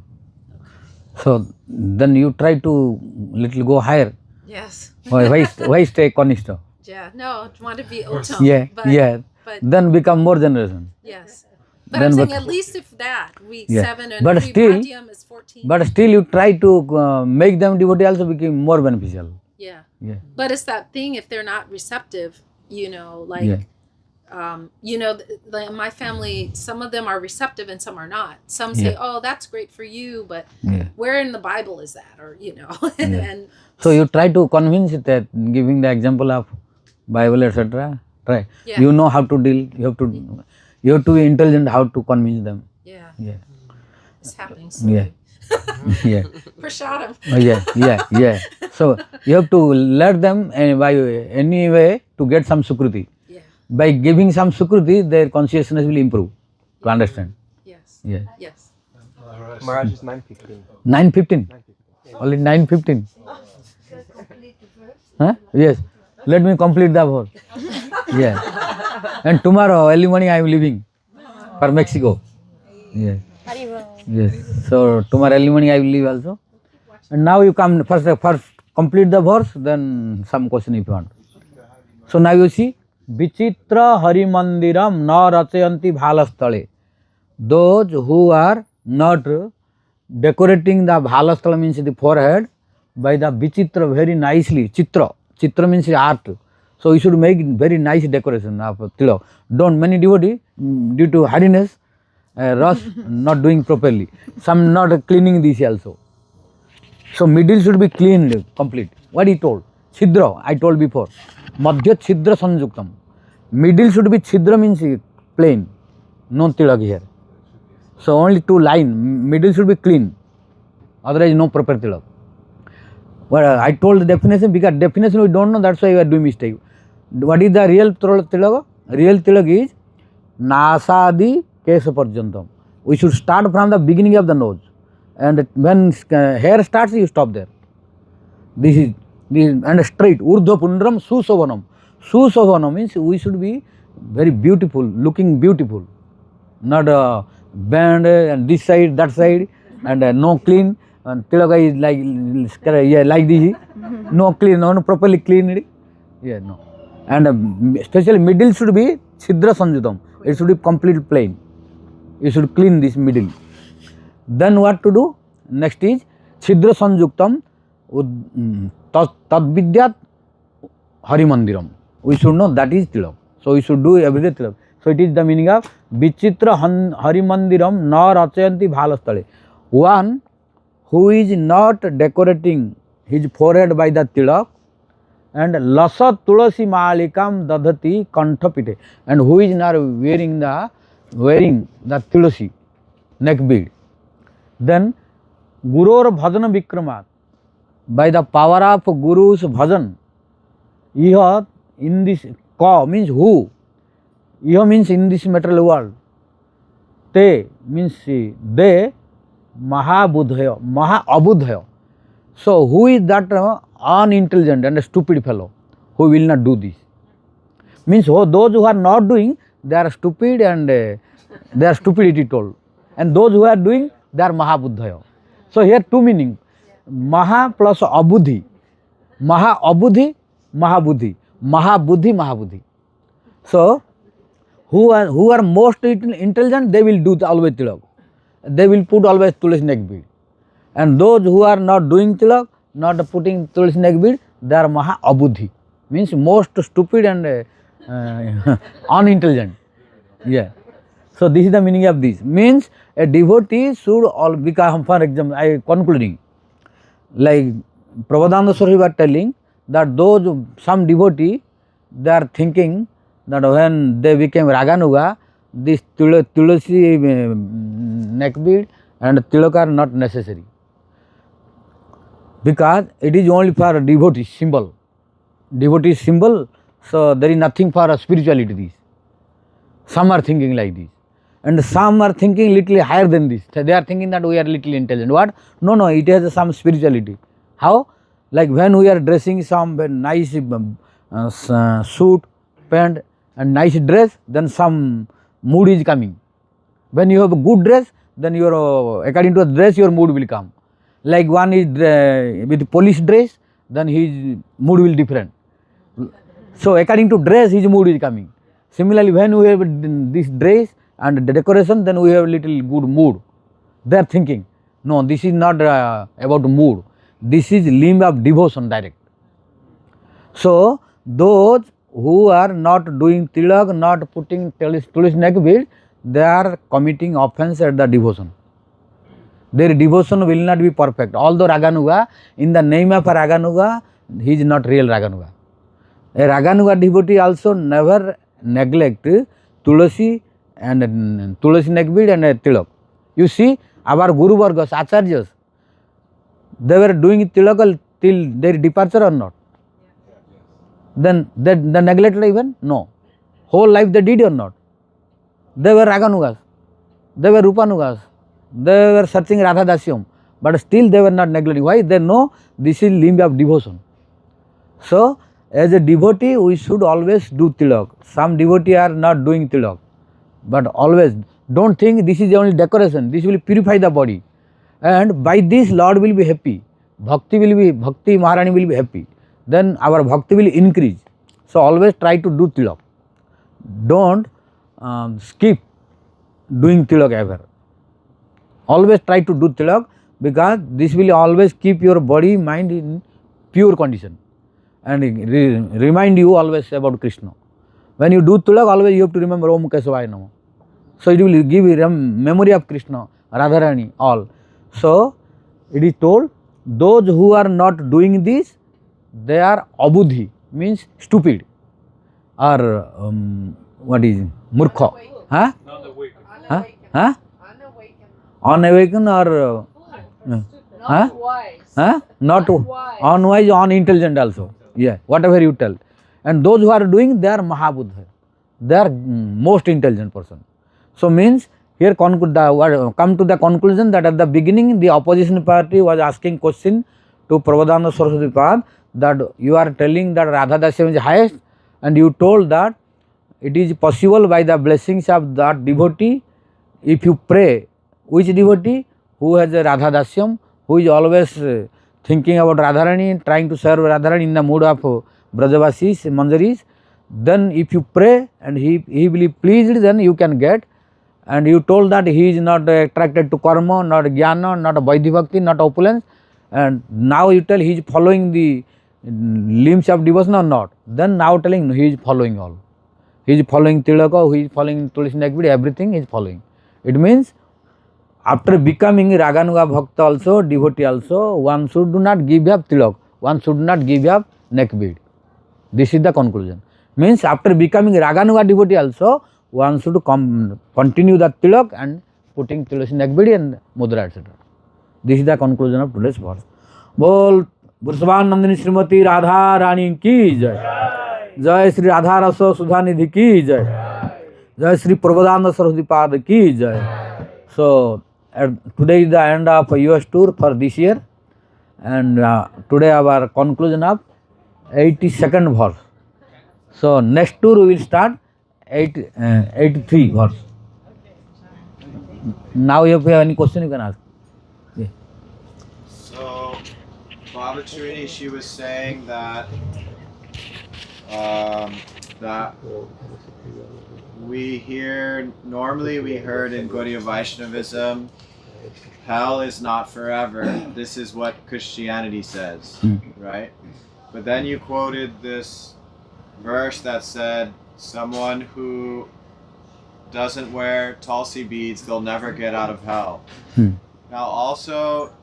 So then you try to little go higher. Yes. Why stay Kanishta? Yeah, no, want to be Uttam. Yeah, but then become more generation. Yes. But I'm saying at least if that, 7 and but still, is 14. But still you try to make them devotee also become more beneficial. Yeah. Yeah. But it's that thing, if they're not receptive, in my family, some of them are receptive and some are not. Some say, oh, that's great for you, but where in the Bible is that? Or, and so you try to convince that, giving the example of Bible, etc. Try. Yeah. You know how to deal, you have to be intelligent how to convince them. Yeah. Yeah. It's happening slowly. Yeah. Yeah. Prashadam. Yeah. So you have to let them by any way to get some sukruti. Yeah. By giving some sukruti, their consciousness will improve to understand. Yes. Yeah. Yes. Maharaj is 9:15. 9:15. Only 9:15. Huh? Yes. Let me complete the verse. Yeah. And tomorrow early morning I am leaving for Mexico. Yes. Yes. So tomorrow early morning I will leave also. And now you come first complete the verse, then some question if you want. So now you see, Vichitra Hari Mandiram na rachayanti bhalastale. Those who are not decorating the bhalasthala means the forehead by the Vichitra very nicely. Chitra means art. So you should make very nice decoration of tilak. Don't many devotees due to hardiness, rush not doing properly. Some not cleaning this also. So middle should be cleaned complete. What he told? Chhidra, I told before. Madhya chhidra sanjuktam. Middle should be chhidra means plain. No tilak here. So only 2 lines. Middle should be clean. Otherwise no proper tilak. Well, I told the definition because definition we don't know, that's why we are doing mistake. What is the real tilak? Real tilak is nasadi kesa parjantam. We should start from the beginning of the nose. And when hair starts, you stop there. This is and straight. Urdhva pundram susovanam. Susovanam means we should be very beautiful, looking beautiful. Not band and this side, that side, and no clean. And tilaka is like this. No clean, no properly cleaned. Yeah, no. And especially middle should be chhidra sanjutam. It should be completely plain. You should clean this middle. Then what to do? Next is chhidra sanjuktam tadvidyat hari mandiram. We should know that is tilak. So we should do everyday tilak. So it is the meaning of Vichitra hari mandiram na rachayanti bhalastale. One who is not decorating his forehead by the tilak and lasa tulasi malikam dadhati kanthapite, and who is not wearing the tulasi neck bead. Then Gurur bhajana vikramat, by the power of Guru's bhajan, in this ka means who, Iha means in this material world. Te means they, Mahabudhaya, Maha-abudhaya. So who is that unintelligent and a stupid fellow who will not do this? Means those who are not doing, they are stupid and they are stupidity told. And those who are doing, they are Mahabudhaya. So here two meaning. Maha plus abudhi. Maha-abudhi, Mahabudhi. Mahabudhi, Mahabudhi. So who are most intelligent, they will do always tilak. They will put always Tulsi neck bead. And those who are not doing tilak, not putting Tulsi neck bead, they are Maha-abudhi. Means most stupid and unintelligent. Yeah. So this is the meaning of this. Means a devotee should all become, for example, I concluding. Like Prabhupada Swami was telling that those, some devotee, they are thinking that when they became Raganuga, this Tulsi neck bead and tilak are not necessary. Because it is only for devotee symbol. Devotee symbol, so there is nothing for spirituality this. Some are thinking like this. And some are thinking little higher than this. They are thinking that we are little intelligent. What? No, it has some spirituality. How? Like when we are dressing some nice suit, pant and nice dress, then some mood is coming. When you have a good dress, then your according to the dress your mood will come. Like one is with police dress, then his mood will different. So according to dress, his mood is coming. Similarly, when we have this dress and the decoration, then we have little good mood. They are thinking, no, this is not about mood. This is limb of devotion direct. So those who are not doing tilak, not putting Tulsi neck bead, they are committing offense at the devotion. Their devotion will not be perfect. Although Raganuga, in the name of a Raganuga, he is not real Raganuga. A Raganuga devotee also never neglect Tulsi and Tulsi neck bead and tilak. You see, our Guru Vargas, Acharyas, they were doing tilak till their departure or not? Then they neglected even? No. Whole life they did or not? They were Raganugas, they were Rupanugas, they were searching Radha Dasyam, but still they were not neglecting. Why? They know this is limb of devotion. So as a devotee, we should always do tilak. Some devotee are not doing tilak, but always don't think this is only decoration. This will purify the body, and by this Lord will be happy. Bhakti Maharani will be happy. Then our bhakti will increase. So always try to do tilak. Don't skip doing tilak ever. Always try to do tilak, because this will always keep your body, mind in pure condition and remind you always about Krishna. When you do tilak, always you have to remember Om Kesavaya Nama. So it will give you memory of Krishna, Radharani, all. So it is told, those who are not doing this, they are abudhi, means stupid, or what is it? Murkha, huh? Huh? Unawakened or huh? Huh? Not unwise, unintelligent also. Yeah, whatever you tell. And those who are doing, they are Mahabudha. They are most intelligent person. So means here come to the conclusion that at the beginning the opposition party was asking question to Prabhupada Saraswati Thakur that you are telling that Radha Dasyam is highest, and you told that it is possible by the blessings of that devotee. If you pray, which devotee? Who has a Radha Dasyam, who is always thinking about Radharani, trying to serve Radharani in the mood of Brajavasis, Manjaris, then if you pray and he will be pleased, then you can get. And you told that he is not attracted to karma, not jnana, not vaidhi bhakti, not opulence, and now you tell he is following the limbs of devotion or not. Then now telling he is following all. He is following tilaka, he is following Tulsi neck bead, everything is following. It means after becoming Raganuga Bhakta also, devotee also, one should not give up tilak, one should not give up neck bead. This is the conclusion. Means after becoming Raganuga devotee also, one should continue the tilak and putting Tulsi neck bead and mudra, etc. This is the conclusion of today's verse. Bol Vrindavan Srimati Radha Rani ki jai. Jai Sri Radha Rasa Sudha Nidhi ki jai. Jai Sri Prabodhananda Saraswati Pada ki Jai. So today is the end of US tour for this year, and today our conclusion of 82nd verse. So next tour we will start 83 verse. Now if you have any question you can ask. Yeah. So Baba Trini, she was saying that that normally we heard in Gaudiya Vaishnavism, hell is not forever. This is what Christianity says, right? But then you quoted this verse that said, someone who doesn't wear Tulsi beads, they'll never get out of hell. Now also,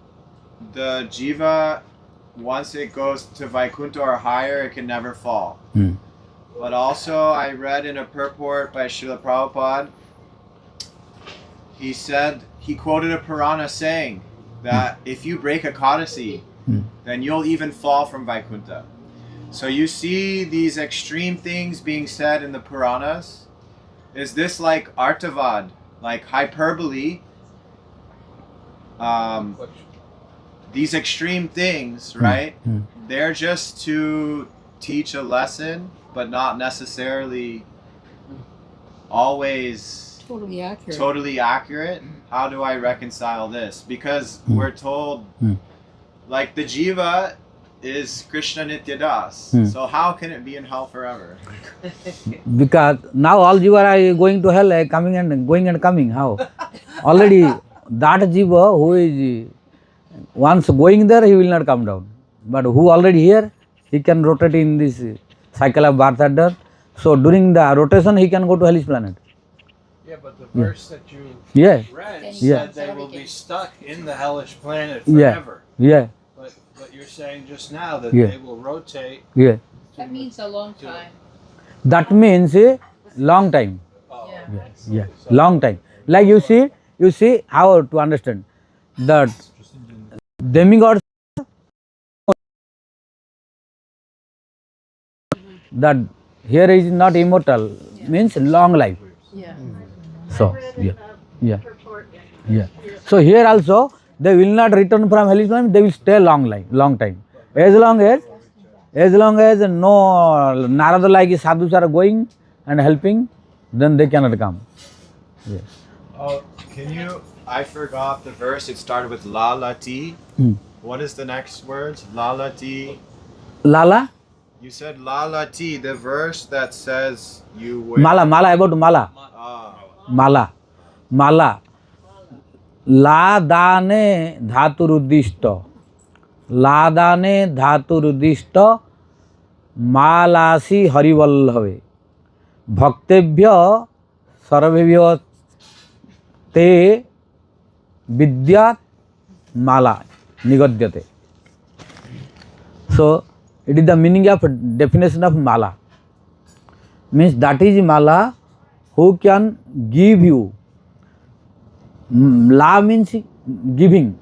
the jiva, once it goes to Vaikuntha or higher, it can never fall. But also, I read in a purport by Srila Prabhupada, he quoted a Purana saying that if you break a Ekadasi, then you'll even fall from Vaikuntha. So you see these extreme things being said in the Puranas. Is this like Artavad, like hyperbole? These extreme things, right? They're just to teach a lesson, but not necessarily always Totally accurate. How do I reconcile this? Because we're told, like the jiva is Krishna Nityadas. So how can it be in hell forever? Because now all jiva are going to hell, coming and going and coming. How? Already that jiva who is once going there, he will not come down. But who already here, he can rotate in this cycle of birth and death. So during the rotation, he can go to hellish planet. Yeah, but the verse that you read said they will be stuck in the hellish planet forever. But you're saying just now that they will rotate. That means a long time. That means a long time. Long time. Like you see how to understand that demigods, that here is not immortal, means long life. So so here also they will not return from hellish planet, they will stay long time. As long as no Narada like sadhus are going and helping, then they cannot come. I forgot the verse. It started with lalati. What is the next word? Lalati. Lala? You said lalati, the verse that says you wear. Mala, about mala. Mala. La dane dhaturuddishta. La dane dhaturuddishta. Malasi harivallave. Bhaktebhya sarvebhya te vidyat mala nigadyate. So it is the meaning of definition of mala. Means that is mala who can give you. La means giving.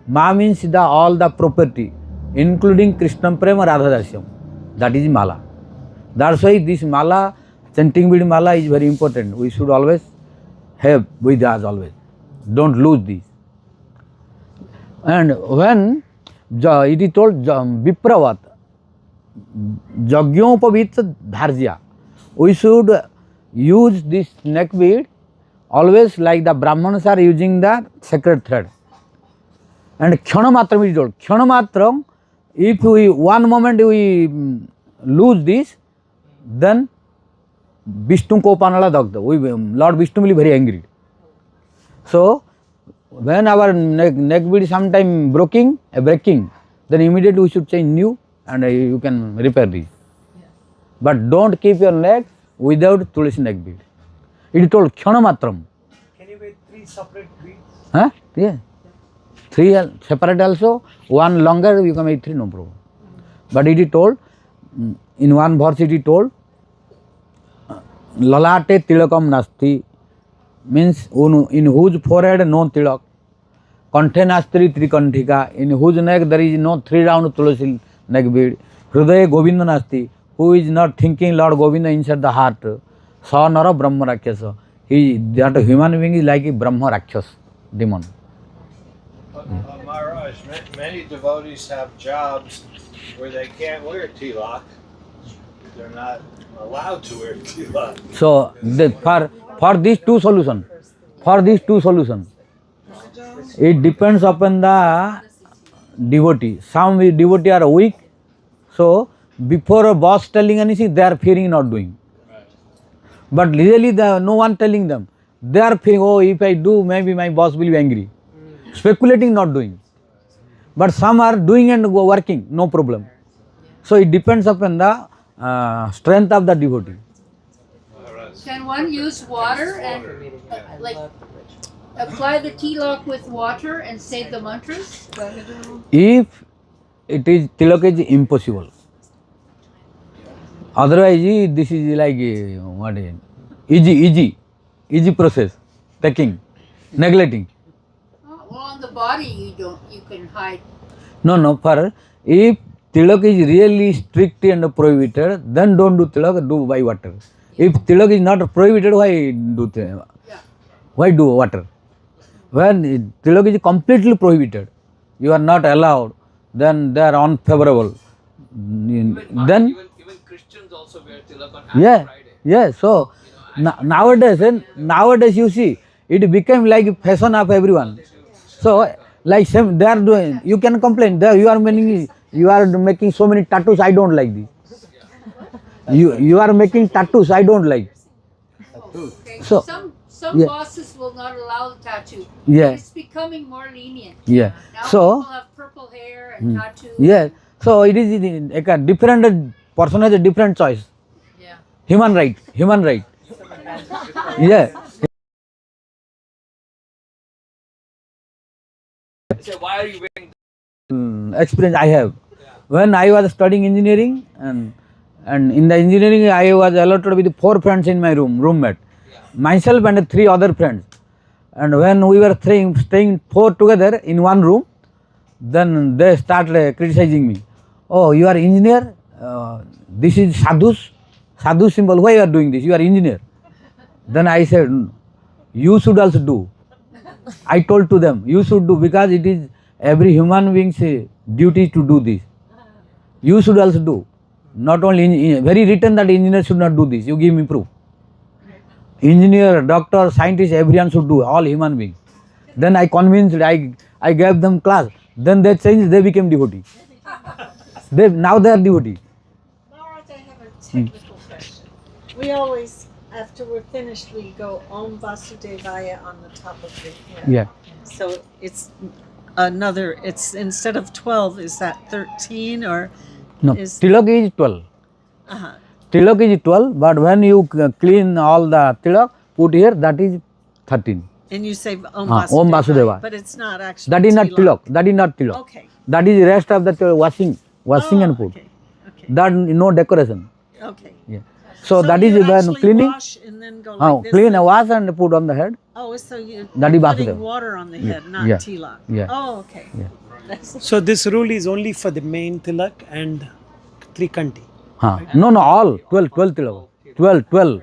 Ma means all the property, including Krishna Prema Radha Dasyam. That is mala. That's why this mala, chanting bead mala is very important. We should always have with us always. Don't lose this. And when it is told Vipravat, Jagyopavit Dharjya, we should use this neck bead always like the Brahmanas are using the sacred thread. And Kshanamatram is told. Kshanamatram, if we one moment we lose this, then Vishnu Kopanala Dagda, Lord Vishnu will be very angry. So when our neck bead sometime breaking, then immediately we should change new and you can repair this. But don't keep your neck without Tulsi neck bead. It is told Kshanamatram. Can you make 3 separate beads? Huh? Yeah. 3 separate also, one longer you can make 3, no problem. But it is told, in one verse it is told, Lalate tilakam nasti, means in whose forehead no tilak. Kanthe nastri trikanthika, in whose neck there is no 3 round Tulsi neck bead. Hridaya Govinda nasti, who is not thinking Lord Govinda inside the heart. Sa Nara Brahma Rakshasa. That human being is like a Brahma Rakshas, demon. Maharaj, many devotees have jobs where they can't wear tilak. They're not allowed to wear tilak. So for these two solutions, it depends upon the devotee. Some devotee are weak, so before a boss telling anything, they are fearing not doing. But really, no one telling them. They are fearing, oh, if I do, maybe my boss will be angry. Speculating, not doing. But some are doing and working, no problem. So it depends upon the strength of the devotee. Can one use water and like apply the tilak with water and say the mantras? If it is tilak is impossible. Otherwise, this is like what is it? Easy process. Taking, neglecting. Well, on the body you can hide. No. For if tilak is really strict and prohibited, then don't do tilak. Do by water. If tilak is not prohibited, why do water? When tilak is completely prohibited, you are not allowed. Then they are unfavorable. Then even Christians also wear tilak on Friday. Yeah. So nowadays you see it became like fashion of everyone. So like same they are doing. You can complain. You are making so many tattoos. I don't like this. You are making tattoos. I don't like. Okay. So some bosses will not allow the tattoo. Yeah. It's becoming more lenient. Yeah. Now So people have purple hair and tattoos. Yeah. So it is like a different person has a different choice. Yeah. Human right. Yeah. Say, why are you wearing Experience I have. When I was studying engineering and in the engineering I was allotted with 4 friends in my roommate. Myself and 3 other friends. And when we were staying 4 together in one room, then they started criticizing me. Oh, you are engineer? This is sadhu symbol. Why you are doing this? You are engineer. Then I said, you should also do. I told to them, you should do because it is every human being's duty to do this. You should also do. Not only very written that engineer should not do this. You give me proof. Engineer, doctor, scientist, everyone should do. All human beings. Then I convinced. I gave them class. Then they changed. They became devotee. Now they are devotee. Maharaj, I have a technical question. We always, after we're finished, we go Om Vasudevaya on the top of the head. Yeah. So it's another, it's instead of 12, is that 13 or? No, tilak is 12. Uh-huh. Tilak is 12, but when you clean all the tilak, put here, that is 13. And you say Om Om Vasudevaya. But it's not actually That is not tilak. That is not tilak. Okay. That is the rest of the washing and put. Okay. That no decoration. Okay. Yeah. So that is you when actually cleaning. wash and then go like this Clean, and- wash and put on the head. Oh, so you're That is putting Vasudeva. water on the Yeah. head, not Yeah. tilak. Yeah. Oh, okay. Yeah. That's- So this rule is only for the main tilak and Trikanti. No, all 12 tilak. 12.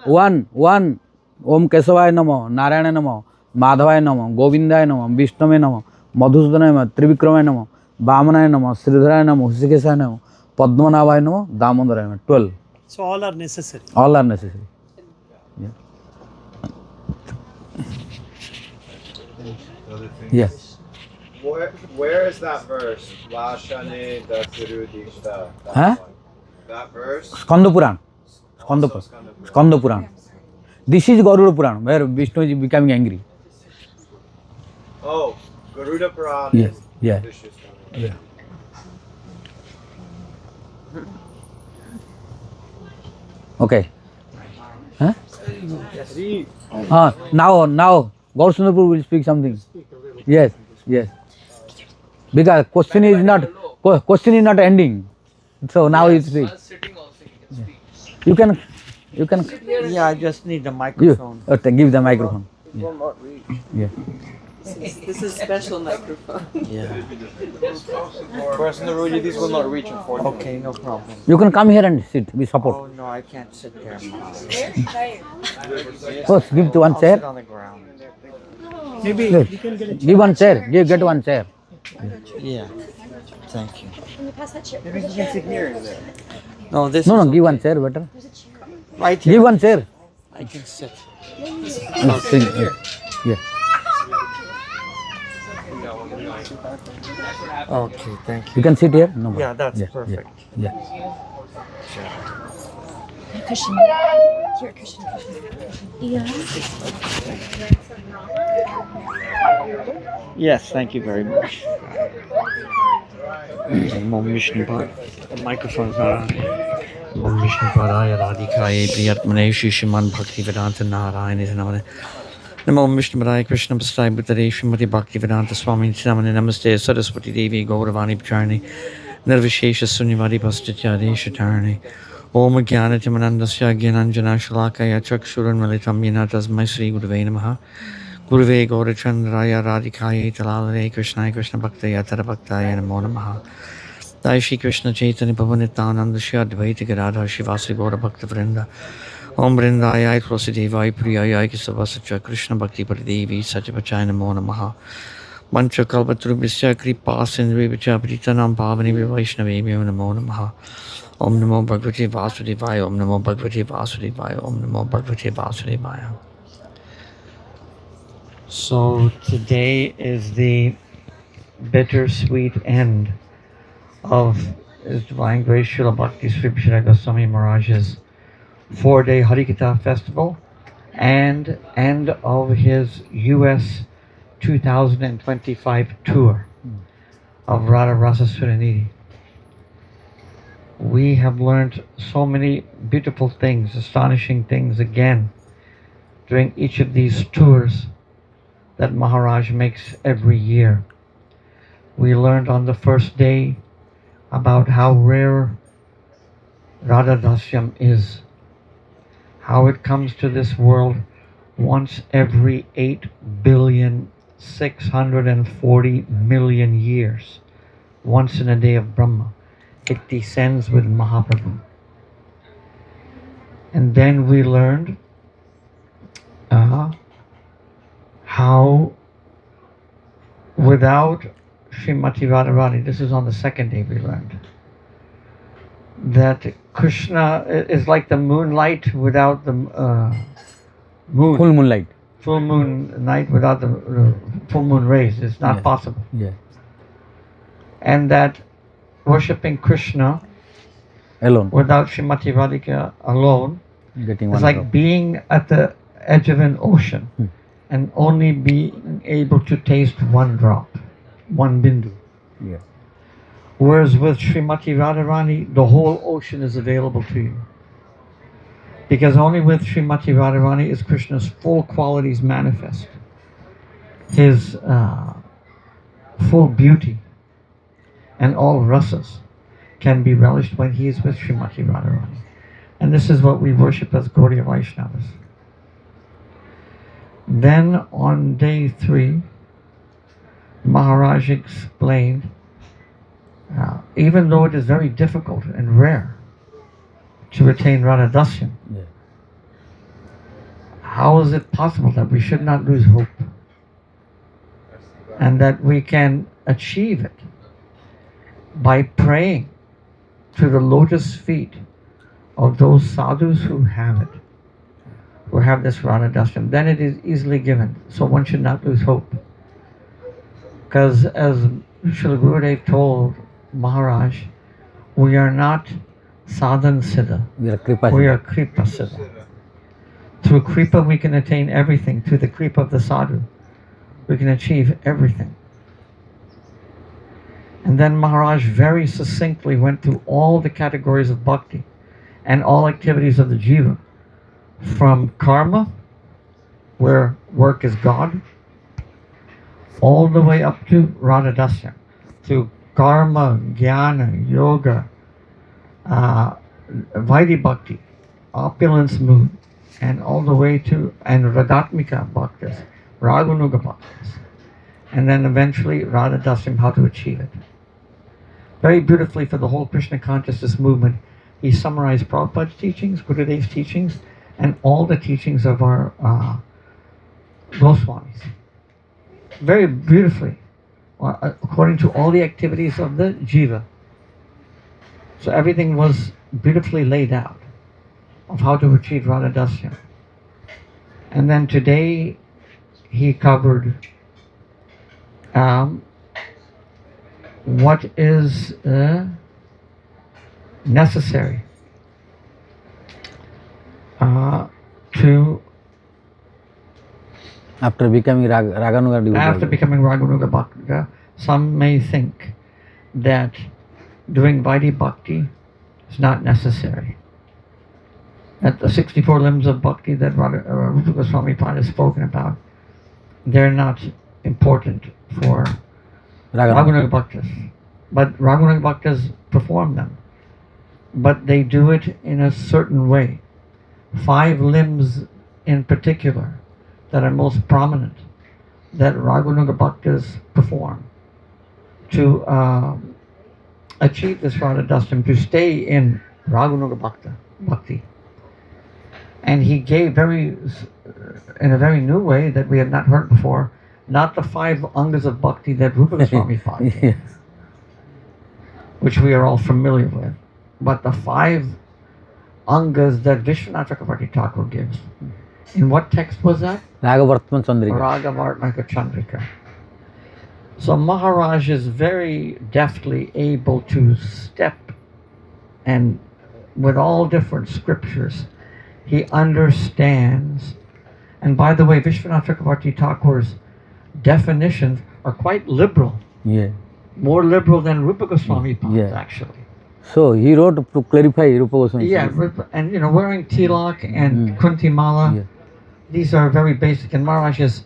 One. Om Kesavaya Namo, Narayana Namo, Madhavaya Namo, Govindaya Namo, Vishnavaya Namo, Madhusudana Namo, Trivikramaya Namo, Vamanaya Namo, Sridhara Namo, Hrisikesaya Namo, Padmanabhaya Namo, Damodaraya Namo. 12. So all are necessary. All are necessary. Yeah. Yes. Where is that verse? Vashane Dasuru Dishta. Huh? That verse? Skanda Puran. This is Garuda Puran, where Vishnu is becoming angry. Oh, Garuda Puran. Yes. is Yeah. Vishnu's coming. Yeah. Okay. Huh? Now Gaurasundar will speak something. Yes. Because question is not ending. So now you speak. You can. Yeah, I just need the microphone. Give the microphone. Yeah. This is special microphone. Yeah. Personal these will not reach, unfortunately. Okay, no problem. You can come here and sit. We support. Oh no, I can't sit there. First, give to one I'll chair. sit on the ground. Maybe Yes. you can get a Give one chair. Get one chair. Yeah. Thank you. Can you pass that chair? Maybe There's a you can chair sit over here. there. No, this. No, is give one okay. chair better. Right here. Give one chair. I can sit. Here. Yeah. Okay, thank you. You can sit here. No. Yeah, that's yeah, perfect. Yeah. Cushion. Here, cushion. Yeah. Yes, thank you very much. The microphone's not on. Om Vishnu Padaya Radhikaya Priyatmane Shri Srimad-Bhaktivedanta Narayana Namane Namo Vishnu Padaya Krishna Pastai Bhuttare Srimati Bhaktivedanta Swami Namane Namaste Saraswati Devi Gauravani Pacharni Nirvishesha Sunyavadi Pastityade Shatarni Om Jnana Timanandasya Gyananjana Shalakaya Chakshuran Militam Yena Tasmai Sri Gurave Namaha Gurave Gaurachandraya Radhikaya Talalare Krishna Krishna Bhaktaya Tarabhaktaya Namo Namaha Jai Sri Krishna Chaitanya Bhavanithananda Shri Advaita Gadadhar Shivasri Gaura Bhakta Vrinda Om Vrindaya Tulsi Devai Priyaya Kisavasacha Krishna Bhakti Paridevi Satyapachaya Namo Namaha Mantra Kalpatrubhisya Kripa Sindrivicha Paritanam Pavani Vaishnavebhyo Namo Namaha Om Namo Bhagavate Vasudevaya Om Namo Bhagavate Vasudevaya Om Namo Bhagavate Vasudevaya. So today is the bittersweet end of His Divine Grace Srila Bhakti Sri Krishna Goswami Maharaj's 4-day Hari-katha festival and end of his US 2025 tour of Radha, Rasa, Nidhi. We have learned so many beautiful things, astonishing things again during each of these tours that Maharaj makes every year. We learned on the first day about how rare Radha Dasyam is, how it comes to this world once every 8,640,000,000 years, once in a day of Brahma. It descends with Mahaprabhu. And then we learned how without Srimati Radharani, this is on the second day we learned, that Krishna is like the moonlight without the moon. Full moonlight. Full moon night without the full moon rays. It's not possible. Yeah. And that worshipping Krishna alone without Srimati Radhika alone getting is one like drop. being at the edge of an ocean and only being able to taste one drop, one bindu. Yeah. Whereas with Srimati Radharani, the whole ocean is available to you. Because only with Srimati Radharani is Krishna's full qualities manifest. His full beauty and all rasas can be relished when he is with Srimati Radharani. And this is what we worship as Gaudiya Vaishnavas. Then on day 3, Maharaj explained, even though it is very difficult and rare to attain Radha Dasyam, how is it possible that we should not lose hope and that we can achieve it by praying to the lotus feet of those sadhus who have it, who have this Radha Dasyam? Then it is easily given, so one should not lose hope. Because as Srila Gurudev told Maharaj, we are not sadhan siddha, we are kripa siddha. Through kripa we can attain everything. Through the kripa of the sadhu, we can achieve everything. And then Maharaj very succinctly went through all the categories of bhakti and all activities of the jiva, from karma, where work is God, all the way up to Radha Dasyam, through karma, jnana, yoga, Vaidhi Bhakti, opulence mood, and all the way to, and Ragatmika Bhaktis, Raganuga Bhaktis. and then eventually Radha tells him how to achieve it. Very beautifully for the whole Krishna consciousness movement, he summarized Prabhupada's teachings, Gurudev's teachings, and all the teachings of our Goswamis. Very beautifully, according to all the activities of the jiva. So everything was beautifully laid out of how to achieve Radha Dasya. And then today he covered what is necessary to after becoming Raganuga devotee. After becoming Raganuga Bhakti, some may think that doing Vaidhi Bhakti is not necessary. That the 64 limbs of Bhakti that Rupa Goswami has spoken about, they're not important for Raganuga Bhaktas. But Raganuga Bhaktas perform them. But they do it in a certain way. 5 limbs in particular that are most prominent that Raganuga Bhaktas perform to achieve this Radha Dasya, to stay in Raganuga Bhakti. And he gave in a very new way that we had not heard before, not the 5 angas of bhakti that Rupa Goswami gave, which we are all familiar with, but the 5 angas that Vishwanath Chakravarti Thakur gives. In what text was that? Ragavartman Chandrika. Ragavartmaka Chandrika. So Maharaj is very deftly able to step, and with all different scriptures, he understands. And by the way, Vishwanath Chakravarti Thakur's definitions are quite liberal. Yeah. More liberal than Rupa Goswami actually. So he wrote to clarify Rupa Goswami. Yeah, and wearing tilak and kunti mala, these are very basic. And Maharaj is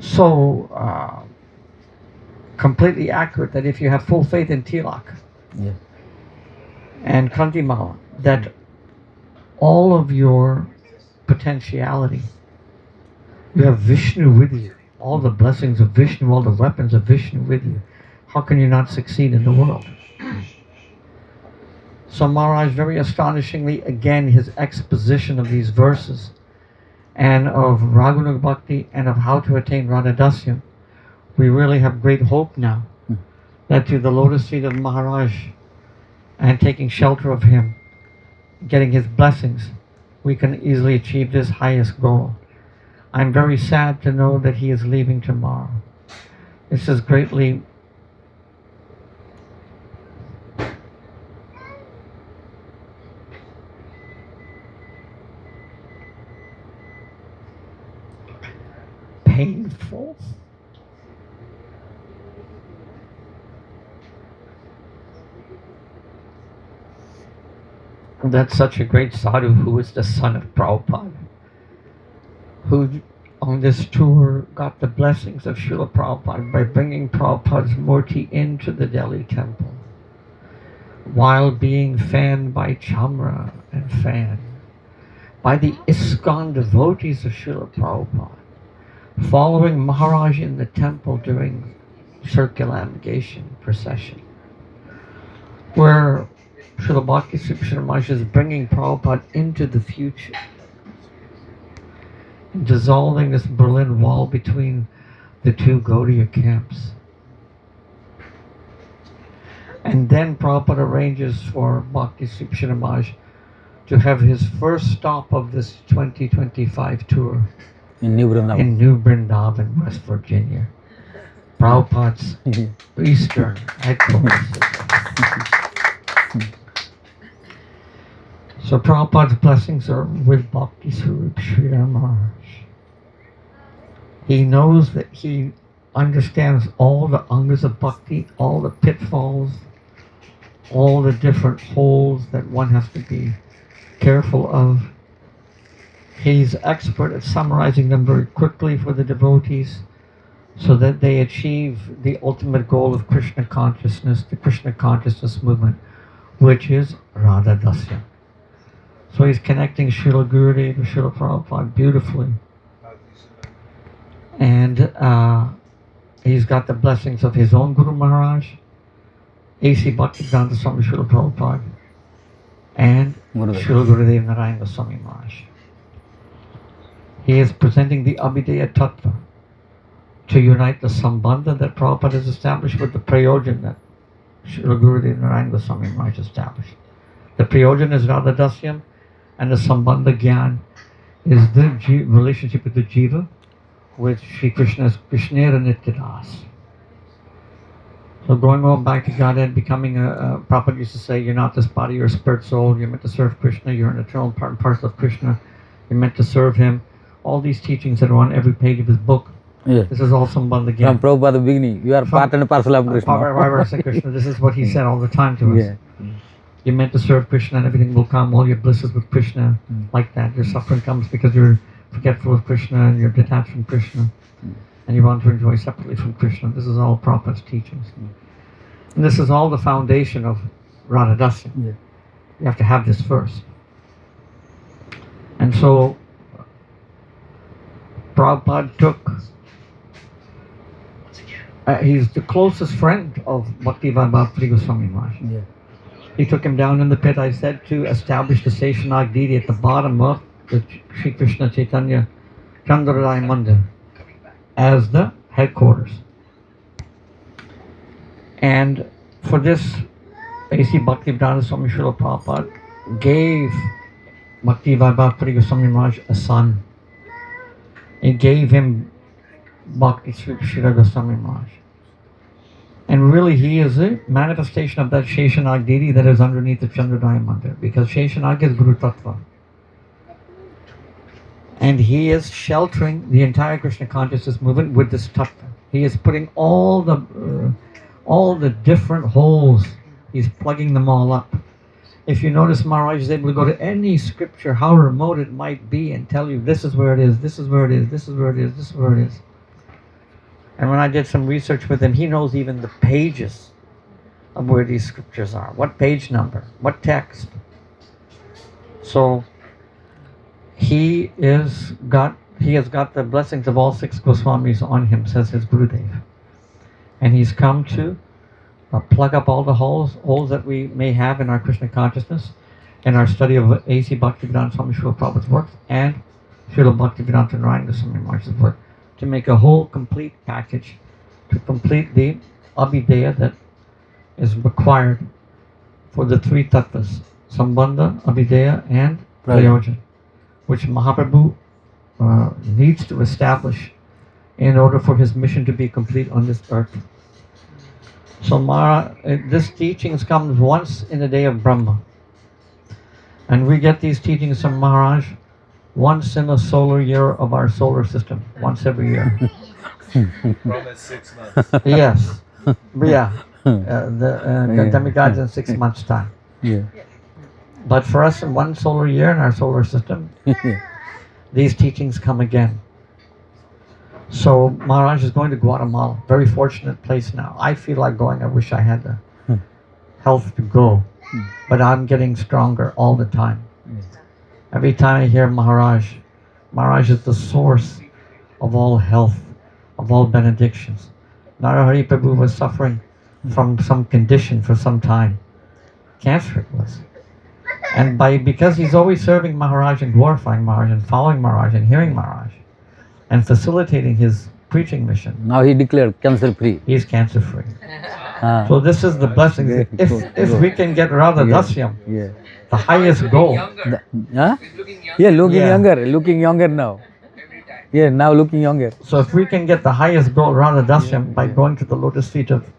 so completely accurate that if you have full faith in tilak and kunti mala, that all of your potentiality, you have Vishnu with you, all the blessings of Vishnu, all the weapons of Vishnu with you. How can you not succeed in the world? So Maharaj, very astonishingly, again, his exposition of these verses and of Raganuga Bhakti and of how to attain Radha Dasya, we really have great hope now that through the lotus feet of Maharaj and taking shelter of him, getting his blessings, we can easily achieve this highest goal. I'm very sad to know that he is leaving tomorrow. This is greatly painful. That such a great sadhu who is the son of Prabhupada, who on this tour got the blessings of Srila Prabhupada by bringing Prabhupada's murti into the Delhi temple while being fanned by Chamra and fanned by the ISKCON devotees of Srila Prabhupada, following Maharaj in the temple during circumambulation procession, where Srila Bhaktisiddhanta Mahaprabhu is bringing Prabhupada into the future, dissolving this Berlin Wall between the two Gaudiya camps. And then Prabhupada arranges for Bhaktisiddhanta Mahaprabhu to have his first stop of this 2025 tour in New Vrindavana, West Virginia. Prabhupada's Eastern headquarters. So Prabhupada's blessings are with Bhakti Swarup Sridhara Maharaj. He knows that he understands all the angas of bhakti, all the pitfalls, all the different holes that one has to be careful of. He's expert at summarizing them very quickly for the devotees so that they achieve the ultimate goal of Krishna consciousness, the Krishna consciousness movement, which is Radha Dasya. So he's connecting Srila Gurudev to Srila Prabhupada beautifully. And he's got the blessings of his own Guru Maharaj, A.C. Bhaktivedanta Swami Srila Prabhupada, and Srila Gurudev Narayana Goswami Maharaj. He is presenting the Abhideya Tattva to unite the Sambandha that Prabhupada has established with the Prayojan that Srila Gurudev Narayana Goswami Maharaj established. The Prayojan is Radha Dasyam, and the Sambandha Gyan is the relationship with the Jiva with Sri Krishna's Krishnera Nityadas. So going on back to Godhead, becoming a Prabhupada used to say, you're not this body, you're a spirit soul, you're meant to serve Krishna, you're an eternal part and parcel of Krishna, you're meant to serve him. All these teachings that are on every page of his book, this is all Sambandha Gyan. From Prabhupada beginning, you are part and parcel of Krishna. Krishna. This is what he said all the time to us. You're meant to serve Krishna and everything will come, all your blisses with Krishna, like that. Your suffering comes because you're forgetful of Krishna and you're detached from Krishna and you want to enjoy separately from Krishna. This is all Prabhupada's teachings. And this is all the foundation of Radha Dasya. You have to have this first. And so Prabhupada took, he's the closest friend of Bhakti Vaibhava Goswami Maharaj. He took him down in the pit, I said, to establish the Seshanagdiri at the bottom of the Sri Krishna Chaitanya Chandradaya Mandir as the headquarters. And for this, A.C. Bhaktivedanta Swami Srila Prabhupada gave Bhakti Vaibhava Goswami Maharaj a son. He gave him Bhakti Sri Goswami Maharaj. And really he is a manifestation of that Seshanagdiri that is underneath the Chandradaya Mandir, because Seshanag is Guru Tattva. And he is sheltering the entire Krishna consciousness movement with this Tattva. He is putting all the different holes, he's plugging them all up. If you notice, Maharaj is able to go to any scripture, how remote it might be, and tell you this is where it is, this is where it is, this is where it is, this is where it is. And when I did some research with him, he knows even the pages of where these scriptures are. What page number, what text. So he has got the blessings of all 6 Goswamis on him, says his Gurudev. And he's come to plug up all the holes that we may have in our Krishna consciousness, in our study of A.C. Bhaktivedanta Swami Srila Prabhupada's works and Srila Bhaktivedanta Narayana Goswami Maharaj's work, to make a whole complete package, to complete the Abhideya that is required for the 3 tattvas, Sambandha, Abhideya and Prayojan, which Mahaprabhu needs to establish in order for his mission to be complete on this earth. So this teachings comes once in the day of Brahma. And we get these teachings from Maharaj once in a solar year of our solar system, once every year. Promise 6 months. Yes. Yeah. The demigods in 6 months' time. But for us in one solar year in our solar system, these teachings come again. So Maharaj is going to Guatemala, very fortunate place now. I feel like going, I wish I had the health to go, but I'm getting stronger all the time. Every time I hear Maharaj, Maharaj is the source of all health, of all benedictions. Narahari Prabhu was suffering from some condition for some time. Cancer it was. And because he's always serving Maharaj and glorifying Maharaj and following Maharaj and hearing Maharaj and facilitating his preaching mission. Now he declared cancer-free. He's cancer-free. So this is the blessing. If we can get Radha Dasyam, the highest goal. Looking younger now. Yeah, now looking younger. So if we can get the highest goal, Radha Dasyam, by going to the lotus feet of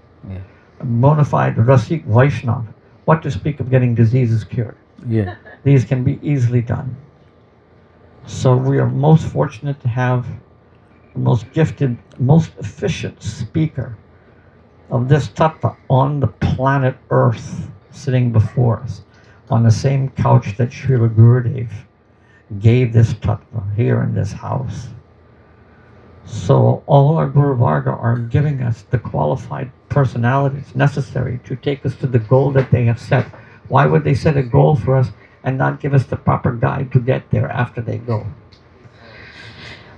bona fide Rasik Vaishnava, what to speak of getting diseases cured? These can be easily done. So we are most fortunate to have the most gifted, most efficient speaker of this tattva on the planet Earth sitting before us, on the same couch that Srila Gurudev gave this tattva here in this house. So all our Guru Varga are giving us the qualified personalities necessary to take us to the goal that they have set. Why would they set a goal for us and not give us the proper guide to get there after they go?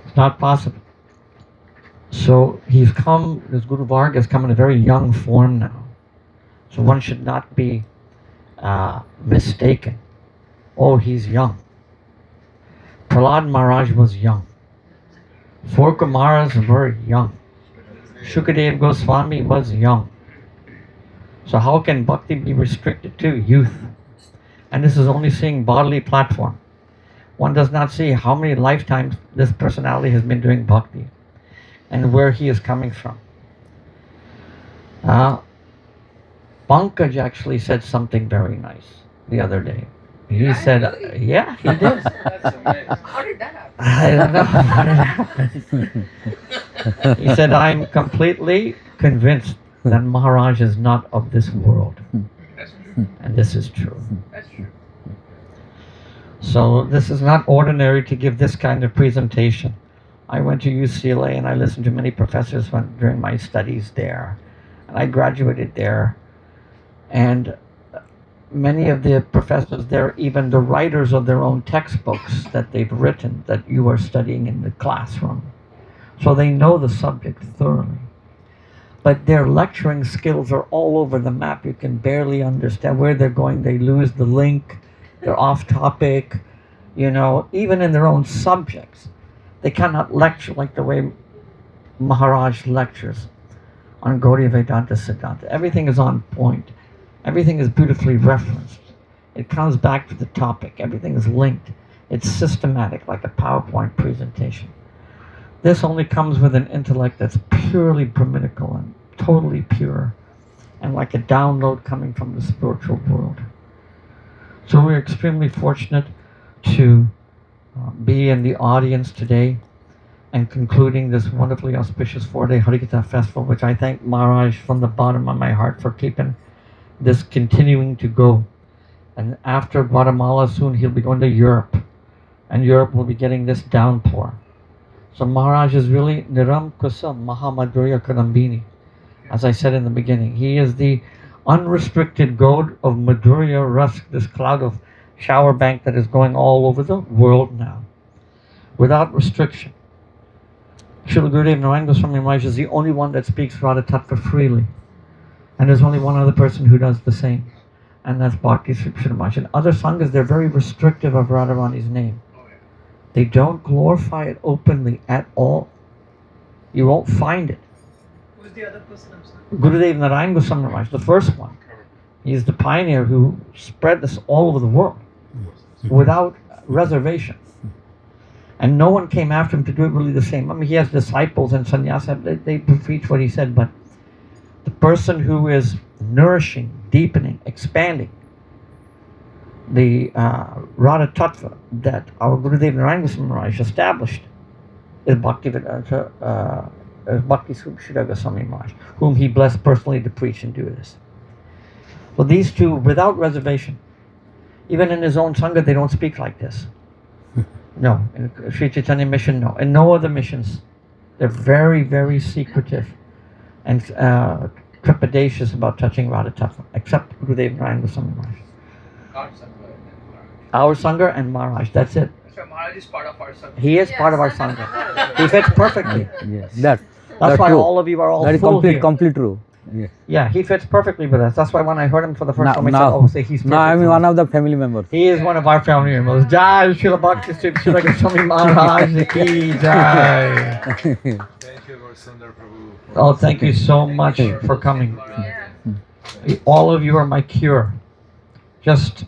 It's not possible. So So he's come, this Guru Varga has come in a very young form now. So one should not be mistaken. Oh, he's young. Prahlad Maharaj was young. 4 Kumaras were young. Shukadev Goswami was young. So how can bhakti be restricted to youth? And this is only seeing bodily platform. One does not see how many lifetimes this personality has been doing bhakti and where he is coming from. Pankaj actually said something very nice the other day. He said, yeah, he did. How did that happen? I don't know how did that happen. He said, I'm completely convinced that Maharaj is not of this world. That's true. And this is true. That's true. So this is not ordinary to give this kind of presentation. I went to UCLA and I listened to many professors during my studies there. And I graduated there. And many of the professors there, even the writers of their own textbooks that they've written that you are studying in the classroom. So they know the subject thoroughly. But their lecturing skills are all over the map. You can barely understand where they're going. They lose the link. They're off topic. You know, even in their own subjects. They cannot lecture like the way Maharaj lectures on Gaudiya Vedanta Siddhanta. Everything is on point. Everything is beautifully referenced. It comes back to the topic. Everything is linked. It's systematic, like a PowerPoint presentation. This only comes with an intellect that's purely Brahminical and totally pure, and like a download coming from the spiritual world. So we're extremely fortunate to be in the audience today and concluding this wonderfully auspicious 4-day Hari-katha festival, which I thank Maharaj from the bottom of my heart for keeping this continuing to go. And after Guatemala, soon he'll be going to Europe, and Europe will be getting this downpour. So Maharaj is really Niram Kusam Mahamadhurya Kadambini. As I said in the beginning, he is the unrestricted goad of Madhurya Ras, this cloud of shower bank that is going all over the world now, without restriction. Srila Gurudev Narayan Goswami Maharaj is the only one that speaks Radha Tattva freely. And there's only one other person who does the same, and that's Bhakti Sri Krishna Maharaj. In other sanghas, they're very restrictive of Radharani's name. They don't glorify it openly at all. You won't find it. Who's the other person? Gurudev Narayan Goswami Maharaj, the first one. He's the pioneer who spread this all over the world without reservation. And no one came after him to do it really the same. I mean, he has disciples and sannyasa, they preach what he said, but the person who is nourishing, deepening, expanding the Radha Tattva that our Gurudev Narayan Goswami Maharaj established is Bhakti Sri Goswami Maharaj, whom he blessed personally to preach and do this. Well, these two, without reservation, even in his own Sangha, they don't speak like this. No, in Sri Chaitanya Mission, no. In no other missions, they're very, very secretive and trepidatious about touching Radha Tattva, except Gurudev Narayan Goswami Maharaj. Our Sangha and Maharaj, that's it. So Maharaj is part of our Sangha. He is part of our Sangha. He fits perfectly. Yes, that's why true. all of you are all that is full here. complete true. Yes. Yeah, he fits perfectly with us. That's why when I heard him for the first time, I said, oh, say he's perfect. Now I'm one of the family members. He is one of our family members. Jai Srila Bhaktisiddhanta Sarasvati Maharaj ki jai. Thank you, Sundar Prabhu. Oh, thank you so much for coming. All of you are my cure. Just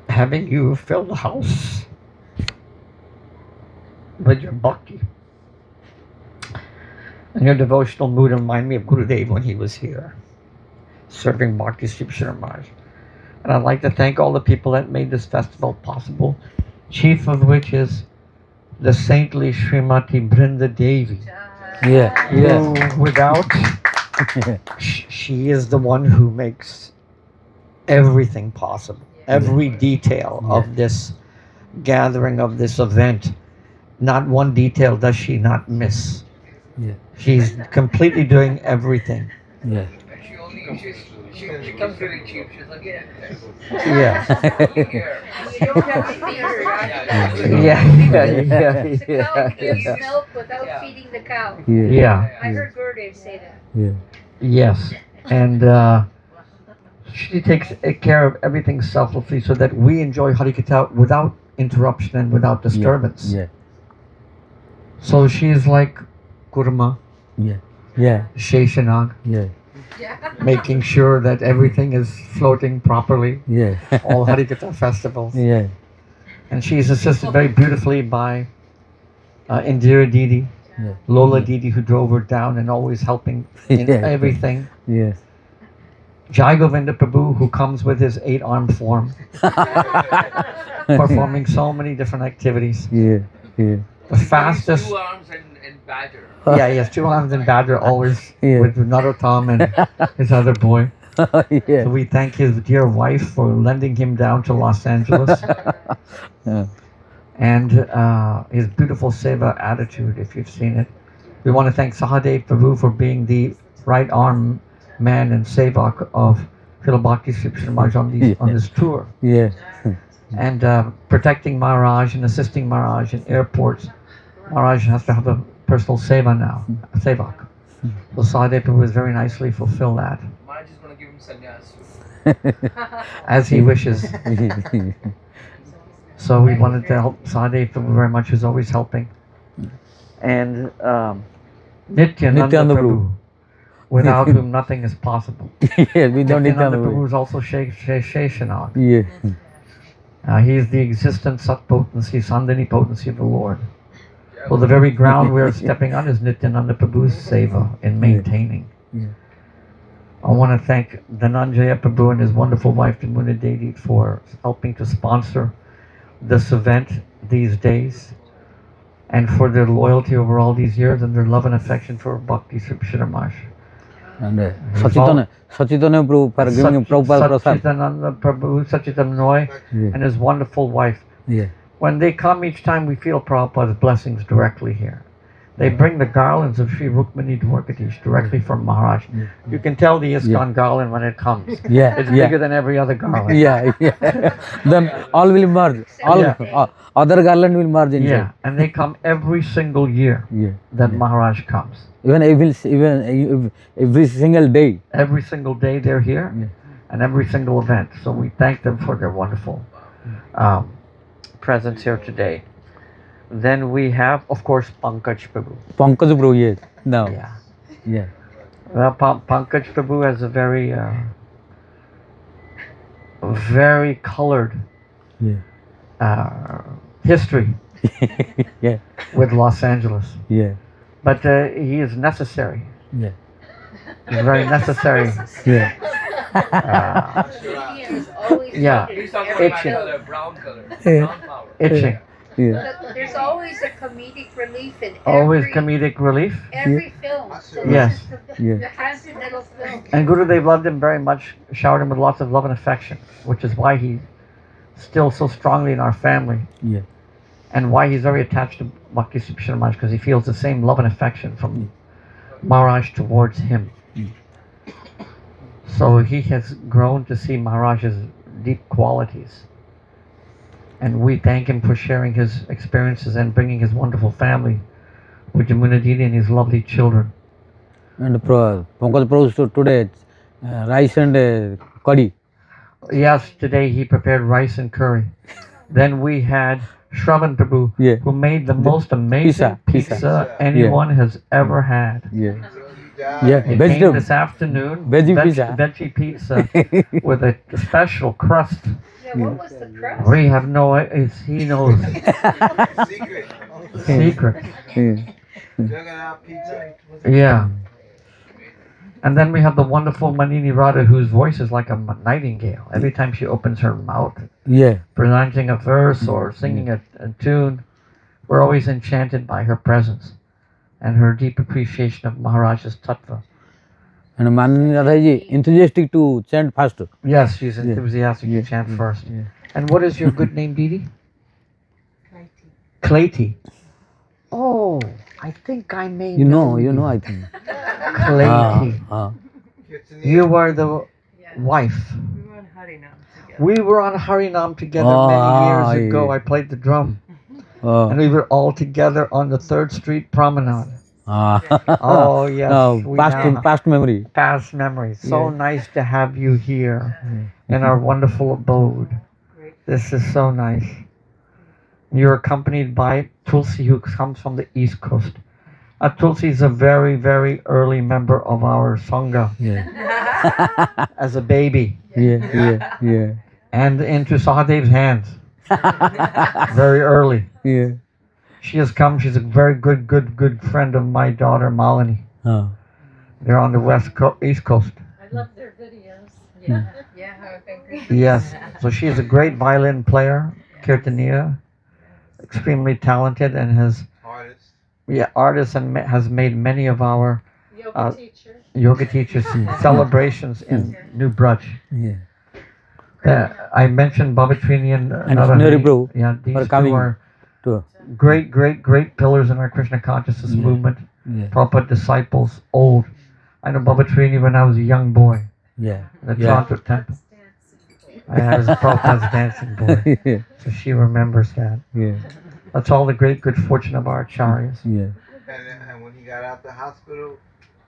having you fill the house with your bhakti and your devotional mood remind me of Gurudev when he was here serving Bhakti Sri Krishna Maharaj. And I'd like to thank all the people that made this festival possible, chief of which is the saintly Srimati Brinda Devi. Yeah, yes. Who, without, she is the one who makes everything possible. Every detail of this gathering, of this event, not one detail does she not miss. Yeah. She's completely doing everything. Yeah. She comes really cheap. She's like, yeah. Yeah. You don't have to feed her. Yeah. The cow gives milk without feeding the cow. Yeah. I heard Gurudev say that. Yeah. Yes, and she takes care of everything selflessly so that we enjoy Hari-katha without interruption and without disturbance. Yeah. So she is like Kurma, Yeah. Sheshanag, Yeah. making sure that everything is floating properly. Yeah. All Hari-katha festivals. Yeah. And she is assisted very beautifully by Indira Didi, Yeah. Lola Didi, who drove her down and always helping in everything. Yes. Jai Govinda Prabhu, who comes with his 8-armed form, performing so many different activities. Yeah. Yeah. The fastest. 2 arms and badger. Yeah, he has 2 arms and badger always with Narottam and his other boy. Yeah. So we thank his dear wife for lending him down to Los Angeles. And his beautiful seva attitude, if you've seen it. We want to thank Sahadev Prabhu for being the right arm man and sevak of Srila Bhaktisiddhanta Mahaprabhu on this tour. Yeah. And protecting Maharaj and assisting Maharaj in airports. Maharaj has to have a personal seva now, a sevak. So Sahadev Prabhu has very nicely fulfilled that, Maharaj is going to give him sannyas. as he wishes. So we wanted to help Sahadev Prabhu very much, who's always helping. And Nityananda Prabhu, without whom nothing is possible. Yeah, we don't need Nityananda Prabhu is also Sheshanag. Yeah. He is the existent Sat potency, Sandhini potency of the Lord. So the very ground we are stepping on is Nityananda Prabhu's seva in maintaining. Yeah. I want to thank Dhananjaya Prabhu and his wonderful wife Jamuna Devi for helping to sponsor this event these days, and for their loyalty over all these years and their love and affection for Bhakti Sri Krishna Mahaprabhu. And Sachitana Prabhu for giving Prabhupada Prasad. Sachidananda Prabhu, Sachidananda Roy, and his wonderful wife. Yeah. When they come each time, we feel Prabhupada's blessings directly here. They bring the garlands of Sri Rukmini Dwarkadish directly from Maharaj. You can tell the ISKCON garland when it comes. Yeah. It's bigger than every other garland. Yeah. Then all will merge. Other garland will merge inside. Yeah, and they come every single year that Maharaj comes. Even every single day. Every single day they're here, and every single event. So we thank them for their wonderful presence here today. Then we have, of course, Pankaj Prabhu. Pankaj Prabhu, yes. No. Yeah. Well, Pankaj Prabhu has a very colored history with Los Angeles. Yeah. But he is necessary. Yeah. He's very necessary. Yeah. Itching. Brown color. Brown power. Itching. But there's always a comedic relief in Always comedic relief. every film. So Yes. this is the transcendental film. And Gurudev loved him very much, showered him with lots of love and affection, which is why he's still so strongly in our family. Yeah. And why he's very attached to Bhakti Sri Krishna Maharaj, because he feels the same love and affection from Maharaj towards him. So he has grown to see Maharaj's deep qualities. And we thank him for sharing his experiences and bringing his wonderful family with Jamuna Didi and his lovely children. And Pankaj Prabhu today, rice and curry. Yes, today he prepared rice and curry. Then we had Shravan Prabhu, who made the most amazing pizza anyone has ever had. He came this afternoon, veggie pizza with a special crust. Yeah, what was the crust? We have no, he knows. Secret. Yeah. And then we have the wonderful Manini Radha, whose voice is like a nightingale. Every time she opens her mouth, presenting a verse or singing a tune, we're always enchanted by her presence and her deep appreciation of Maharaj's tattva. And Manini Radha is enthusiastic to chant first. Yes, she's enthusiastic to chant first. And what is your good name, Didi? Clayty. Oh, I think I may know. You know, I think. Clayty. You are the wife. We were on Harinam together. We were on Harinam together many years ago. I played the drum. And we were all together on the 3rd Street Promenade. Oh, yes. Past memory. Past memory. So nice to have you here in our wonderful abode. This is so nice. You're accompanied by Tulsi, who comes from the East Coast. Tulsi is a very, very early member of our Sangha. As a baby. And into Sahadev's hands. Very early. She has come. She's a very good friend of my daughter Malini. They're on the East Coast. I love their videos. Yes. So she is a great violin player, kirtaniya, extremely talented, and has artist and has made many of our yoga teachers celebrations in New Braj. I mentioned Babatrini and Prabhu these two are great pillars in our Krishna consciousness movement. Prabhupada disciples, old. I know Babatrini when I was a young boy. In the Toronto temple. I was Prabhupada's dancing boy. So she remembers that. That's all the great good fortune of our acharyas. And when he got out the hospital,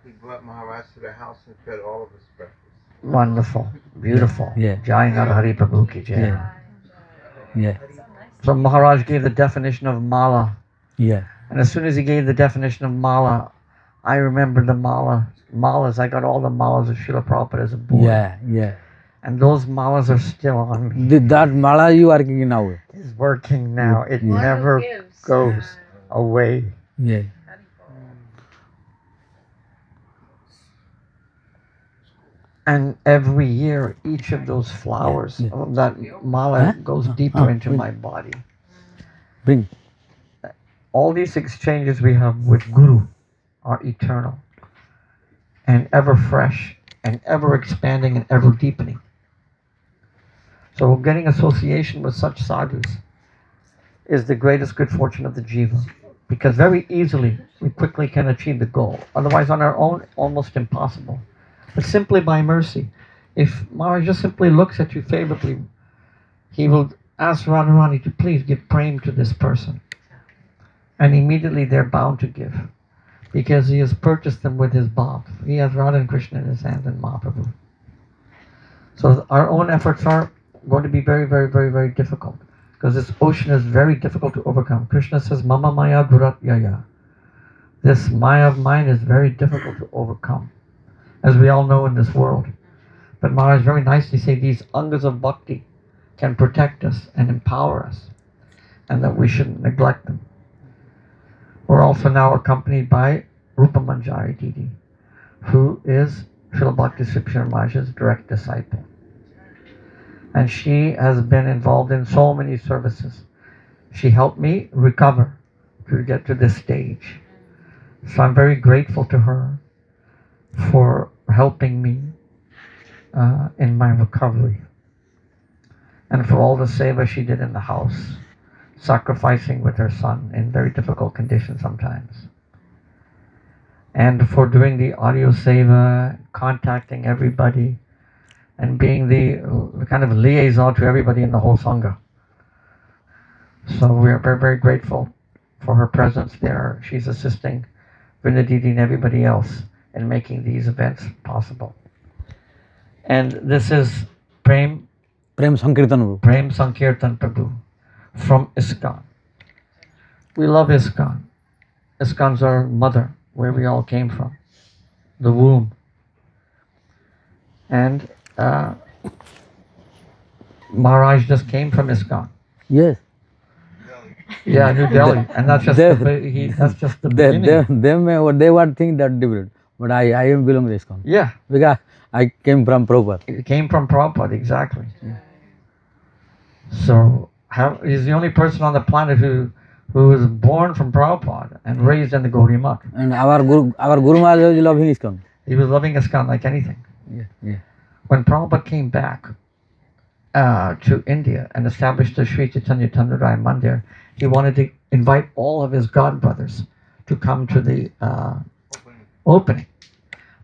he brought Maharaj to the house and fed all of us breakfast. Wonderful. Beautiful. Jai Narahari Prabhu ki jai. So Maharaj gave the definition of mala. And as soon as he gave the definition of mala, I remember the malas. I got all the malas of Srila Prabhupada as a boy. And those malas are still on me. That mala you are working now? Is working now. It never goes away. And every year, each of those flowers, that mala goes deeper into my body. All these exchanges we have with Guru are eternal and ever fresh and ever expanding and ever deepening. So getting association with such sadhus is the greatest good fortune of the jiva, because very easily we quickly can achieve the goal. Otherwise on our own, almost impossible. But simply by mercy. If Maharaj just simply looks at you favorably, he will ask Radharani to please give prem to this person. And immediately they're bound to give, because he has purchased them with his bhav. He has Radha and Krishna in his hand and Mahaprabhu. So our own efforts are going to be very, very, very, very difficult, because this ocean is very difficult to overcome. Krishna says, Mama Maya Durat Yaya. This Maya of mine is very difficult to overcome, as we all know in this world. But Maharaj very nicely say these angas of bhakti can protect us and empower us, and that we shouldn't neglect them. We're also now accompanied by Rupa Manjari Didi, who is Srila Bhaktisiddhanta Sarasvati direct disciple. And she has been involved in so many services. She helped me recover to get to this stage. So I'm very grateful to her for helping me in my recovery, and for all the seva she did in the house, sacrificing with her son in very difficult conditions sometimes, and for doing the audio seva, contacting everybody, and being the kind of liaison to everybody in the whole Sangha. So we are very, very grateful for her presence there. She's assisting Vrindavana and everybody else in making these events possible. And this is Prem Sankirtan Prabhu from ISKCON. We love ISKCON. ISKCON's our mother, where we all came from, the womb. And Maharaj just came from ISKCON. Yes. Yeah, New Delhi. And that's just that's just the beginning. They would think that different. But I am belong to ISKCON. Yeah. Because I came from Prabhupada. It came from Prabhupada, exactly. Yeah. So he's the only person on the planet who was born from Prabhupada and raised in the Gaudiya Math. And our Guru Maharaj was loving ISKCON. He was loving ISKCON like anything. Yeah. When Prabhupada came back to India and established the Sri Chaitanya Mandir, he wanted to invite all of his godbrothers to come to the opening.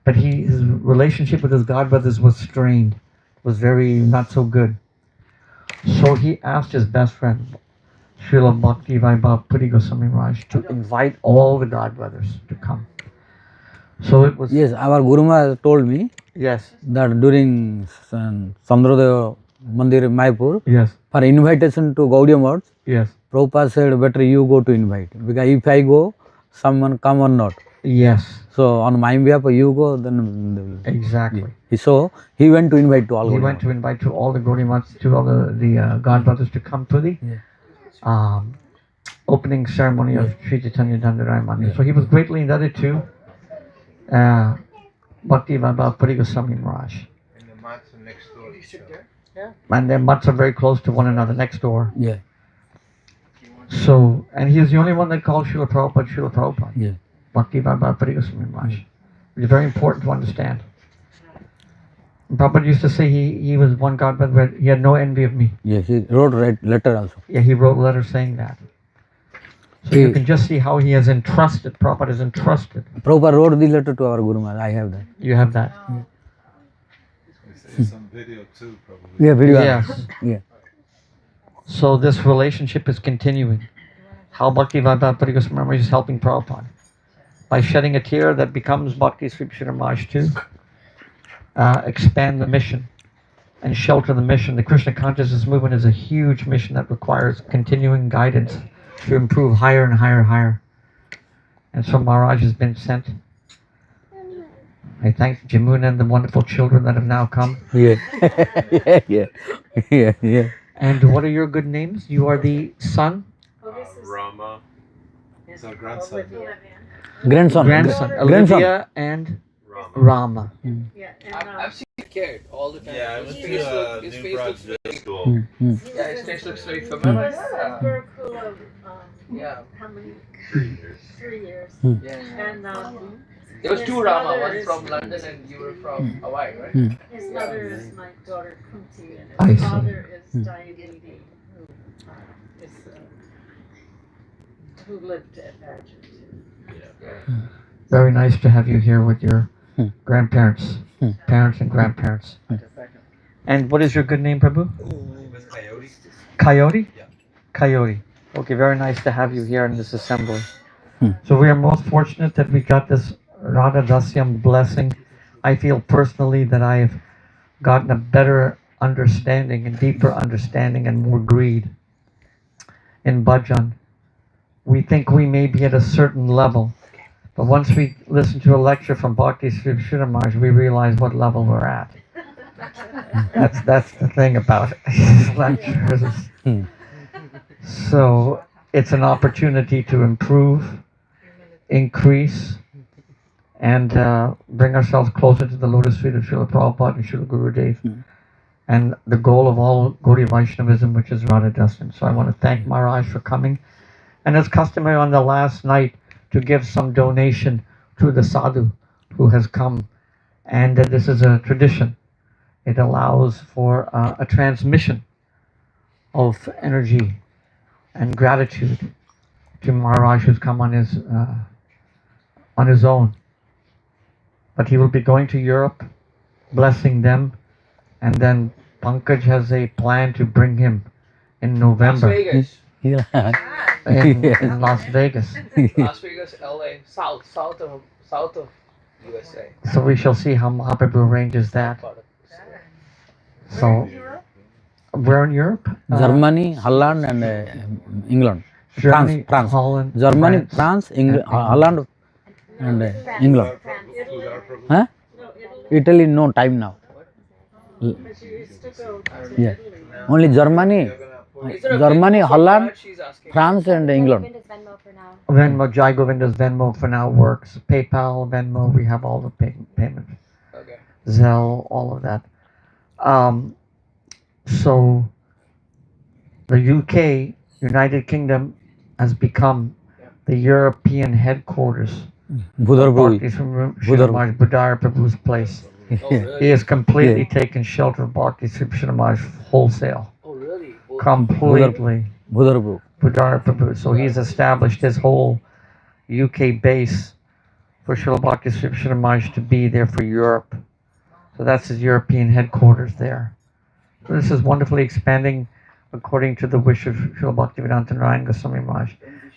But his relationship with his godbrothers was strained was very not so good. So he asked his best friend, Srila Vaibhava Puri Goswami Maharaj, to invite all the godbrothers to come. So it was... Yes, our Guru Maharaj told me that during Sandrodaya Mandir in Mayapur, for invitation to Gaudiya Math, Prabhupada said, better you go to invite. Because if I go, someone come or not. Yes. So on my behalf, you go, then... Exactly. So he went to invite to all He went to invite to all the Gaudiya Maths, to all the godbrothers to come to the opening ceremony of Sri Chaitanya Mandir. So he was greatly indebted to Bhakti Vaibhava Puri Goswami Maharaj. And the mats are next door to each other. And their mats are very close to one another next door. Yeah. So, and he's the only one that called Srila Prabhupada. Yeah. Bhakti Vaibhava Puri Goswami Maharaj. It's very important to understand. Prabhupada used to say he was one godbrother, but he had no envy of me. Yes, he wrote a letter also. Yeah, he wrote letters saying that. So you can just see how he has entrusted, Prabhupada has entrusted. Prabhupada wrote the letter to our Guru Maharaj. I have that. You have that? Some video too, probably. Yeah, video. Yes. Yeah. So this relationship is continuing. How Bhakti Vaibhava Puri Goswami Maharaj is helping Prabhupada by shedding a tear that becomes Bhakti Sri Krishna Maharaj to expand the mission and shelter the mission. The Krishna consciousness movement is a huge mission that requires continuing guidance to improve higher and higher and higher. And so Maharaj has been sent. I thank Jamuna and the wonderful children that have now come. Yeah. Yeah. And what are your good names? You are the son? Rama. It's our grandson. Grandson. Olivia and Rama. I've seen the kid all the time. Yeah, his new face looks very school. Yeah, his face looks very familiar. How many? 3 years. Yeah. And there was two Rama, one from London and you were from Hawaii, right? his mother is my daughter Kunti, and I his see. father is Diabetes, who lived at Argentina. Very nice to have you here with your grandparents, parents and grandparents. And what is your good name, Prabhu? Coyote. Coyote? Yeah. Coyote. Okay, very nice to have you here in this assembly. So we are most fortunate that we got this Radha Dasyam blessing. I feel personally that I have gotten a better understanding and deeper understanding and more greed in bhajan. We think we may be at a certain level, but once we listen to a lecture from Bhakti Sri Krishna Maharaj, we realize what level we're at. That's the thing about lectures. So it's an opportunity to improve, increase, and bring ourselves closer to the lotus feet of Srila Prabhupada and Srila Gurudev, and the goal of all Gaudiya Vaishnavism, which is Radha Dasyam. So I want to thank Maharaj for coming. And it's customary on the last night to give some donation to the sadhu who has come. And this is a tradition. It allows for a transmission of energy and gratitude to Maharaj, who's come on his own. But he will be going to Europe, blessing them, and then Pankaj has a plan to bring him in November. Las Vegas. In Las Vegas. Las Vegas, LA, south of USA. So we shall see how Mahaprabhu arranges that. So, where in Europe? Germany, Holland, and England. Germany, France. Holland, Germany, France, England, Holland, and England. Huh? Italy, no time now. Yeah. Only Germany, Holland, France, and England. Venmo, Jai Govinda's Venmo for now works. PayPal, Venmo, we have all the payment. Okay. Zelle, all of that. So the UK, United Kingdom, has become the European headquarters of Bhakti Budhar Prabhu's place. He has completely taken shelter of Bhakti Sri Krishna Maharaj wholesale. Oh, really? Completely. Budhar Prabhu. So he's established his whole UK base for Srila Bhakti Sri Krishna Maharaj to be there for Europe. So that's his European headquarters there. So this is wonderfully expanding according to the wish of Srila Bhaktivedanta Goswami Maharaj,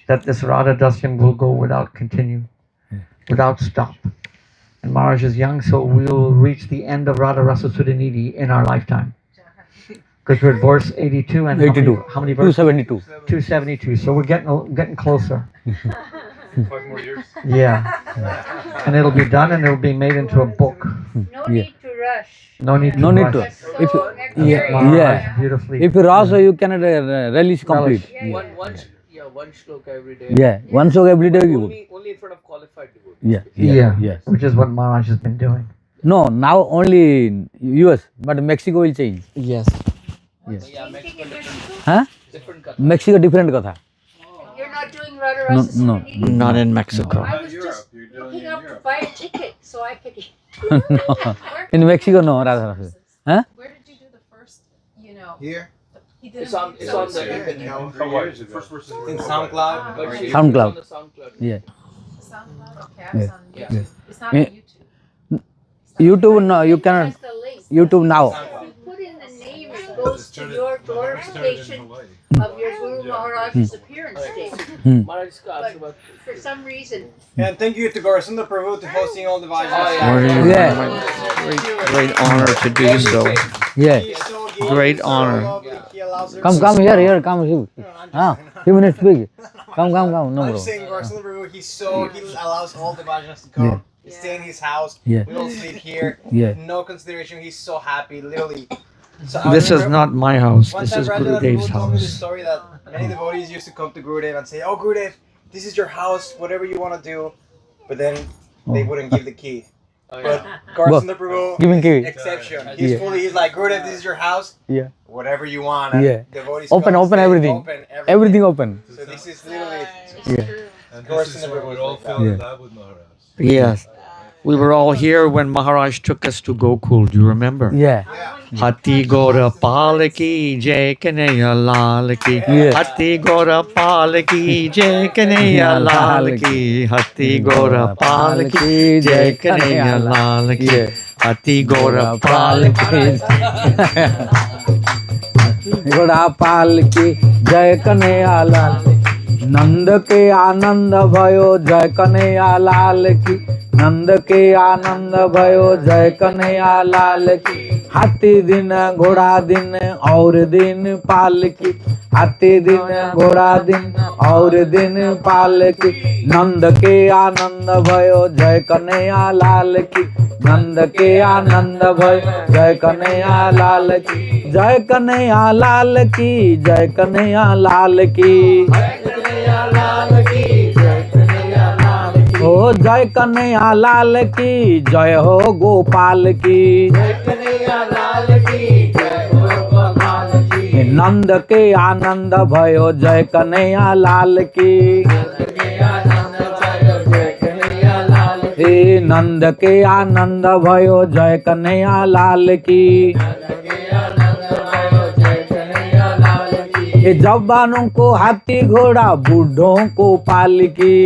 that this Radha Dasyam will go without stop. And Maharaj is young, so we'll reach the end of Radha Rasa Sudha Nidhi in our lifetime. Because we're at verse 82 and 82. How many verses? 272. 272. So we're getting closer. 5 more years. Yeah. And it'll be done and it'll be made into a book. No need to rush. No need to No need to. rush. If you, Yeah. Beautifully. If you rasa, you cannot release complete. One shloka every day. Yeah, one shloka every day you go. Only in front of qualified devotees. Yeah. Which is what Maharaj has been doing. No, now only in US, but Mexico will change. Yes. Yes. Yeah, Mexico different. Huh? Different katha. Mexico different katha. You're not doing Radha Rasa No, Sudha no. Nidhi? Not in Mexico. I was just looking up to buy a ticket so I could. No. In Mexico, no. Radha Rasa. Huh? Where did you do the first, Here? He did It's on the First verse In SoundCloud. But she's SoundCloud. on the SoundCloud. Yeah. SoundCloud? Okay, Yeah. it's on Yeah. YouTube. It's not on Yeah. YouTube. YouTube, no, you cannot. YouTube now. Put in the name, it goes to your glorification of your Guru Maharaj's appearance date. Maharaj ka But Ashirwad. for some reason, And thank you to Gaurasundar Prabhu to hosting all the Vaishnavas. Yeah. Great honor to do so. Yeah. Great honor. Come here, come here. Few minutes speak. Come. No I'm problem. just saying, Gaurasundar Prabhu, he allows all the Vaishnavas to come. Yeah. We stay in his house. Yeah. We don't sleep here. Yeah. No consideration. He's so happy, literally. So This is not my house. One This time is Rajanath Gurudev's Prabhu told me the house. story that many devotees used to come to Gurudev and say, "Oh, Gurudev, this is your house. Whatever you want to do," but then they wouldn't give the key. But Gaurasundar Prabhu, Giving key. exception. Yeah. He's like, Gurudev, this is your house. Yeah. Whatever you want. And Yeah. devotees Open come, stay, everything. Everything open. So this is literally. Yeah. And this is where we all fell in love with Maharaj. Yes. We were all here when Maharaj took us to Gokul. Do you remember? Yeah. Hati Gora Palaki, Jai Kanaya Lalaki. Yeah. Hati Gora Palaki, Jai Kanaya Lalaki. Hati Gora Palaki, Jai Kanaya Lalaki. Hati Gora Palaki. घोड़ा पाल की जय कन्हैया लाल नंद के आनंद भयो जय कन्हैया लाल की नंद के आनंद भयो जय कन्हैया लाल की हाथी दिन घोड़ा दिन और दिन पाल की हाथी दिन घोड़ा दिन और दिन पाल की नंद के आनंद भयो जय कन्हैया लाल की नंद के आनंद भयो जय कन्हैया लाल की जय कन्हैया लाल की जय कन्हैया लाल की ओ जय कन्हैया लाल की जय हो गोपाल की नंद के आनंद भयो जय कन्हैया लाल की हे नंद के आनंद भयो जय कन्हैया लाल की ये जवानों को हाथी घोड़ा बूढ़ों को पालकी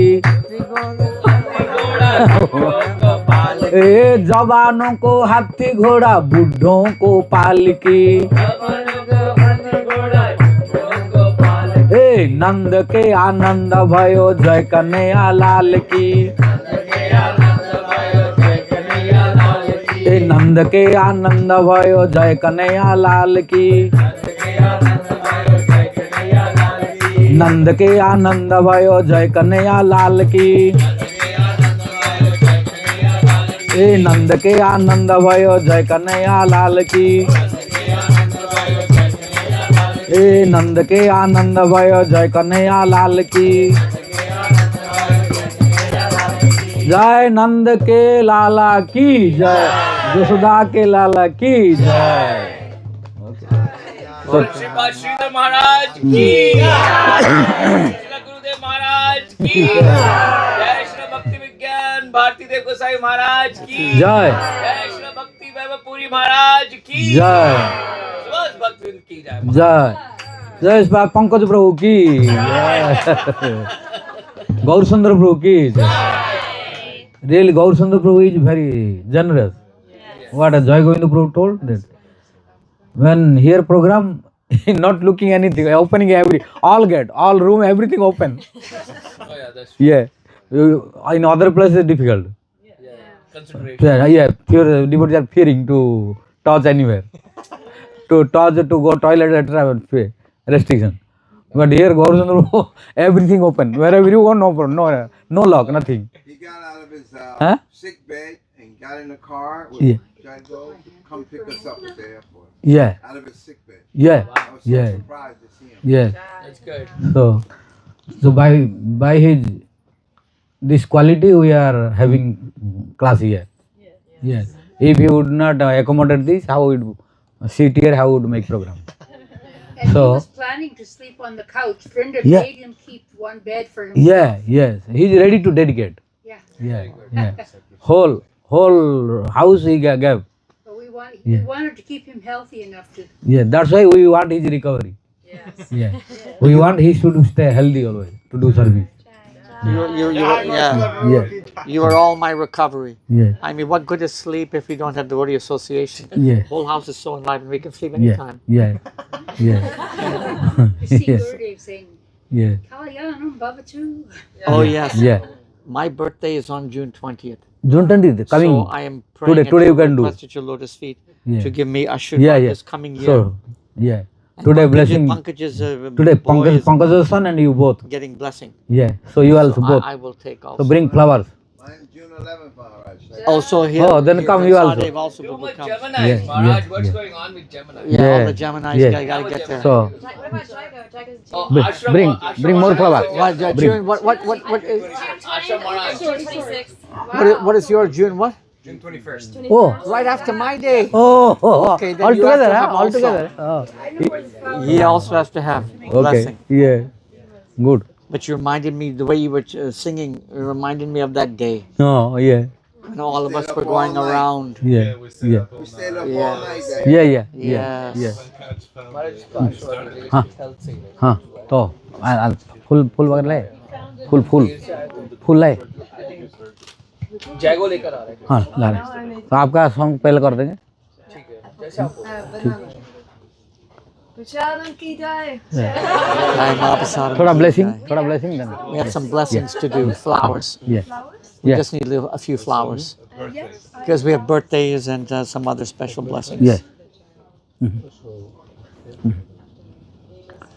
ए जवानों को हाथी घोड़ा बूढ़ों को पालकी ए नंद के आनंद भयो जय कन्हैया लाल की ए नंद के आनंद भयो जय कन्हैया लाल की नंद के आनंद भयो जय कन्हैया लाल की ए नंद के आनंद भयो जय कन्हैया लाल की ए नंद के आनंद भयो जय कन्हैया लाल की जय नंद के लाला की जय यशोदा के लाला की जय श्रीपाद श्रीधर महाराज की श्रीला गुरुदेव महाराज की जय श्री भक्ति विज्ञान भारती देव गोसाई महाराज की जय श्री भक्ति वैभव पुरी महाराज की जय बस भक्ति की जय जय जय श्री पंकज प्रभु की गौर सुंदर प्रभु की really Gaur Sundar Prabhu is very generous What a Joy Govinda Prabhu told that when here program, not looking anything, opening all room, everything open. Oh yeah, that's true. Yeah, in other places difficult. Concentration. Yeah, pure devotees are fearing to touch anywhere. To touch, to go toilet, etc. Restriction. But here, Gaurachandra, everything open. Wherever you go, no lock, nothing. He got out of his Huh? sick bed and got in the car with Jago to come pick us up at the airport. Yeah. Out of his sick bed. Yeah. I was so Yeah. surprised to see him. Yeah. That's good. So by his this quality we are having class here. Yes. If you would not accommodate this, how would sit here? How would make program? And he was planning to sleep on the couch. Vrinda made him keep one bed for himself. Yeah. Yes. He is ready to dedicate. Yeah. Yeah. Whole house he gave. But we wanted to keep him healthy enough to. Yeah. That's why we want his recovery. Yes. Yeah. We want he should stay healthy always to do service. You are all my recovery. Yeah. I mean, what good is sleep if we don't have devotee association? Yeah. Whole house is so enlivened, we can sleep Yeah. anytime. Yeah. Yeah. You see Yes. Gurudev saying, Yeah. Kalayanam Bhavatu. Oh yes. Yeah. My birthday is on June 20th. June 20th coming. So I am praying Today you can do. request at your lotus feet Yeah. to give me Ashirwad this coming year. So, yeah. And Today Pankaj- blessing. Pankaj's, Today boy is Pankaj's son and you both. getting blessing. Yeah. So you also So both. I will take So also. bring flowers. Mine's June 11th, Maharaj. Also here. Oh, then here, come you also. Sadev also Too will much come. Geminis, Yeah, Maharaj. yeah, What's yeah. going on with Gemini? Yeah, all the Geminis gotta get there. So What about Jago? Jago's Oh, bring, Ashram- bring, Ashram bring more Maharaj. flowers. What, Bring. June, what is, Ashram Maharaj. June 26th. what is your June what? June 21st. Oh. Right after my day. Oh. Okay, then All you have together, to huh? have All also. together. Oh. He also has to have Okay. blessing. Yeah. Good. But you reminded me, the way you were singing, it reminded me of that day. Oh, yeah. When all of us were going around. Yeah. Yeah. We stayed up all Yeah. night there. Yeah. Yes. Maharaj, Ashram Huh. Tulsi. हाँ तो फूल वगैरह लाए फूल लाए जैगो लेकर आ रहे हैं। हाँ ला रहे हैं। तो आपका सॉन्ग पहले कर देंगे ठीक है, जैसे आप बोलो। Prasadam ki jai. Thoda blessing then. We have some blessings to do, flowers. Yeah. We Yeah. just need a few flowers. Because we have birthdays and some other special blessings. Yeah.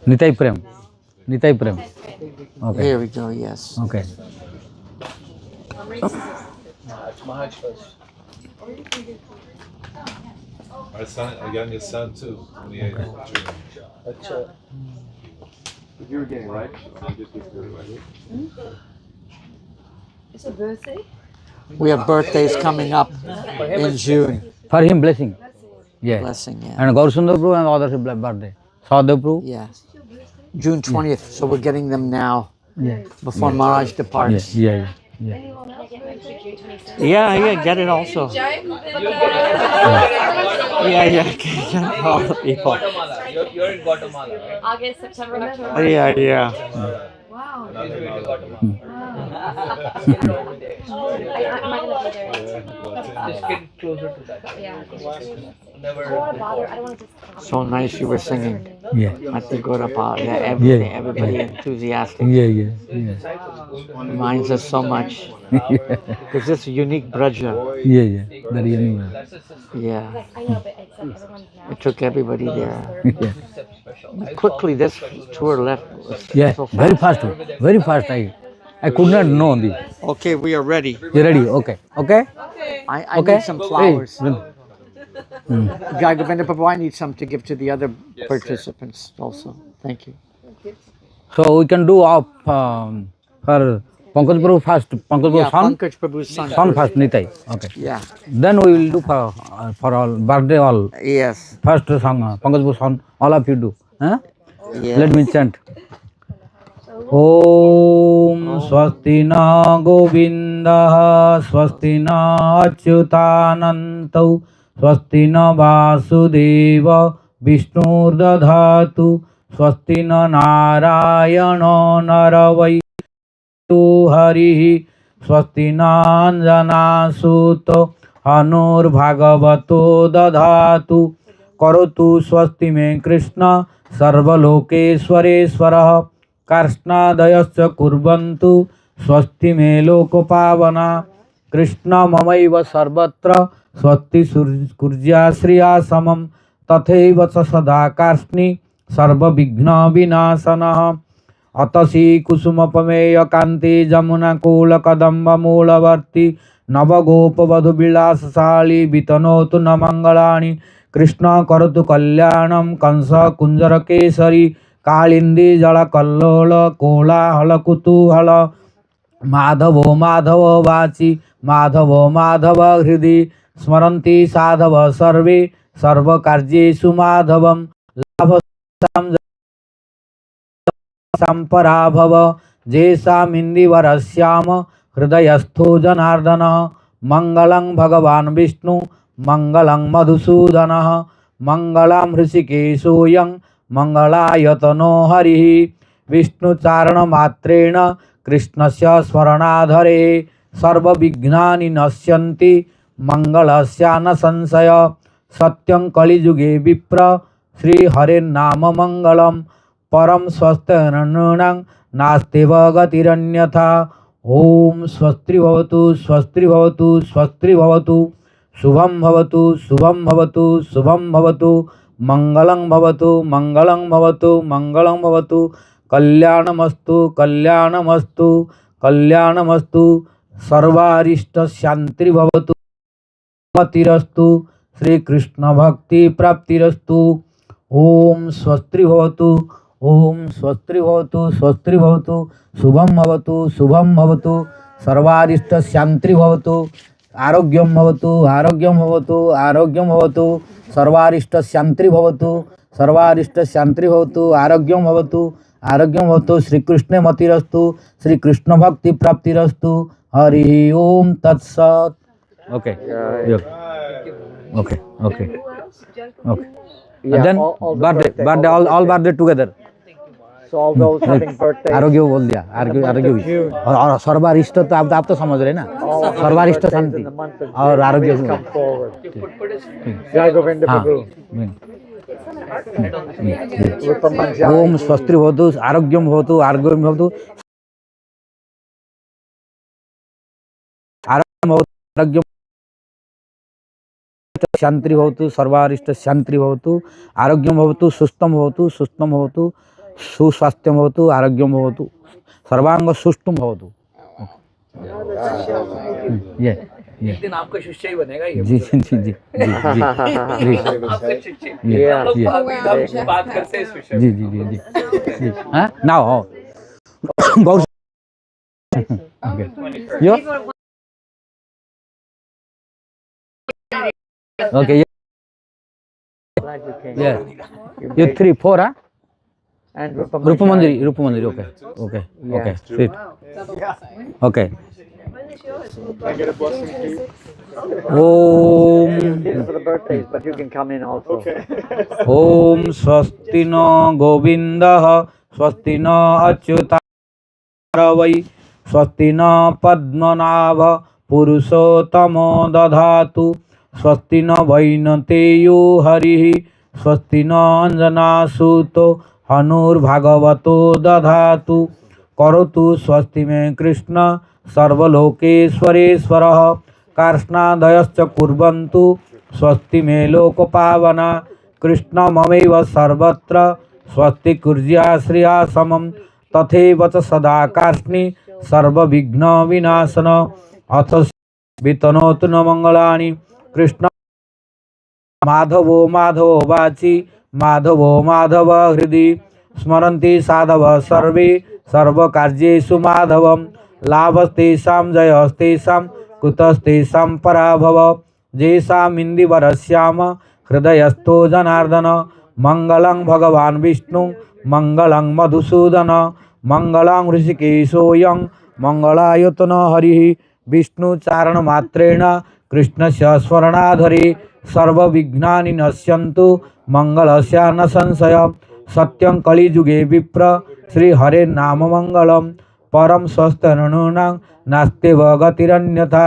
Nitai Prem. Okay. Here we go, yes. Okay. Maharaj first. Our son, our youngest son too, 28th of June. अच्छा You were getting right. It's a birthday? We have birthdays coming up in June. For him, blessing. Yeah. Blessing, yeah. And Gaurasundar Prabhu and others birthday. Sadev Prabhu. Yeah. June 20th, so we're getting them now. Yeah. Before Maharaj departs. Yeah. Yeah, get it also. Yeah, get all the people. Guatemala. You're in Guatemala, right? August, September, and October. Yeah. Wow. I'm not gonna be there. Just get closer to that. Yeah. Never. I don't want to bother. I don't want to just. So nice you were singing. Yeah. At the Godapal. Yeah, everything, everybody enthusiastic. Yeah. Reminds us so much. Because it's a unique braja. Yeah. Very unique. Yeah. I know, but it's like everyone's now. It took everybody there. Yeah. Quickly, this tour left. Yeah. So Very fast. Very fast. I could not know this. Okay, we are ready. You ready? Okay. I need some flowers. Guy Govinda Prabhu, I need some to give to the other participants also. Thank you. So we can do for Pankaj Prabhu first. Pankaj Prabhu son. Pankaj Prabhu's son. Son first, Nitai. Okay. Yeah. Then we will do for all birthday all. Yes. First song Pankaj Prabhu son. All of you do. Huh? Yeah. Let me chant. Om Swasti na Govinda Swasti na Achyutanantau Swasti na Vasudeva Vishnur Dadhatu Swasti na Narayana Naravai Hari Swasti na Anjana Suto हनुर्भागवतो दधातु करोतु स्वस्ति मे कृष्ण सर्वलोकेश्वरेश्वरः कार्ष्णादयश्च कुर्वन्तु स्वस्ति मे लोकपावना कृष्ण ममैव सर्वत्र स्वस्ति कुर्याश्रिया समं तथैव च सदा कार्ष्णि सर्वविघ्नविनाशनः अतसी कुसुमपमेय कान्ति जमुनाकूलकदम्बमूलवर्ती नवगोपवधूविलासशाली वितनोतु न मङ्गलानि कृष्ण करोतु कल्याणं कंस कुञ्जरकेसरी कालिन्दी जलकल्लोल कोलाहलकुतूहल माधवो माधव वाचि माधवो माधव हृदि स्मरन्ति साधव सर्वे सर्वकार्येषु माधवं लाभसां सम्पराभव जेषामिन्दिवरस्याम हृदयस्थो जनार्दनः मङ्गलं भगवान् विष्णु मङ्गलं मधुसूदनः मङ्गलं हृषिकेशोऽयं मङ्गलायतनो हरिः विष्णुचारणमात्रेण कृष्णस्य स्मरणाधरे सर्वविघ्नानि नश्यन्ति मङ्गलस्य न संशय सत्यं कलियुगे विप्र श्रीहरेर्नाम मङ्गलं परं स्वस्तिर्नृणां नास्त्येव गतिरन्यथा ॐ स्वस्ति भवतु स्वस्ति भवतु स्वस्ति भवतु शुभं भवतु शुभं भवतु शुभं भवतु मङ्गलं भवतु मङ्गलं भवतु मङ्गलं भवतु कल्याणमस्तु कल्याणमस्तु कल्याणमस्तु सर्वारिष्टशान्तिर्भवतु मतिरस्तु श्रीकृष्ण भक्ति प्राप्तिरस्तु ॐ स्वस्ति भवतु ॐ स्वस्ति भवतु स्वस्ति भवतु शुभं भवतु शुभं भवतु सर्वारिष्टशान्तिर्भवतु आरोग्यं भवतु आरोग्यं भवतु आरोग्यं भवतु सर्वारिष्टशान्तिर्भवतु सर्वारिष्टशान्तिर्भवतु आरोग्यं भवतु आरोग्यं भवतु श्रीकृष्णे मतिरस्तु श्रीकृष्ण भक्ति प्राप्तिरस्तु हरि ओम तत्सत् okay okay okay okay then birthday all birthday together so all those having birthday आरोग्य बोल दिया आरोग्य और सर्वारिष्ट तो आप तो समझ रहे ना सर्वारिष्ट शांति और आरोग्य जय गोविंद प्रभु ओम स्वस्ति भवतु आरोग्यं भवतु आरोग्यं भवतु आरोग्यं शांति भवतु सर्वारिष्ट शांति भवतु आरोग्यं भवतु सुस्थं भवतु सुस्वास्थ्यं भवतु आरोग्यं भवतु सर्वांग सुष्ठुं भवतु ये एक दिन आपका शिष्य ही बनेगा ये जी जी जी जी आपका शिष्य हम बात करते हैं इस विषय जी जी जी जी हाँ नाउ बहुत यो okay yeah you 3 4 huh and Rupamandiri okay okay okay sweet okay Om for the birthdays but you can come in also Om swasti no govindah swasti no achyutarvai swasti no padmanabha purusottamo dadhatu स्वस्ति न वैनतेयो हरिः स्वस्ति न अंजनासुतो हनुर्भागवतो दधातु करोतु स्वस्ति मे कृष्ण सर्वलोकेश्वरेश्वरः कार्ष्णादयश्च कुर्वन्तु स्वस्ति मे लोकपावना कृष्ण ममैव सर्वत्र स्वस्ति कुर्याश्रिया समं तथैव च सदा कार्ष्णि सर्वविघ्नविनाशन अथ वितनोतु न मङ्गलानि कृष्ण माधवो माधव वाचि माधवो माधव हृदि स्मरन्ति साधव सर्वे सर्वकार्येषु माधवं लाभस्तेषां जयस्तेषां कुतस्तेषां पराभव येषामिन्दिवरस्याम हृदयस्थो जनार्दन मङ्गलं भगवान् विष्णु मङ्गलं मधुसूदन मङ्गलं ऋषिकेशोऽयं मङ्गलायतन हरिः विष्णुचारणमात्रेण कृष्णस्य स्मरणाधरे सर्वविघ्नानि नश्यन्तु मङ्गलस्य न संशय सत्यं कलियुगे विप्र श्रीहरेर्नाम मङ्गलं परं स्वस्तिर्नृणां नास्त्येव गतिरन्यथा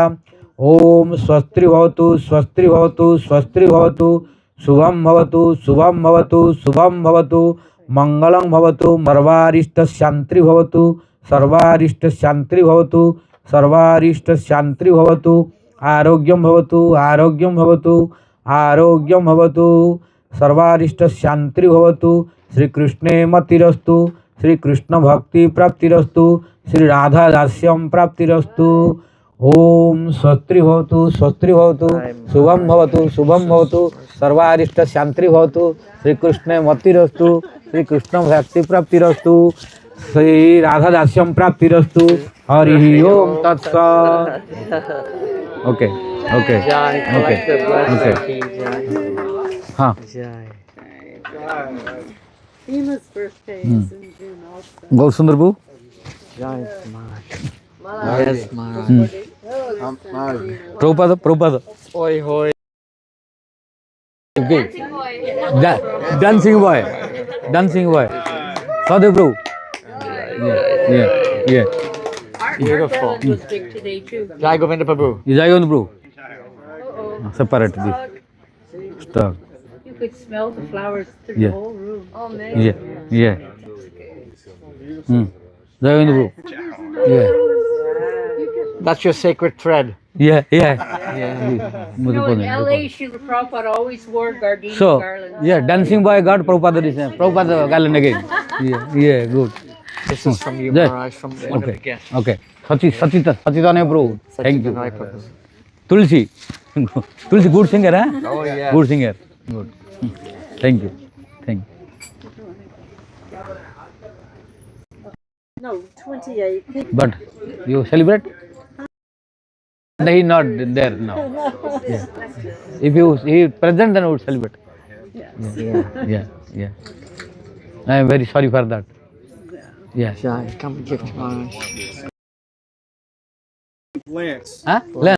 Om swastri bhavatu, swastri bhavatu, swastri bhavatu, shubham bhavatu, shubham bhavatu, shubham bhavatu, mangalam bhavatu, sarvarishta shantri bhavatu, sarvarishta shantri bhavatu, sarvarishta shantri bhavatu, arogyam bhavatu, arogyam bhavatu, arogyam bhavatu, sarvarishta shantri bhavatu, Sri Krishna matirastu, Sri Krishna bhakti praptirastu, Sri Radha dasyam praptirastu. Om swastri bhavatu, shubham bhavatu, shubham bhavatu, sarvarishta shantri bhavatu, Sri Krishna matirastu, Sri Krishna bhakti praptirastu, Sri Radha dasyam praptirastu. Hari Om Tat Sat. Okay, okay, okay, okay. Huh. Ema's birthday is in June also. Gaur Prabhu? Yes, Maharaj. Prabhupada. Oi, hoi. Okay. Dancing boy. Sadhu Prabhu. Yeah. Beautiful. Was big today too. Jai Govinda Prabhu. Jai Govinda Prabhu. Separate this stuff. You could smell the flowers through Yeah. the whole room. Oh man. Yeah. Jai Govinda Prabhu. Yeah. That's your sacred thread. Yeah. You know, in LA, Srila Prabhupada always wore gardenia So, garlands. yeah, dancing boy got Prabhupada this Prabhupada garland again. Yeah, good. This is from you, Yeah. Maharaj, from one of the guests. Okay. Satitanya Prabhu. Thank you. Satitanya Prabhu. Tulsi. Tulsi, good singer, huh? Oh, yeah. Good singer. Good. Thank you. No, 28. But you celebrate? He not there now. Yeah. If he present, then I would celebrate. Yeah. I am very sorry for that. Yeah. Jai, come give to Maharaj. Lance. Huh? Lance.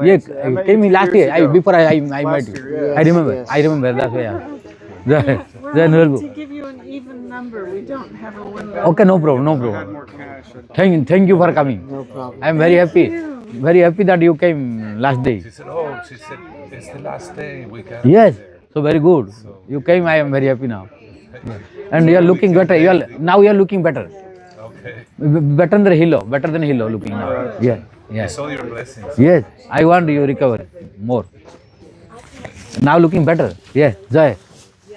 Yeah, came in last year. Before I met you. Yes, I remember. That's why. We're willing to give you an even number. We don't have a window. Okay, no problem. Thank you for coming. No problem. I am very happy. Very happy that you came last day. She said, it's the last day we can. Yes, so very good. You came, I am very happy now. Yeah. And you are looking better. Now you are looking better. Okay. Better than Hilo looking now. Yeah. I saw your blessings. Yes, I want you recover more. Now looking better. Yes, Jai.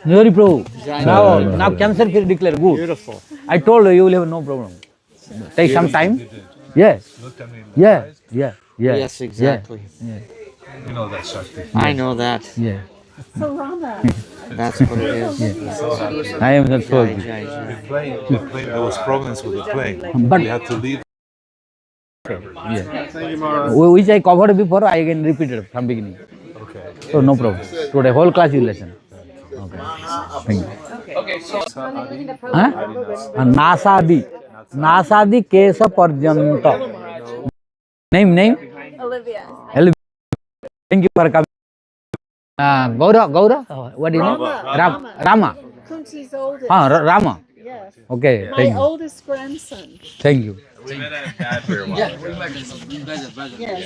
Hari Prabhu. Now cancer free declare good. Beautiful. I told you will have no problem. Take some time. Yes. Look at me in the Yeah. eyes. Yes, exactly. Yeah. You know that, Shakti. I know that. Yeah. So Rama. That's what it is. I am not so happy. Jai. The plane, there was problems with the plane. But we had to leave. yeah. Thank you, Maharaj. Which I covered before, I again repeated from beginning. Okay. So no problem. Today whole class is lesson. Okay. Thank you. Okay, so Huh? Nasadi kesa parjanta. Name? Olivia. Thank you for coming. Gaura? What is name? Rama. Kunti's oldest. Rama. Yes. Okay, My thank you. oldest grandson. Thank you. we met at a pad for a while. Yes.